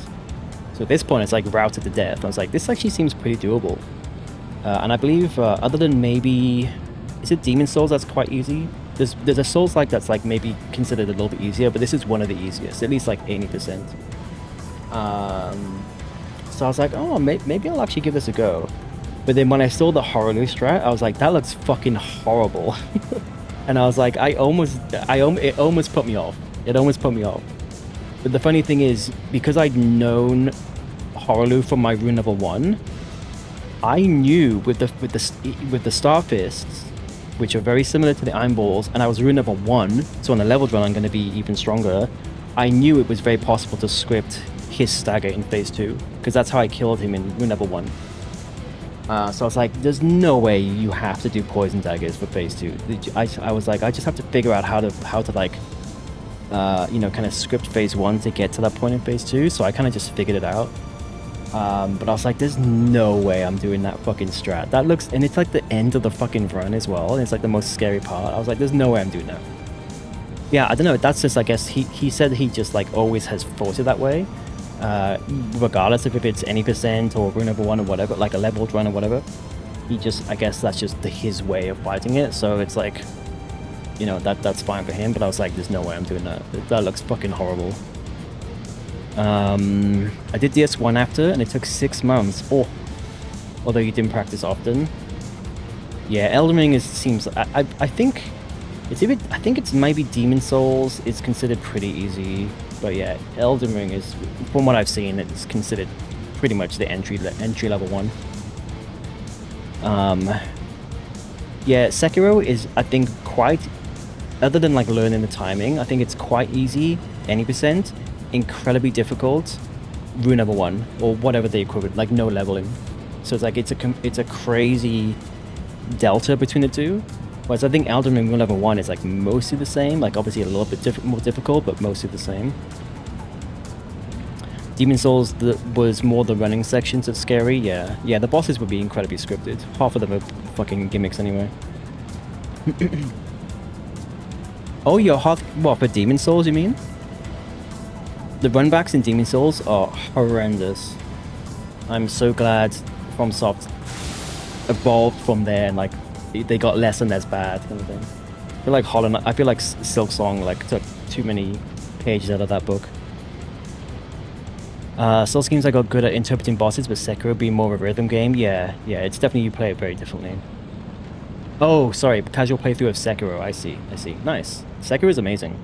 So at this point, it's like routed to death. I was like, this actually seems pretty doable. And I believe, other than maybe, is it Demon Souls that's quite easy? There's a Souls like that's like maybe considered a little bit easier, but this is one of the easiest, at least like 80%. So I was like, oh, maybe I'll actually give this a go. But then when I saw the horror strat, I was like, that looks fucking horrible. And I was like, it almost put me off. It almost put me off. But the funny thing is, because I'd known Horolu from my rune level 1, I knew with the Star Fists, which are very similar to the Iron Balls, and I was rune level 1, so on the leveled run I'm going to be even stronger. I knew it was very possible to script his stagger in phase 2, because that's how I killed him in rune level 1. So I was like, there's no way you have to do poison daggers for phase 2. I was like, I just have to figure out how to like, you know, kind of script phase 1 to get to that point in phase 2. So I kind of just figured it out. But I was like, there's no way I'm doing that fucking strat. That looks, and it's like the end of the fucking run as well. And it's like the most scary part. I was like, there's no way I'm doing that. Yeah, I don't know. That's just, I guess he said he just like always has thought it that way. Regardless of if it's any percent or rune level 1 or whatever, like a leveled run or whatever. He just, I guess that's just his way of fighting it. So it's like, you know, that's fine for him, but I was like, there's no way I'm doing that. That looks fucking horrible. I did DS1 after, and it took 6 months. Oh, although you didn't practice often. Yeah, Elden Ring seems. I think it's maybe Demon Souls is considered pretty easy, but yeah, Elden Ring is, from what I've seen, it's considered pretty much the entry level one. Yeah, Sekiro is, I think, quite, other than like learning the timing, I think it's quite easy, any percent, incredibly difficult, rune level 1, or whatever the equivalent, like no leveling. So it's like, it's a crazy delta between the two. Whereas I think Elden Ring rune level 1 is like mostly the same, like obviously a little bit more difficult, but mostly the same. Demon Souls was more the running sections that's scary, yeah. Yeah, the bosses would be incredibly scripted. Half of them are fucking gimmicks anyway. Oh, you're hot, what, for Demon Souls you mean? The runbacks in Demon Souls are horrendous. I'm so glad FromSoft evolved from there and like they got less and less bad kind of thing. I feel like Silk Song like took too many pages out of that book. Souls games I got good at interpreting bosses, but Sekiro being more of a rhythm game, yeah, it's definitely, you play it very differently. Oh, sorry, casual playthrough of Sekiro, I see. Nice. Sekiro is amazing.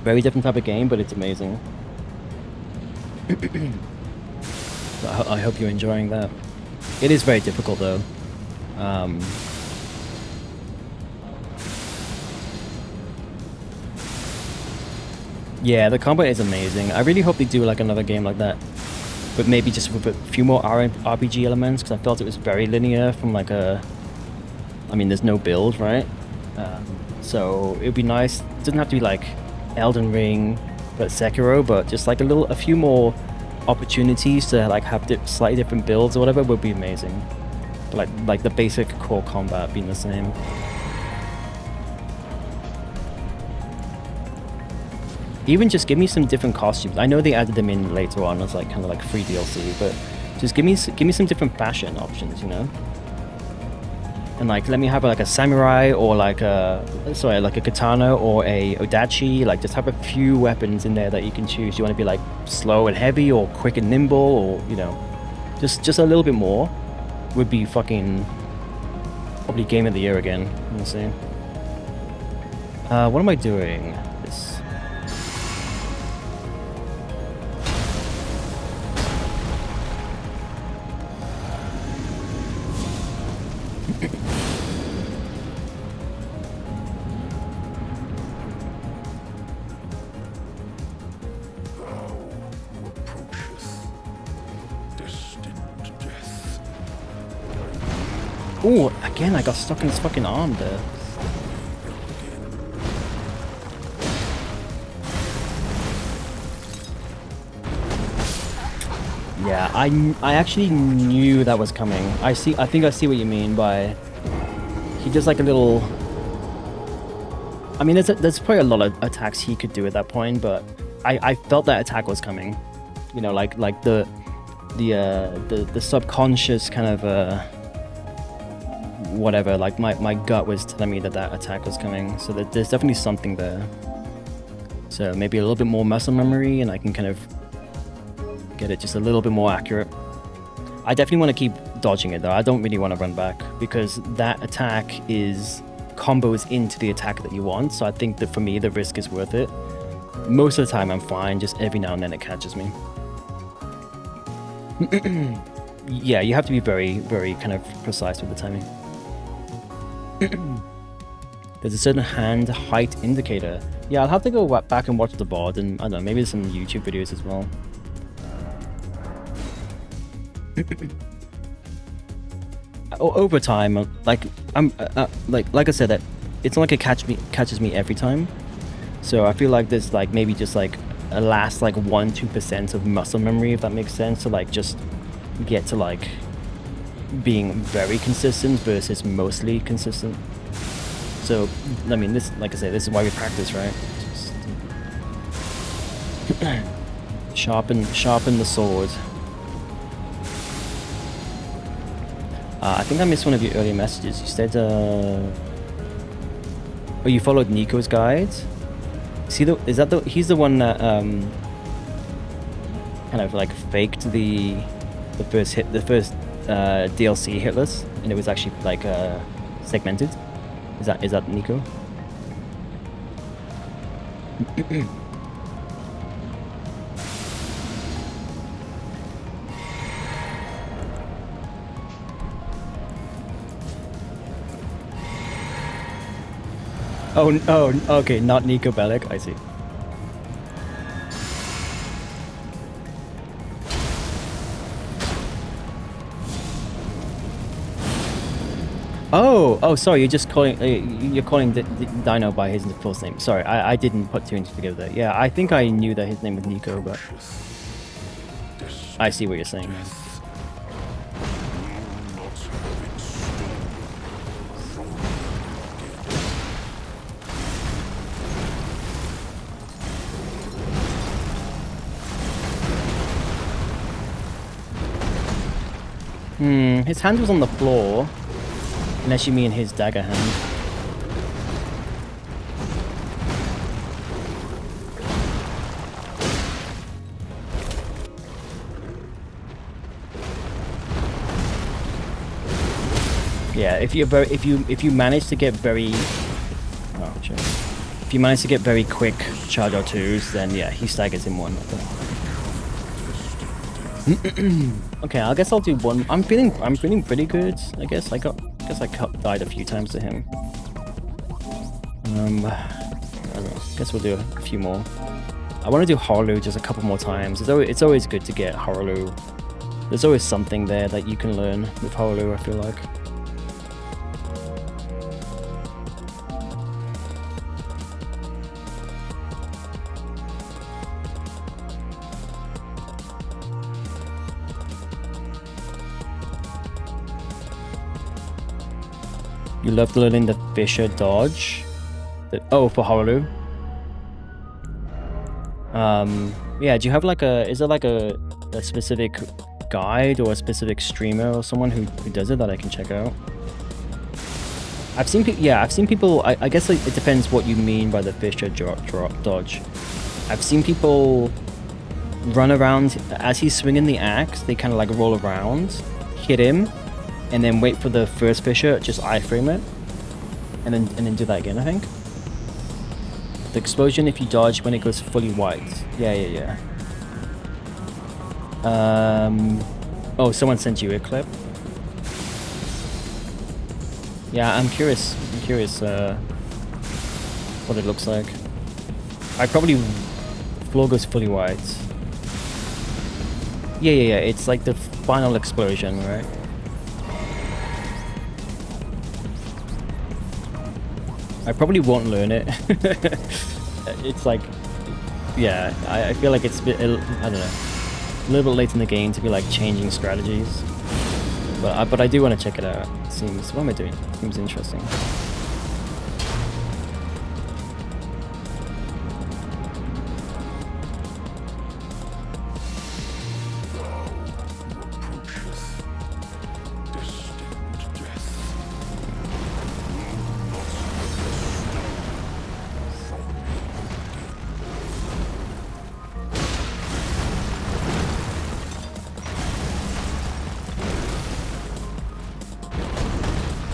Very different type of game, but it's amazing. I hope you're enjoying that. It is very difficult though. Yeah, the combat is amazing. I really hope they do like another game like that, but maybe just with a few more RPG elements, because I felt it was very linear from like I mean, there's no build, right? So it would be nice. It doesn't have to be like Elden Ring, but Sekiro, but just like a few more opportunities to like have slightly different builds or whatever would be amazing. But like the basic core combat being the same. Even just give me some different costumes. I know they added them in later on as like kind of like free DLC, but just give me some different fashion options, you know? And like let me have like a samurai or like a katana or a odachi. Like just have a few weapons in there that you can choose. You want to be like slow and heavy or quick and nimble, or you know, just a little bit more would be fucking probably game of the year again. Let's see. What am I doing? Oh, again, I got stuck in his fucking arm there. Yeah, I actually knew that was coming. I think I see what you mean by he does like a little. I mean, there's probably a lot of attacks he could do at that point, but I felt that attack was coming. You know, like the subconscious kind of whatever. Like my gut was telling me that attack was coming. So there's definitely something there. So maybe a little bit more muscle memory, and I can kind of get it just a little bit more accurate. I definitely want to keep dodging it though. I don't really want to run back because that attack is combos into the attack that you want. So I think that for me the risk is worth it. Most of the time I'm fine, just every now and then it catches me. Yeah, you have to be very, very kind of precise with the timing. There's a certain hand height indicator. Yeah, I'll have to go back and watch the VOD, and I don't know, maybe some YouTube videos as well. Over time, like like I said, that it's not like it catches me every time. So I feel like there's like maybe just like a last like 1-2% of muscle memory, if that makes sense, to like just get to like being very consistent versus mostly consistent. So I mean, this, like I said, this is why we practice, right? Just sharpen the sword. I think I missed one of your earlier messages. You said, oh, you followed Nico's guide? He's the one that, kind of like faked the first DLC Hitless, and it was actually like, segmented? Is that Nico? Oh, okay, not Nico Bellic, I see. Oh, sorry, you're just calling, you're calling Dino by his first name. Sorry, I didn't put two and two together. Yeah, I think I knew that his name was Nico, but I see what you're saying. His hand was on the floor, unless you mean his dagger hand. Yeah, if you manage to get very, if you manage to get very quick charge R2s, then yeah, he staggers in one. Okay, I guess I'll do one. I'm feeling pretty good. I guess I died a few times to him. I don't know. I guess we'll do a few more. I want to do Horlu just a couple more times. It's always good to get Horlu. There's always something there that you can learn with Horlu, I feel like. You loved learning the Fisher dodge. Oh, for Horlu. Yeah, do you have like is there like a specific guide or a specific streamer or someone who does it that I can check out? I've seen people, I guess it depends what you mean by the Fisher dodge. I've seen people run around as he's swinging the axe, they kind of like roll around, hit him, and then wait for the first Fisher, just iframe it, and then do that again, I think. The explosion if you dodge when it goes fully white. Yeah. Oh, someone sent you a clip. Yeah, I'm curious what it looks like. Floor goes fully white. Yeah, it's like the final explosion, right? I probably won't learn it. It's like, yeah, I feel like it's a bit, I don't know, a little bit late in the game to be like changing strategies. But I do want to check it out. It seems, what am I doing? Seems interesting.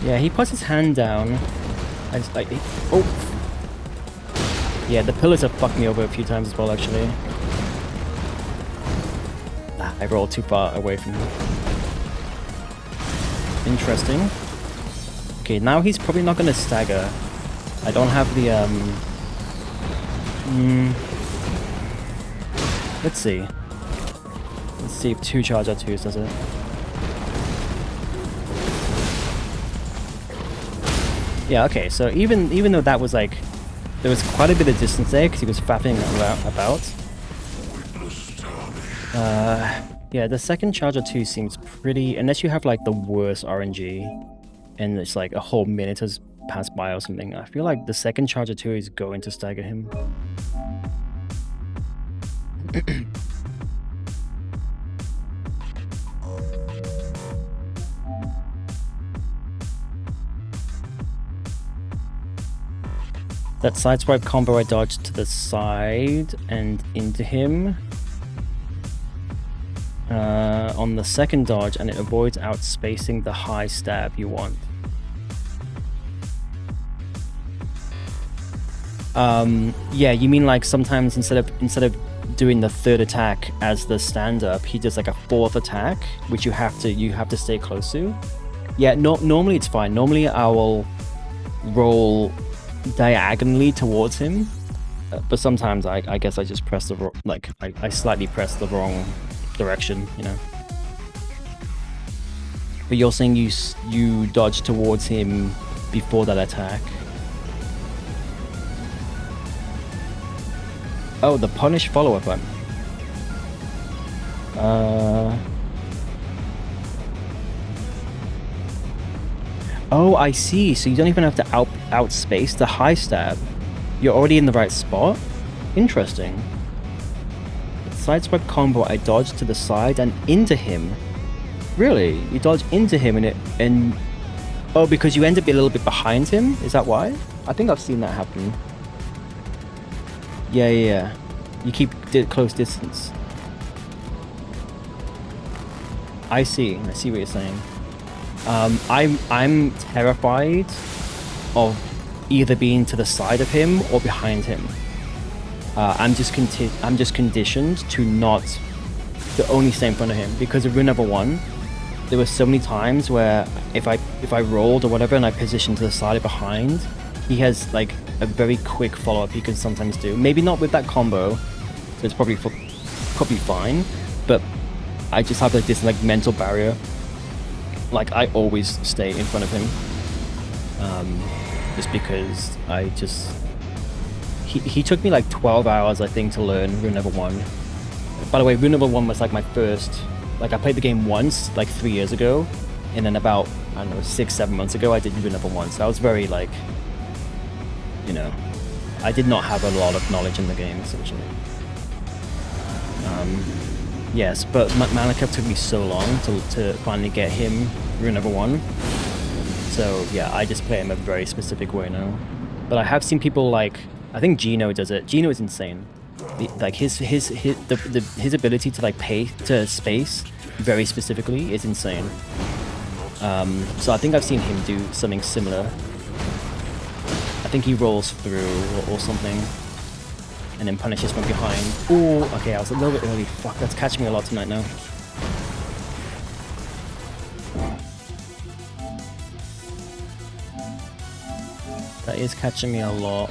Yeah, he puts his hand down. I just like, oh! Yeah, the pillars have fucked me over a few times as well, actually. I rolled too far away from him. Interesting. Okay, now he's probably not gonna stagger. I don't have the, let's see. Let's see if 2 charge R2s does it. Yeah, okay, so even though that was like, there was quite a bit of distance there because he was faffing about. Yeah, the second charger 2 seems pretty, unless you have like the worst RNG and it's like a whole minute has passed by or something. I feel like the second charger 2 is going to stagger him. That sideswipe combo I dodged to the side and into him. On the second dodge, and it avoids outspacing the high stab you want. Yeah, you mean like sometimes instead of doing the 3rd attack as the stand-up, he does like a 4th attack, which you have to stay close to. Yeah, normally it's fine. Normally I will roll diagonally towards him, but sometimes I guess I just press the like I slightly press the wrong direction, you know. But you're saying you dodge towards him before that attack. Oh, the punish follow-up one. Oh, I see. So you don't even have to outspace the high stab. You're already in the right spot? Interesting. Sideswipe combo, I dodged to the side and into him. Really? You dodge into him and oh, because you end up a little bit behind him? Is that why? I think I've seen that happen. Yeah. You keep close distance. I see what you're saying. I'm terrified of either being to the side of him or behind him. I'm just conditioned to only stay in front of him, because of rule number 1, there were so many times where if I rolled or whatever and I positioned to the side or behind, he has like a very quick follow-up he can sometimes do. Maybe not with that combo, so it's probably fine, but I just have like this like mental barrier. Like I always stay in front of him, just because he took me like 12 hours I think to learn rune number 1. By the way, rune number 1 was like my first, like I played the game once like 3 years ago, and then about, I don't know, 6-7 months ago I did rune number 1, so I was very like, you know, I did not have a lot of knowledge in the game essentially. Yes, but Malekith took me so long to finally get him rune number 1. So yeah, I just play him a very specific way now. But I have seen people like, I think Gino does it. Gino is insane. Like his ability to like pay to space very specifically is insane. So I think I've seen him do something similar. I think he rolls through or something, and then punishes from behind. Ooh, okay, I was a little bit early. Fuck, that's catching me a lot tonight now. That is catching me a lot.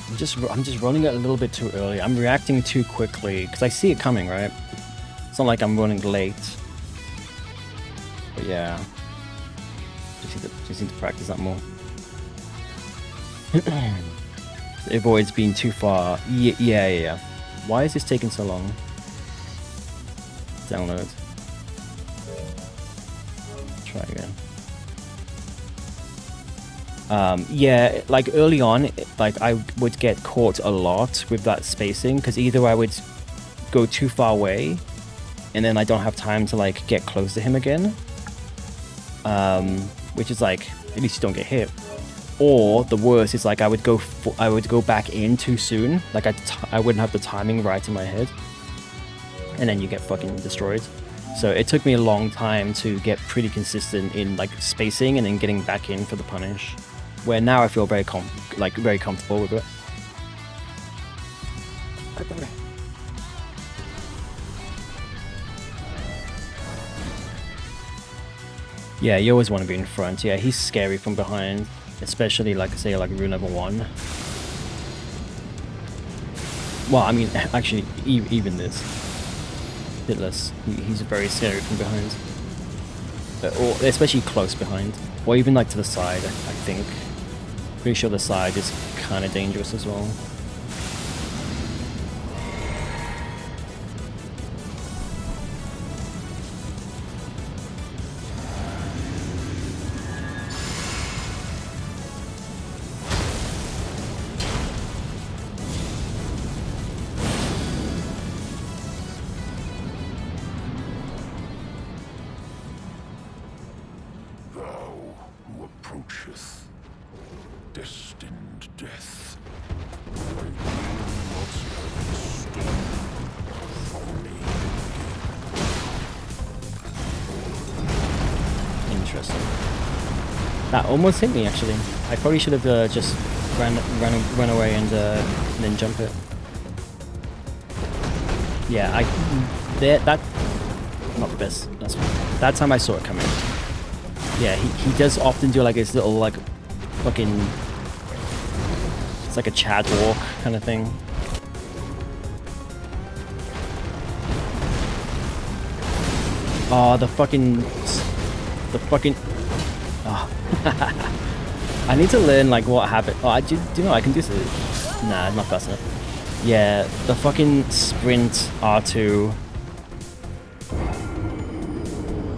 I'm just running it a little bit too early. I'm reacting too quickly because I see it coming, right? It's not like I'm running late. But yeah, just need to practice that more. It avoids being too far. Yeah. Why is this taking so long? Download. Try again. Yeah, like early on, like I would get caught a lot with that spacing, because either I would go too far away and then I don't have time to like get close to him again, which is like, at least you don't get hit. Or the worst is like I would go back in too soon, like I wouldn't have the timing right in my head, and then you get fucking destroyed. So it took me a long time to get pretty consistent in like spacing and then getting back in for the punish, where now I feel very comfortable with it. Yeah, you always want to be in front. Yeah, he's scary from behind, especially like say like rune level 1. Well, I mean, actually, even this Hitless, he's very scary from behind, or especially close behind, or even like to the side. I think, pretty sure the side is kind of dangerous as well. Approacheth destined death. I will not have it stolen from me again. Interesting. That almost hit me actually. I probably should have just run away and then jump it. Yeah, that not the best. That's fine. That time I saw it coming. Yeah, he does often do like his little like fucking, it's like a Chad walk kind of thing. Oh, the fucking oh. I need to learn like what happened. Oh, do you know I can do this? Nah, not fast enough. Yeah, the fucking sprint R2.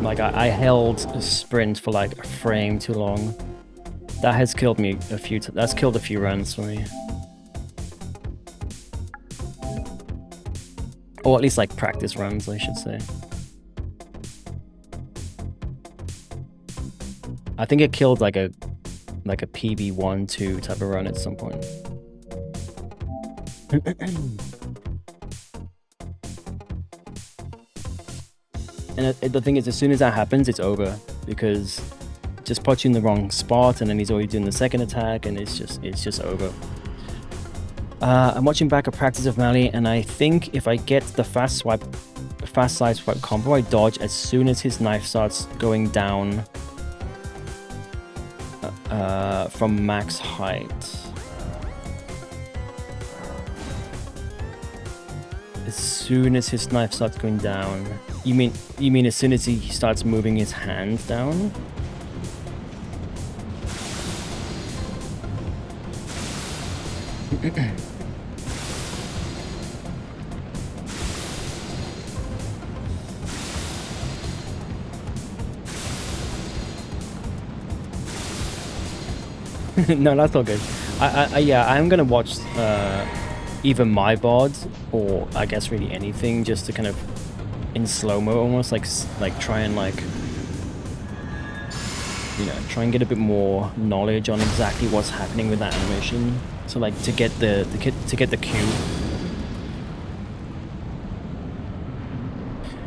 Like I held sprint for like a frame too long. That has killed me a few times. That's killed a few runs for me. Or at least like practice runs, I should say. I think it killed like a PB1-2 type of run at some point. And the thing is, as soon as that happens, it's over, because it just puts you in the wrong spot, and then he's already doing the second attack, and it's just over. I'm watching back a practice of melee, and I think if I get the fast side swipe combo, I dodge as soon as his knife starts going down from max height. As soon as his knife starts going down. You mean as soon as he starts moving his hand down? No, that's all good. Yeah, I'm gonna watch either my VOD or I guess really anything, just to kind of in slow-mo almost, like try and like, you know, try and get a bit more knowledge on exactly what's happening with that animation, so like to get the cue.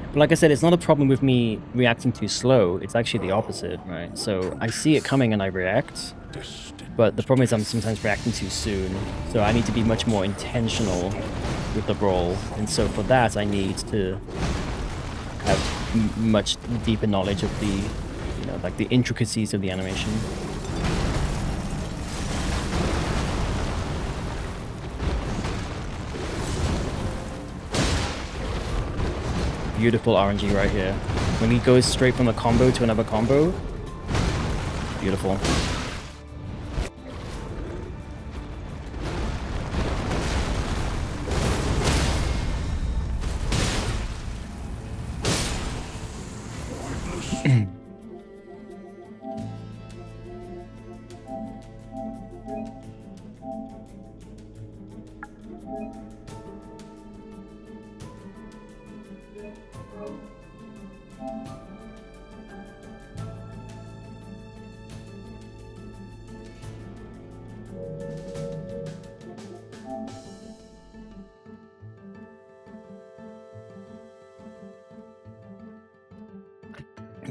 But like I said, it's not a problem with me reacting too slow, it's actually the opposite, right? So I see it coming and I react, but the problem is I'm sometimes reacting too soon, so I need to be much more intentional with the roll, and so for that I need to have much deeper knowledge of the, you know, like the intricacies of the animation. Beautiful RNG right here. When he goes straight from a combo to another combo, beautiful.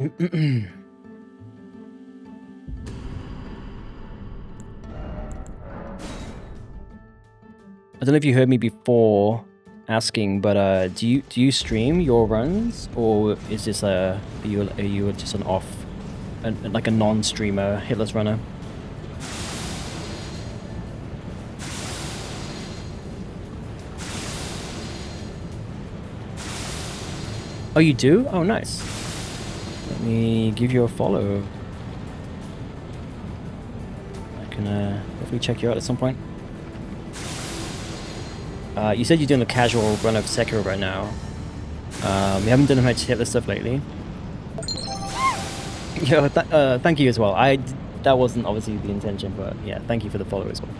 I don't know if you heard me before asking, but do you stream your runs, or is this are you just an off, like a non-streamer Hitless runner? Oh, you do? Oh, nice. Let me give you a follow. I can hopefully check you out at some point. You said you're doing a casual run of Sekiro right now. We haven't done much Hitless stuff lately. Yeah, thank you as well. That wasn't obviously the intention, but yeah, thank you for the follow as well.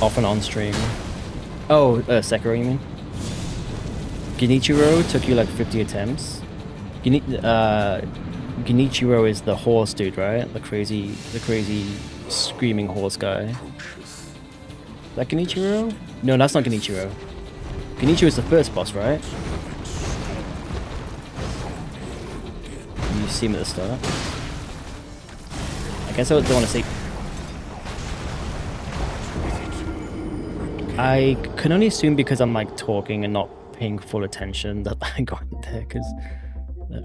Off and on stream. Oh, Sekiro, you mean? Genichiro took you like 50 attempts. Genichiro is the horse dude, right? The crazy screaming horse guy. Is that Genichiro? No, that's not Genichiro. Genichiro is the first boss, right? You see him at the start. I guess I don't want to say. I can only assume because I'm like talking and not paying full attention that I got in there, because that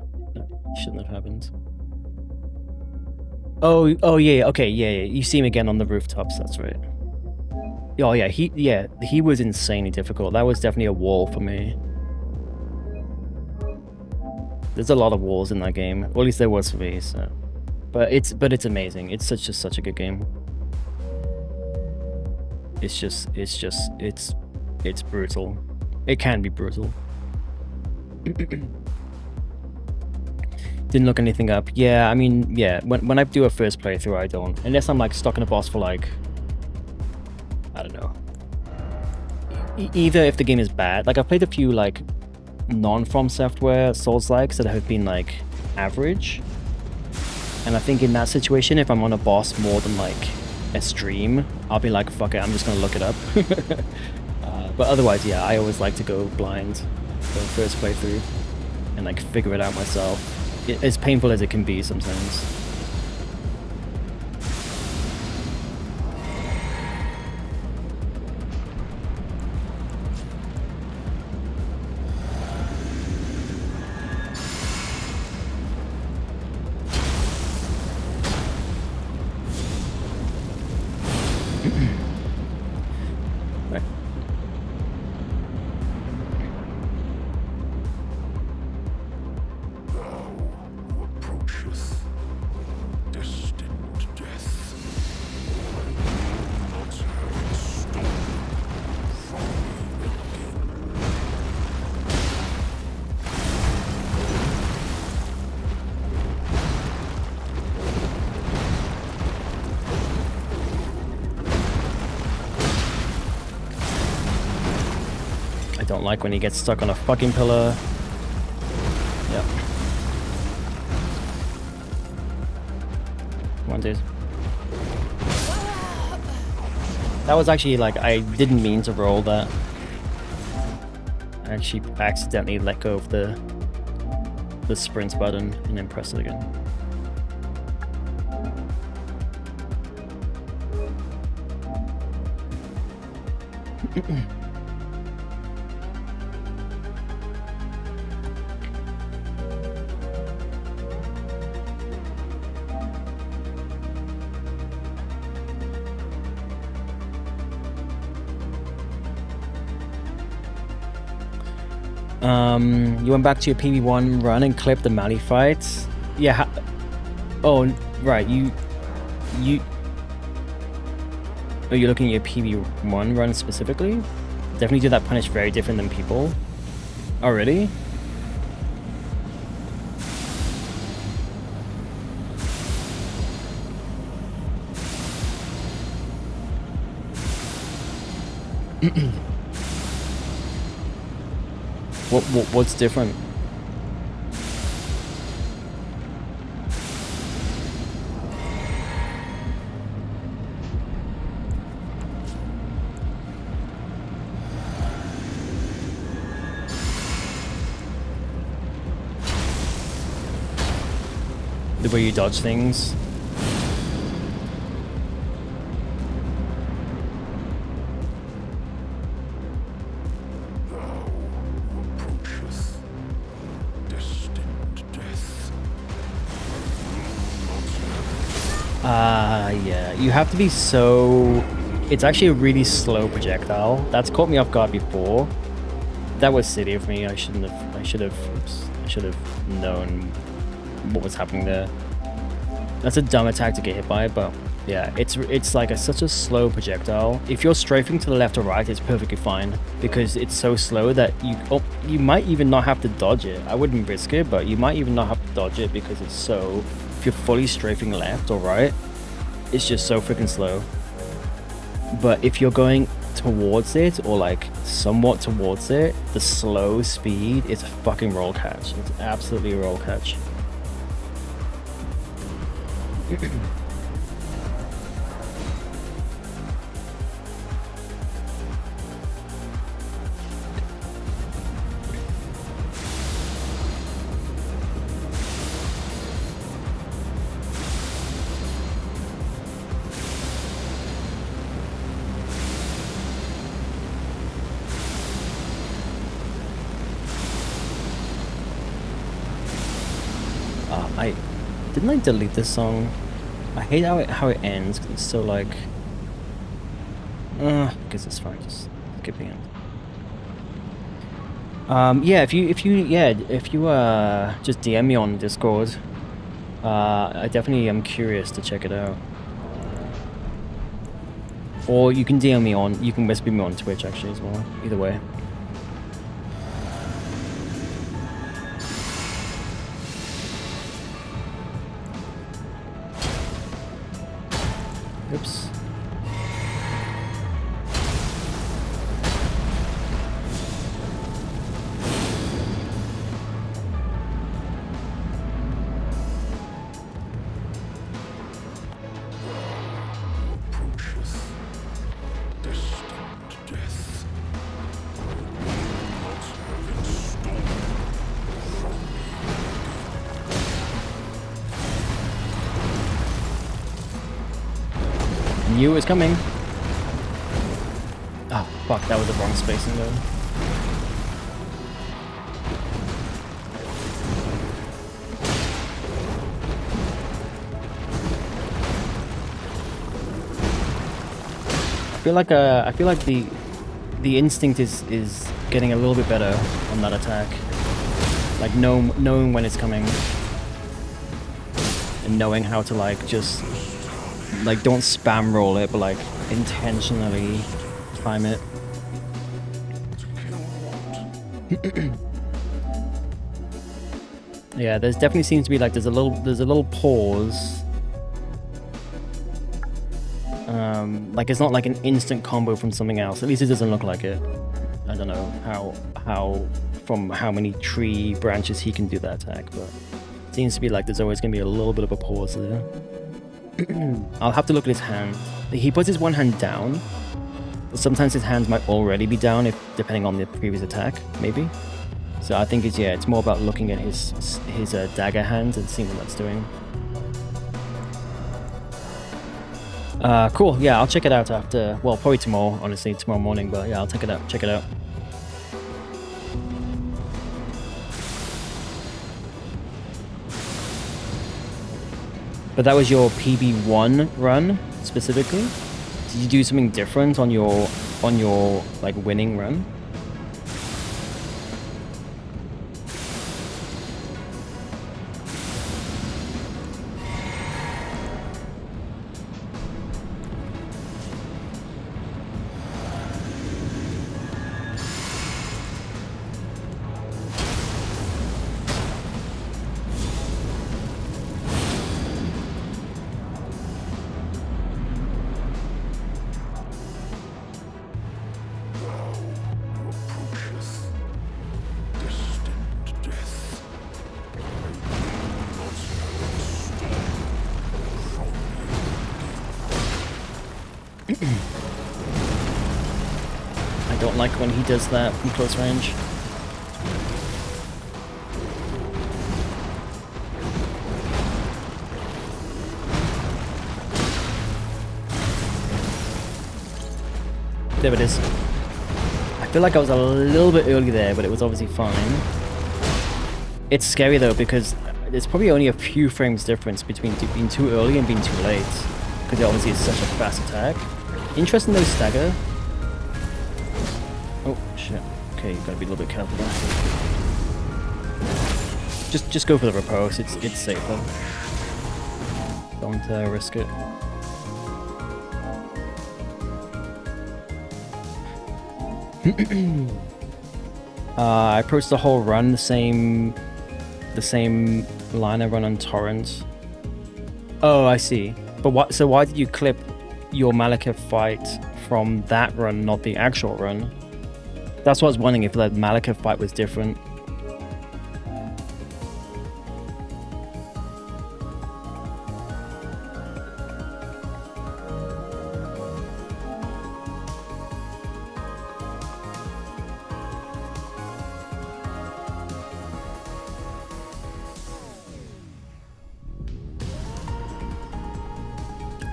shouldn't have happened. Oh yeah, okay, yeah. You see him again on the rooftops. That's right. Oh yeah, he was insanely difficult. That was definitely a wall for me. There's a lot of walls in that game. Or at least there was for me. So, but it's amazing. It's such a good game. It's brutal. It can be brutal. Didn't look anything up. Yeah, I mean, yeah. When I do a first playthrough, I don't, unless I'm like stuck in a boss for like, I don't know. Either if the game is bad, like I've played a few like non-From Software Souls-likes that have been like average, and I think in that situation, if I'm on a boss more than like a stream, I'll be like, fuck it, I'm just gonna look it up. But otherwise, yeah, I always like to go blind for the first playthrough and like figure it out myself. As painful as it can be sometimes. Don't like when he gets stuck on a fucking pillar. Yep. Come on, dude. That was actually like, I didn't mean to roll that. I actually accidentally let go of the sprint button and then press it again. You went back to your PB1 run and clipped the Mali fights. Yeah. Oh, right. You. Are you looking at your PB1 run specifically? Definitely do that punish very different than people. Oh, really? What's different? The way you dodge things. Approacheth distant death. Yeah. You have to be so... It's actually a really slow projectile. That's caught me off guard before. That was silly of me. I should have known what was happening there. That's a dumb attack to get hit by, but yeah, it's like such a slow projectile. If you're strafing to the left or right, it's perfectly fine because it's so slow that you might even not have to dodge it. I wouldn't risk it, but you might even not have to dodge it because it's so... If you're fully strafing left or right, it's just so freaking slow. But if you're going towards it or like somewhat towards it, the slow speed is a fucking roll catch. It's absolutely a roll catch. Didn't I delete this song? I hate how it ends because it's so like... because it's fine, just skip the end. Yeah, if you just DM me on Discord, I definitely am curious to check it out. Or you can DM me on, you can message me on Twitch actually as well. Either way. Oops. Approacheth distant death. What have in store from Knew it was coming. Oh fuck, that was the wrong spacing though. I feel like the instinct is getting a little bit better on that attack. Like knowing when it's coming. And knowing how to like just like don't spam roll it, but like intentionally time it. Yeah, there's definitely seems to be like there's a little pause. Like it's not like an instant combo from something else. At least it doesn't look like it. I don't know how from how many tree branches he can do that attack, but it seems to be like there's always gonna be a little bit of a pause there. I'll have to look at his hand. He puts his one hand down, but sometimes his hands might already be down if depending on the previous attack, maybe. So I think it's more about looking at his dagger hand and seeing what that's doing. Cool. Yeah, I'll check it out after. Well, probably tomorrow. Honestly, tomorrow morning. But yeah, I'll check it out. Check it out. But that was your PB1 run specifically. Did you do something different on your like winning run? I don't like when he does that from close range. There it is. I feel like I was a little bit early there, but it was obviously fine. It's scary though, because there's probably only a few frames difference between being too early and being too late. Because obviously it's such a fast attack. Interesting though, stagger. Oh shit. Okay, you gotta be a little bit careful there. Just go for the repose, it's safer. Don't risk it. I approached the whole run the same line I run on Torrent. Oh, I see. But what? So why did you clip your Malekith fight from that run, not the actual run? That's what I was wondering, if that Malekith fight was different.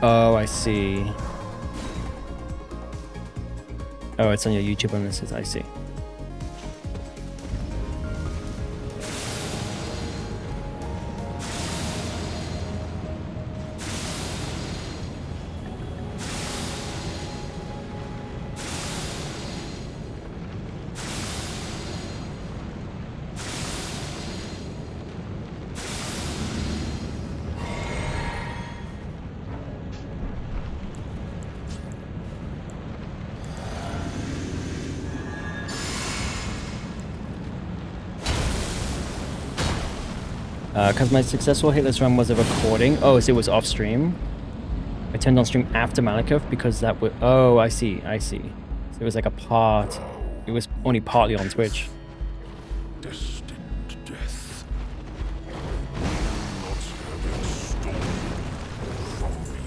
Oh, I see. Oh, it's on your YouTube analysis, I see. Because my successful Hitless run was a recording. Oh, so it was off stream. I turned on stream after Malekith because that would. Oh, I see. So it was like a part. It was only partly on Twitch. Destined death. Not having stolen from me.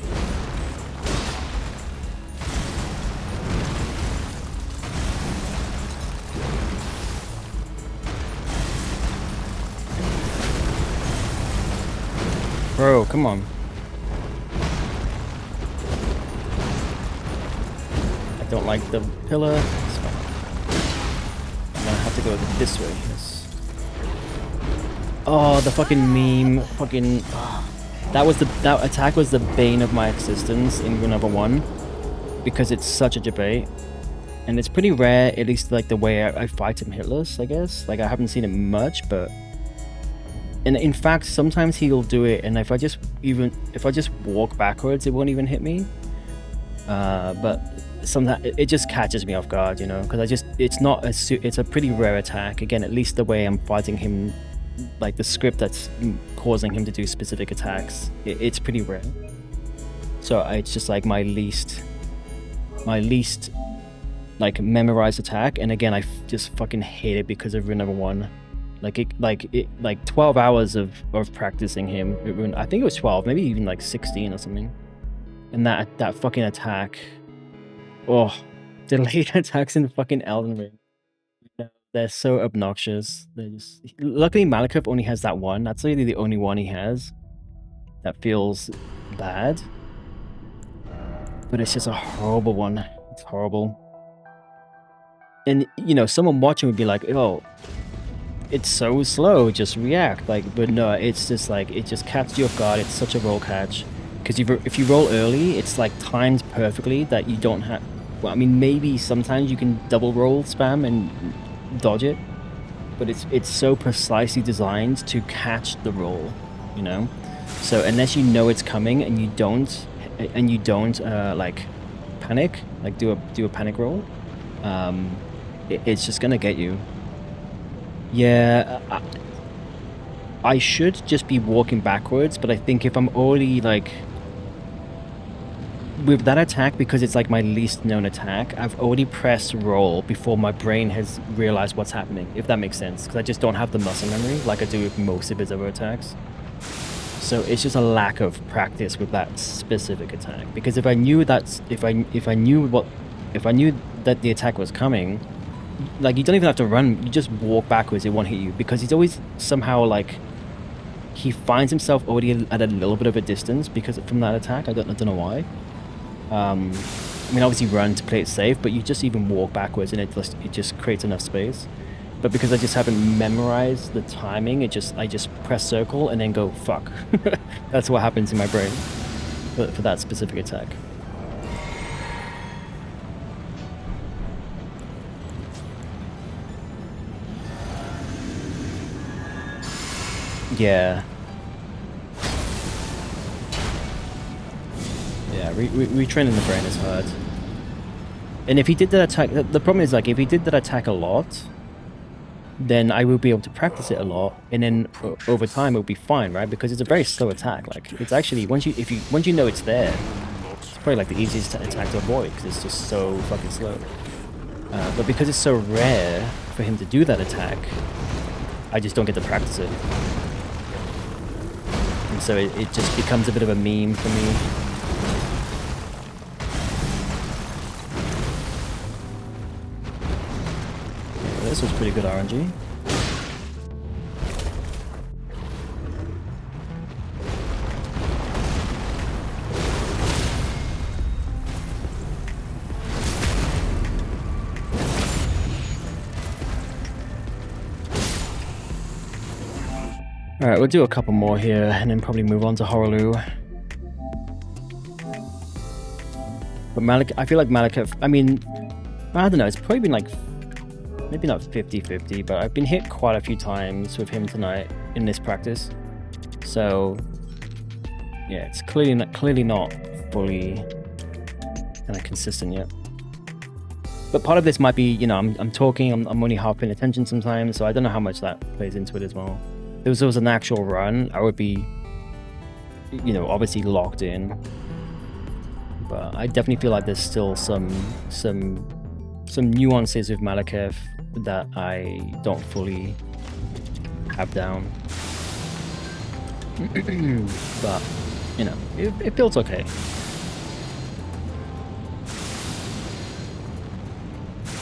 Bro, come on. I don't like the pillar. It's fine. I'm gonna have to go this way. Yes. Oh, the fucking meme. Fucking. That attack was the bane of my existence in run number 1. Because it's such a debate. And it's pretty rare, at least like the way I fight him Hitless, I guess. Like I haven't seen it much, but. And in fact, sometimes he'll do it, and if I just walk backwards, it won't even hit me. But sometimes it just catches me off guard, you know, because it's a pretty rare attack. Again, at least the way I'm fighting him, like the script that's causing him to do specific attacks, it's pretty rare. So it's just like my least like memorized attack, and again, I just fucking hate it because of run number 1. Like 12 hours of practicing him. I think it was 12, maybe even like 16 or something. And that fucking attack. Oh, delayed attacks in fucking Elden Ring. They're so obnoxious. They're just. Luckily, Malekith only has that one. That's really the only one he has. That feels bad. But it's just a horrible one. It's horrible. And you know, someone watching would be like, "Oh, it's so slow, just react." Like, but no, it's just like, it just catches you off guard. It's such a roll catch. Because if you roll early, it's like timed perfectly that you don't have, well, I mean, maybe sometimes you can double roll spam and dodge it, but it's so precisely designed to catch the roll, you know? So unless you know it's coming and you don't like panic, like do a panic roll, it's just gonna get you. Yeah, I should just be walking backwards, but I think if I'm already like with that attack, because it's like my least known attack, I've already pressed roll before my brain has realized what's happening, if that makes sense, because I just don't have the muscle memory like I do with most of his other attacks. So it's just a lack of practice with that specific attack. Because if I knew that the attack was coming, like you don't even have to run. You just walk backwards. It won't hit you because he's always somehow like he finds himself already at a little bit of a distance because from that attack. I don't know why. I mean, obviously run to play it safe, but you just even walk backwards and it just creates enough space. But because I just haven't memorized the timing, I just press circle and then go fuck. That's what happens in my brain for that specific attack. Yeah. Yeah, retraining the brain is hard. And if he did that attack, the problem is like if he did that attack a lot, then I will be able to practice it a lot, and then over time it'll be fine, right? Because it's a very slow attack. Like it's actually once you know it's there, it's probably like the easiest attack to avoid because it's just so fucking slow. But because it's so rare for him to do that attack, I just don't get to practice it, and so it just becomes a bit of a meme for me. This was pretty good RNG. Alright, we'll do a couple more here and then probably move on to Horaloo. But I feel like Malekith, I mean, I don't know, it's probably been like maybe not 50-50, but I've been hit quite a few times with him tonight in this practice. So yeah, it's clearly not fully kind of consistent yet. But part of this might be, you know, I'm talking, I'm only half paying attention sometimes, so I don't know how much that plays into it as well. If there was an actual run, I would be, you know, obviously locked in. But I definitely feel like there's still some nuances with Malekith that I don't fully have down. But, you know, it feels okay.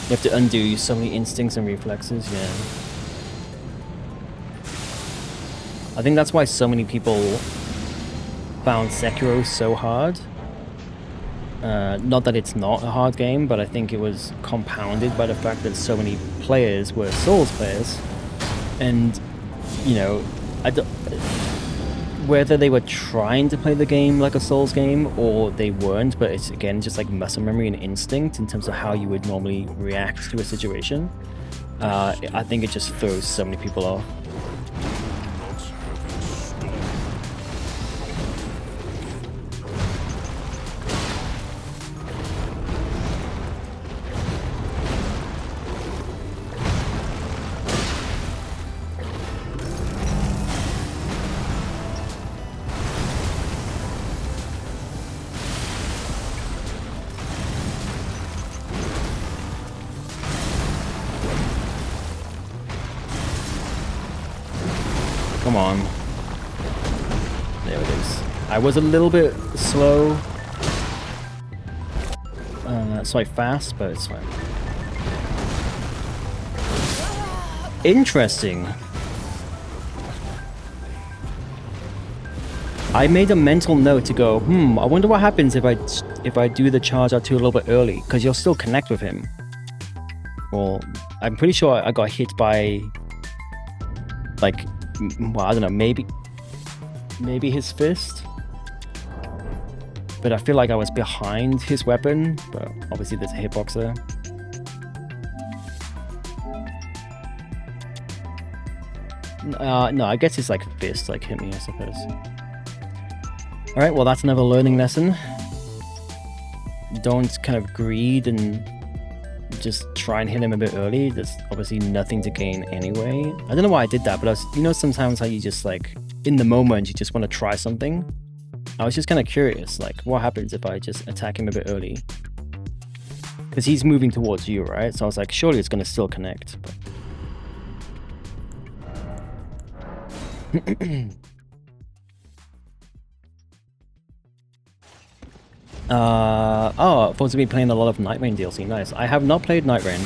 You have to undo so many instincts and reflexes, yeah. I think that's why so many people found Sekiro so hard. Not that it's not a hard game, but I think it was compounded by the fact that so many players were Souls players. And, you know, whether they were trying to play the game like a Souls game or they weren't, but it's again just like muscle memory and instinct in terms of how you would normally react to a situation. I think it just throws so many people off. Come on. There it is. I was a little bit slow. Sorry, fast, but it's fine. Interesting. I made a mental note to go, I wonder what happens if I do the charge R2 a little bit early, because you'll still connect with him. Well, I'm pretty sure I got hit by, like, well, I don't know, maybe his fist, but I feel like I was behind his weapon, but obviously there's a hitbox there. No, I guess his like fist like hit me, I suppose. Alright, well that's another learning lesson. Don't kind of greed and just try and hit him a bit early. There's obviously nothing to gain anyway. I don't know why I did that, but I was, you know, sometimes how you just like in the moment you just want to try something. I was just kind of curious, like what happens if I just attack him a bit early? Because he's moving towards you, right? So I was like, surely it's going to still connect. But Oh, supposed to be playing a lot of Night Rain DLC. Nice. I have not played Night Rain.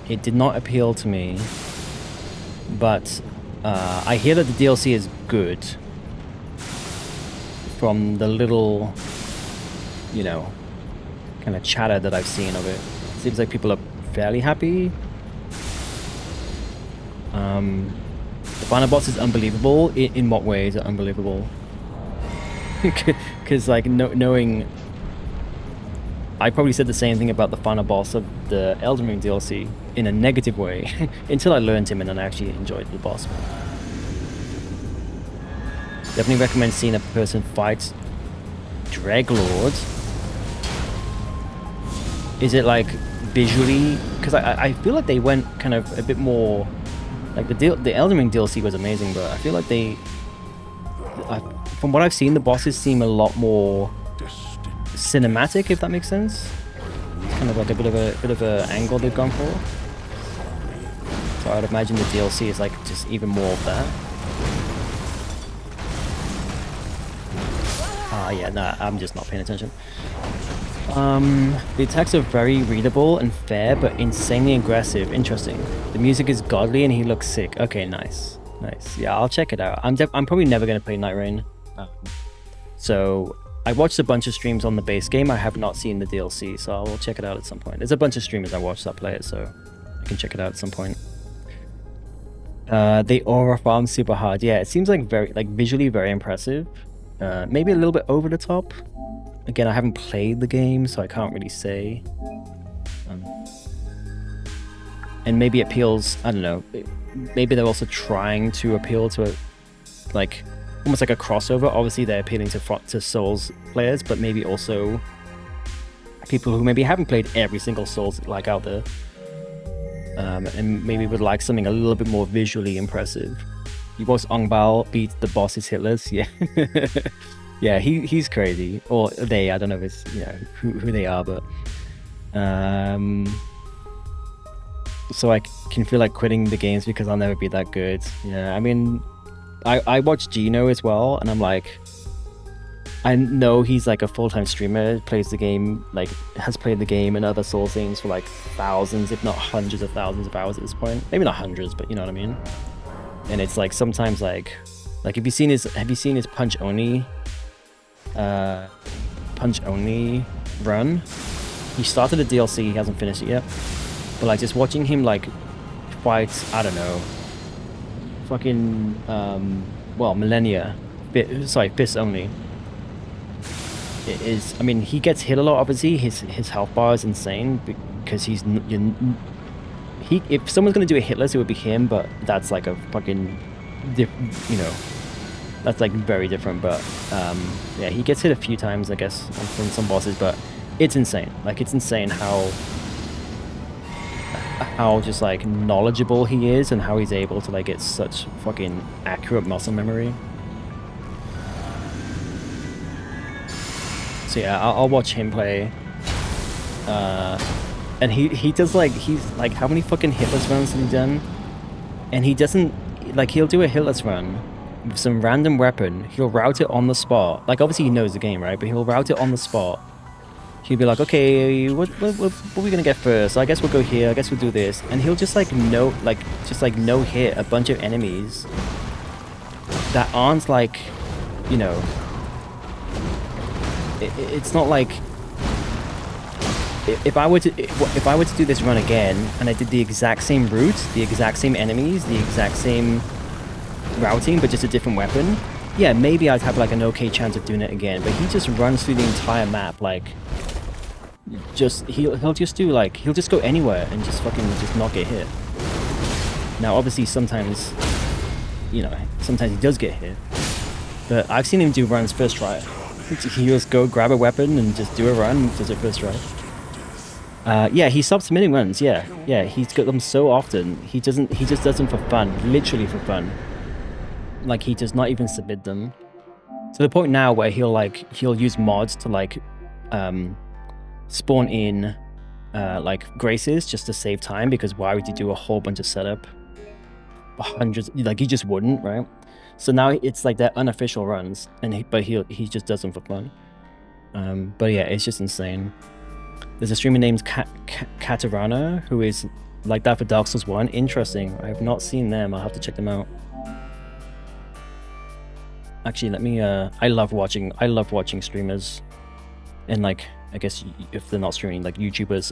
It did not appeal to me, but I hear that the DLC is good. From the little, you know, kind of chatter that I've seen of it, seems like people are fairly happy. The final boss is unbelievable. In what way is it unbelievable? Because like knowing, I probably said the same thing about the final boss of the Elden Ring DLC in a negative way until I learned him and then I actually enjoyed the boss. Definitely recommend seeing a person fight Dreglord. Is it like visually? Because I feel like they went kind of a bit more. Like the Elden Ring DLC was amazing, but I feel like from what I've seen, the bosses seem a lot more cinematic, if that makes sense. It's kind of like a bit of a angle they've gone for. So I'd imagine the DLC is like just even more of that. Yeah, nah, I'm just not paying attention. The attacks are very readable and fair, but insanely aggressive. Interesting. The music is godly and he looks sick. Okay, nice. Nice. Yeah, I'll check it out. I'm probably never going to play Night Rain. So, I watched a bunch of streams on the base game. I have not seen the DLC, so I'll check it out at some point. There's a bunch of streamers I watch that play it, so I can check it out at some point. They aura farm super hard. Yeah, it seems like visually very impressive. Maybe a little bit over the top. Again, I haven't played the game, so I can't really say. And maybe it appeals, I don't know, maybe they're also trying to appeal to almost like a crossover. Obviously, they're appealing to Souls players, but maybe also people who maybe haven't played every single Souls out there. And maybe would like something a little bit more visually impressive. You watch Ongbao beat the boss's Hitless, yeah. Yeah, he's crazy. Or they, I don't know if it's, who they are, but... so I can feel like quitting the games because I'll never be that good. Yeah, I mean, I watch Gino as well, and I'm like... I know he's like a full-time streamer, plays the game, has played the game and other Souls games for thousands, if not hundreds of thousands of hours at this point. Maybe not hundreds, but you know what I mean? And it's sometimes have you seen his punch only run? He started a DLC, he hasn't finished it yet, but just watching him fight, I don't know, fucking millennia, fists only. It is, I mean, he gets hit a lot. Obviously his health bar is insane because if someone's gonna do a Hitless, it would be him, but that's a fucking that's very different. But yeah, he gets hit a few times, I guess, from some bosses, but it's insane. It's insane how just knowledgeable he is and how he's able to get such fucking accurate muscle memory. So yeah, I'll watch him play. And he does how many fucking Hitless runs has he done? And he doesn't, he'll do a Hitless run with some random weapon. He'll route it on the spot. Obviously he knows the game, right? But he'll route it on the spot. He'll be like, okay, what are we gonna get first? I guess we'll go here. I guess we'll do this. And he'll just no hit a bunch of enemies that aren't it's not if I were to do this run again and I did the exact same route, the exact same enemies, the exact same routing, but just a different weapon, yeah, maybe I'd have an okay chance of doing it again. But he just runs through the entire map he'll just do he'll just go anywhere and just not get hit. Now obviously sometimes he does get hit, but I've seen him do runs first try. He'll just go grab a weapon and just do a run, does it first try. Yeah, he stopped submitting runs. Yeah, he's got them so often. He just does them for fun, literally for fun. He does not even submit them. To the point now where he'll use mods to spawn in graces just to save time, because why would you do a whole bunch of setup? Hundreds, he just wouldn't, right? So now it's they're unofficial runs, but he just does them for fun. But yeah, it's just insane. There's a streamer named Katarana who is like that for Dark Souls 1. Interesting. I have not seen them. I'll have to check them out. Actually, let me I love watching streamers, and like I guess if they're not streaming, like YouTubers.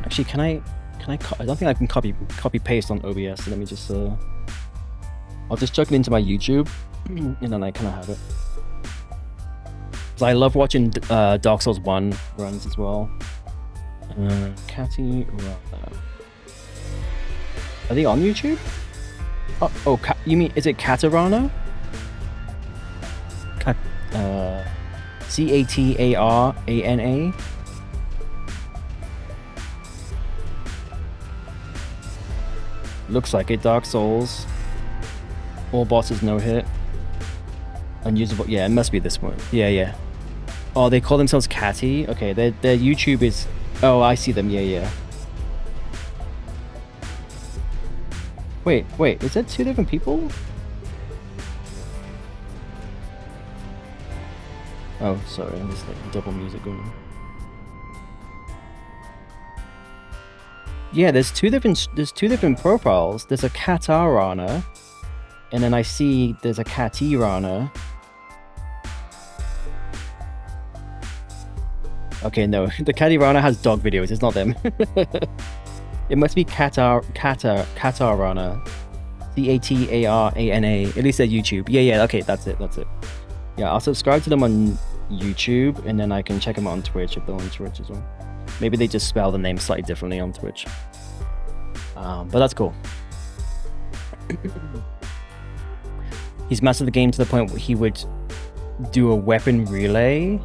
Actually, can I I don't think I can copy paste on OBS. So let me just I'll just chuck it into my YouTube and then I kind of have it. So I love watching Dark Souls 1 runs as well. Catty, are they on YouTube? You mean, is it Katarana? Catarana. Looks like it. Dark Souls. All bosses no hit. Unusable. Yeah, it must be this one. Yeah. Oh, they call themselves Catty. Okay, their YouTube is. Oh, I see them. Yeah. Wait. Is that two different people? Oh, sorry. There's like double music going on. Yeah, there's two different profiles. There's a Katarana, and then I see there's a Katirana. Okay, no, the Katirana has dog videos. It's not them. It must be Katarana. Catarana. At least at YouTube. Yeah. Okay, that's it. Yeah, I'll subscribe to them on YouTube, and then I can check them out on Twitch if they're on Twitch as well. Maybe they just spell the name slightly differently on Twitch. But that's cool. He's mastered the game to the point where he would do a weapon relay.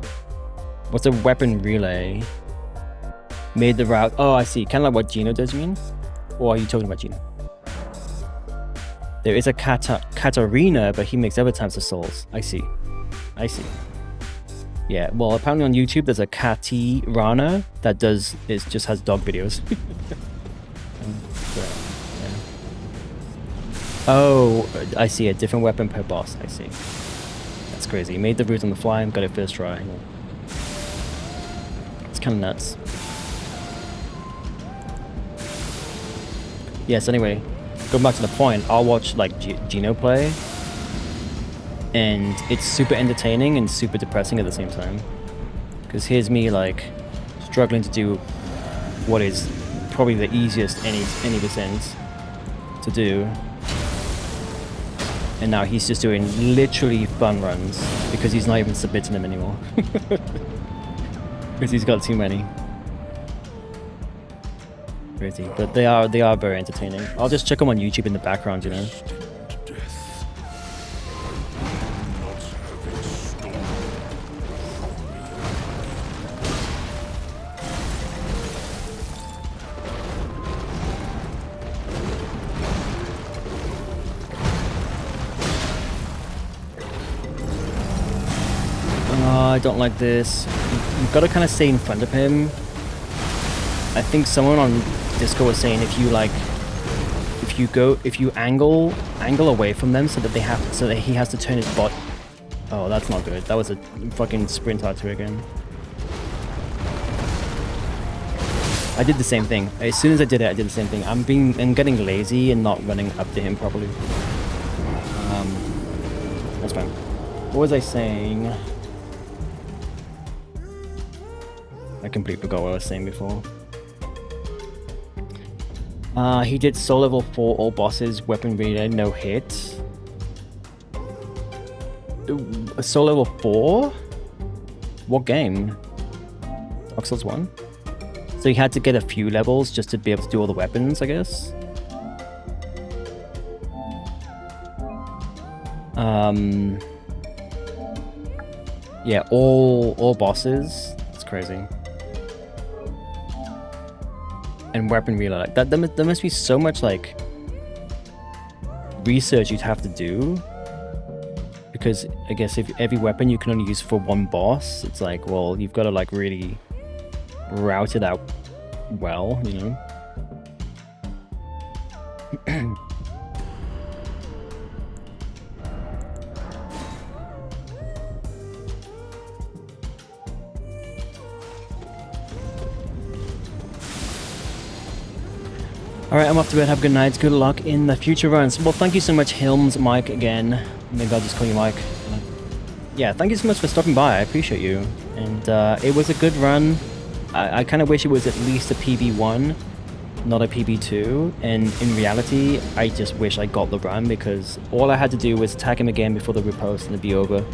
What's a weapon relay? Made the route. Oh, I see. Kind of like what Gino does, you mean? Or are you talking about Gino? There is a Katarina, but he makes other types of souls. I see. Yeah, well, apparently on YouTube there's a Katirana that just has dog videos. So, yeah. Oh, I see, a different weapon per boss. I see. That's crazy. He made the route on the fly and got it first try. It's kind of nuts. Yes, anyway, going back to the point, I'll watch like Gino play, and it's super entertaining and super depressing at the same time. Because here's me like struggling to do what is probably the easiest any of his ends to do, and now he's just doing literally fun runs because he's not even submitting them anymore. Because he's got too many. Crazy, but they are very entertaining. I'll just check them on YouTube in the background, you know. I don't like this. You've got to kind of stay in front of him. I think someone on Discord was saying if you angle away from them so that he has to turn his bot. Oh, that's not good. That was a fucking sprint R2 again. I did the same thing. As soon as I did it, I did the same thing. I'm getting lazy and not running up to him properly. That's fine. What was I saying? I completely forgot what I was saying before. He did soul level 4 all bosses, weapon relay, no hit. Soul level 4? What game? Dark Souls 1? So he had to get a few levels just to be able to do all the weapons, I guess? Yeah, all bosses. It's crazy. And weapon relay, like that. There must be so much like research you'd have to do, because I guess if every weapon you can only use for one boss, it's like, well, you've got to like really route it out well, you know. Alright, I'm off to bed. Have a good night. Good luck in the future runs. Well, thank you so much, Hilms Mike, again. Maybe I'll just call you Mike. Yeah, thank you so much for stopping by. I appreciate you. And it was a good run. I kind of wish it was at least a PB1, not a PB2. And in reality, I just wish I got the run because all I had to do was attack him again before the riposte and it'd be over.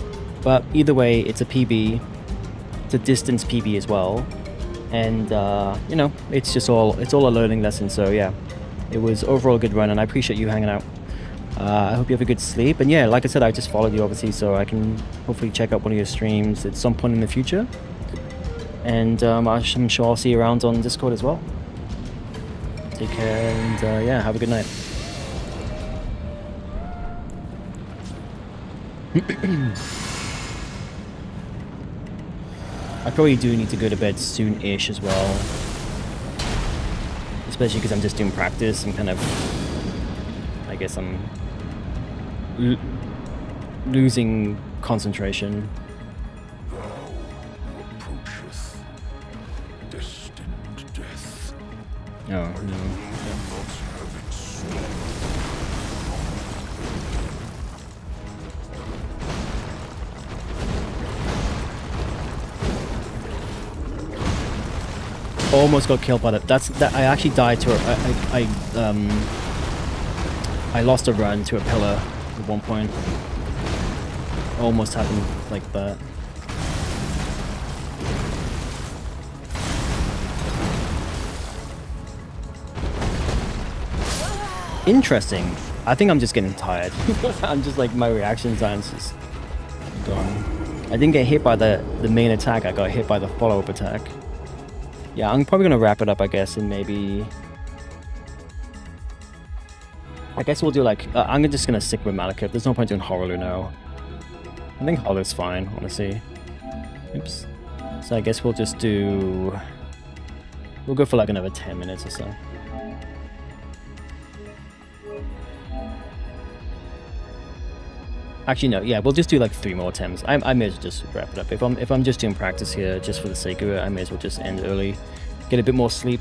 But either way, it's a PB. It's a distance PB as well. And you know, it's all a learning lesson. So yeah, it was overall a good run, and I appreciate you hanging out. I hope you have a good sleep. And yeah, like I said, I just followed you obviously, so I can hopefully check out one of your streams at some point in the future. And I'm sure I'll see you around on Discord as well. Take care, and yeah, have a good night. I probably do need to go to bed soon-ish as well. Especially because I'm just doing practice and kind of... I guess I'm... losing concentration. Approacheth destined death. Oh, no. Not have it so. Almost got killed by that. That I actually died to I lost a run to a pillar at one point. Almost happened like that. Interesting. I think I'm just getting tired. I'm just like, my reaction time's just gone. I didn't get hit by the main attack. I got hit by the follow-up attack. Yeah, I'm probably gonna wrap it up, I guess, and maybe... I guess we'll do like... I'm just gonna stick with Malekith. There's no point doing Horror now. I think Horror's fine, honestly. Oops. So I guess we'll just do... We'll go for like another 10 minutes or so. Actually, no. Yeah, we'll just do like 3 more attempts. I may as well just wrap it up. If I'm just doing practice here, just for the sake of it, I may as well just end early, get a bit more sleep.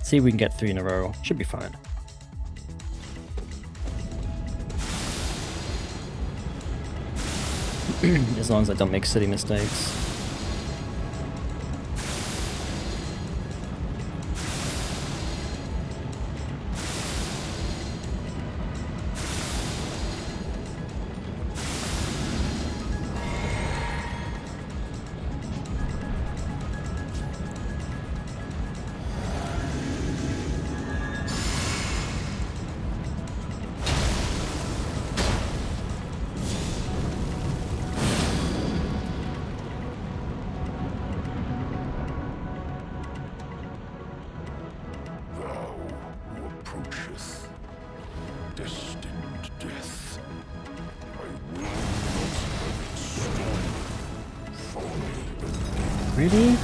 See if we can get 3 in a row. Should be fine. As long as I don't make silly mistakes. Really?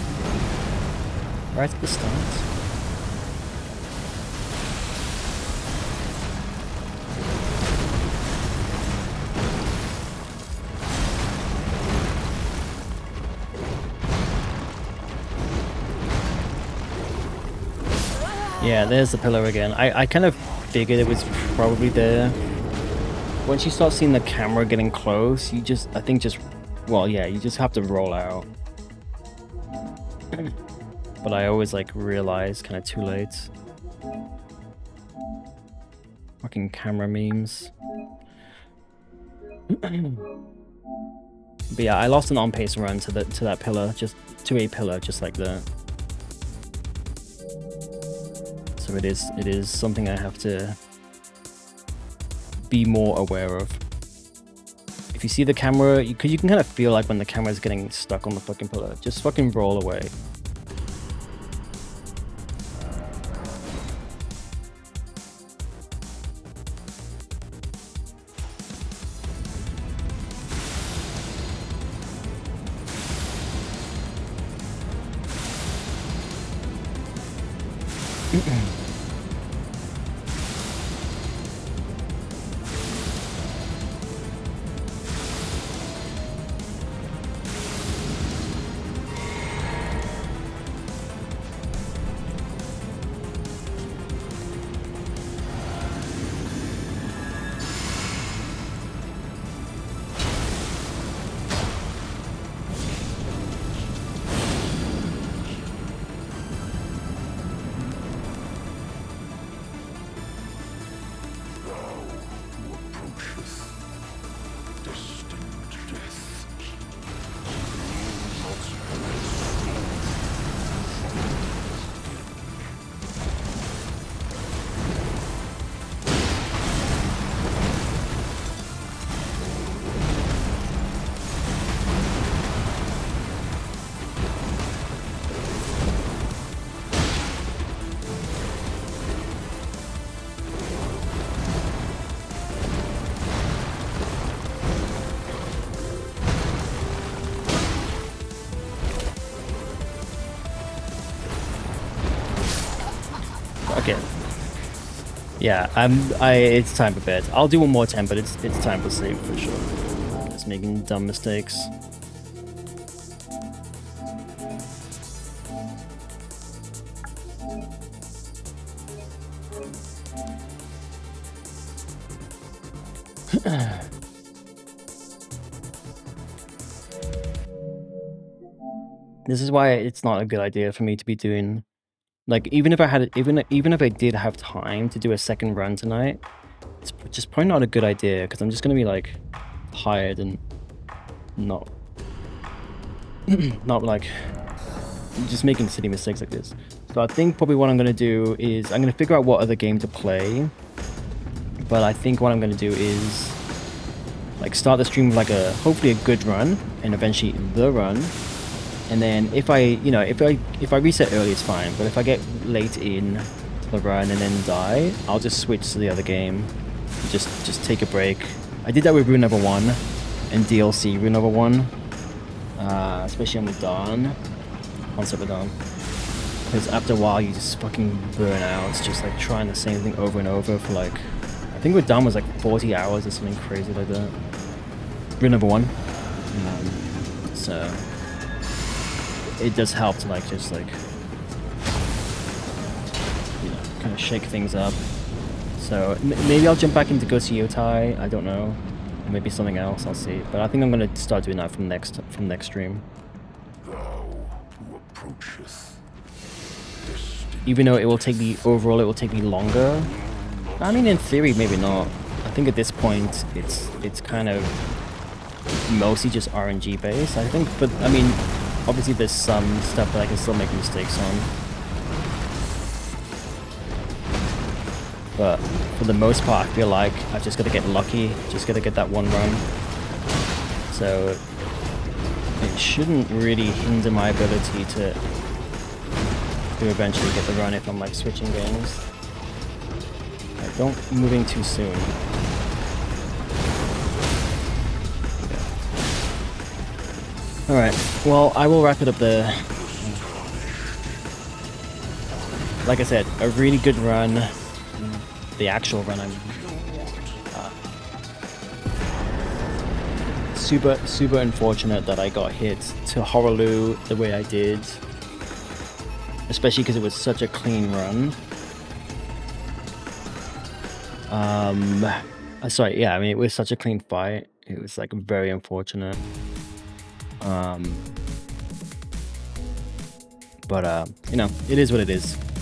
Right at the start? Yeah, there's the pillar again. I kind of figured it was probably there. Once you start seeing the camera getting close, you just, I think just, well, yeah, you just have to roll out. But I always like realize kind of too late. Fucking camera memes. But yeah, I lost an on-pace run to that pillar, just to a pillar, just like that. So it is something I have to be more aware of. If you see the camera, you can kind of feel like when the camera's getting stuck on the fucking pillar, just fucking roll away. get. Yeah, it's time for bed. I'll do one more time, but it's time for sleep for sure. Just making dumb mistakes. This is why it's not a good idea for me to be doing, like, even if I did have time to do a second run tonight, it's just probably not a good idea because I'm just gonna be like tired and not like just making silly mistakes like this. So I think probably what I'm gonna do is I'm gonna figure out what other game to play. But I think what I'm gonna do is like start the stream with like hopefully a good run and eventually the run. And then if I reset early, it's fine. But if I get late in to the run and then die, I'll just switch to the other game. Just take a break. I did that with Rune Number 1 and DLC Rune Number 1. Especially on the Dawn. Concept of Dawn. Because after a while you just fucking burn out. It's just like trying the same thing over and over for like, I think with Dawn was like 40 hours or something crazy like that. Rune Number 1. So it does help to like just like, you know, kind of shake things up. So maybe I'll jump back into Go to Yotai, I don't know. Or maybe something else, I'll see. But I think I'm gonna start doing that from next stream. Thou who approacheth destiny. Even though it will take me longer. I mean, in theory, maybe not. I think at this point it's kind of mostly just RNG based, I think. But I mean, obviously there's some stuff that I can still make mistakes on. But for the most part, I feel like I've just got to get lucky, just got to get that one run. So it shouldn't really hinder my ability to eventually get the run if I'm like switching games. Like, don't moving too soon. Alright, well, I will wrap it up there. Like I said, a really good run. The actual run, I mean. Super unfortunate that I got hit to Horaloo the way I did. Especially because it was such a clean run. Sorry, yeah, I mean, it was such a clean fight. It was like very unfortunate. But you know, it is what it is.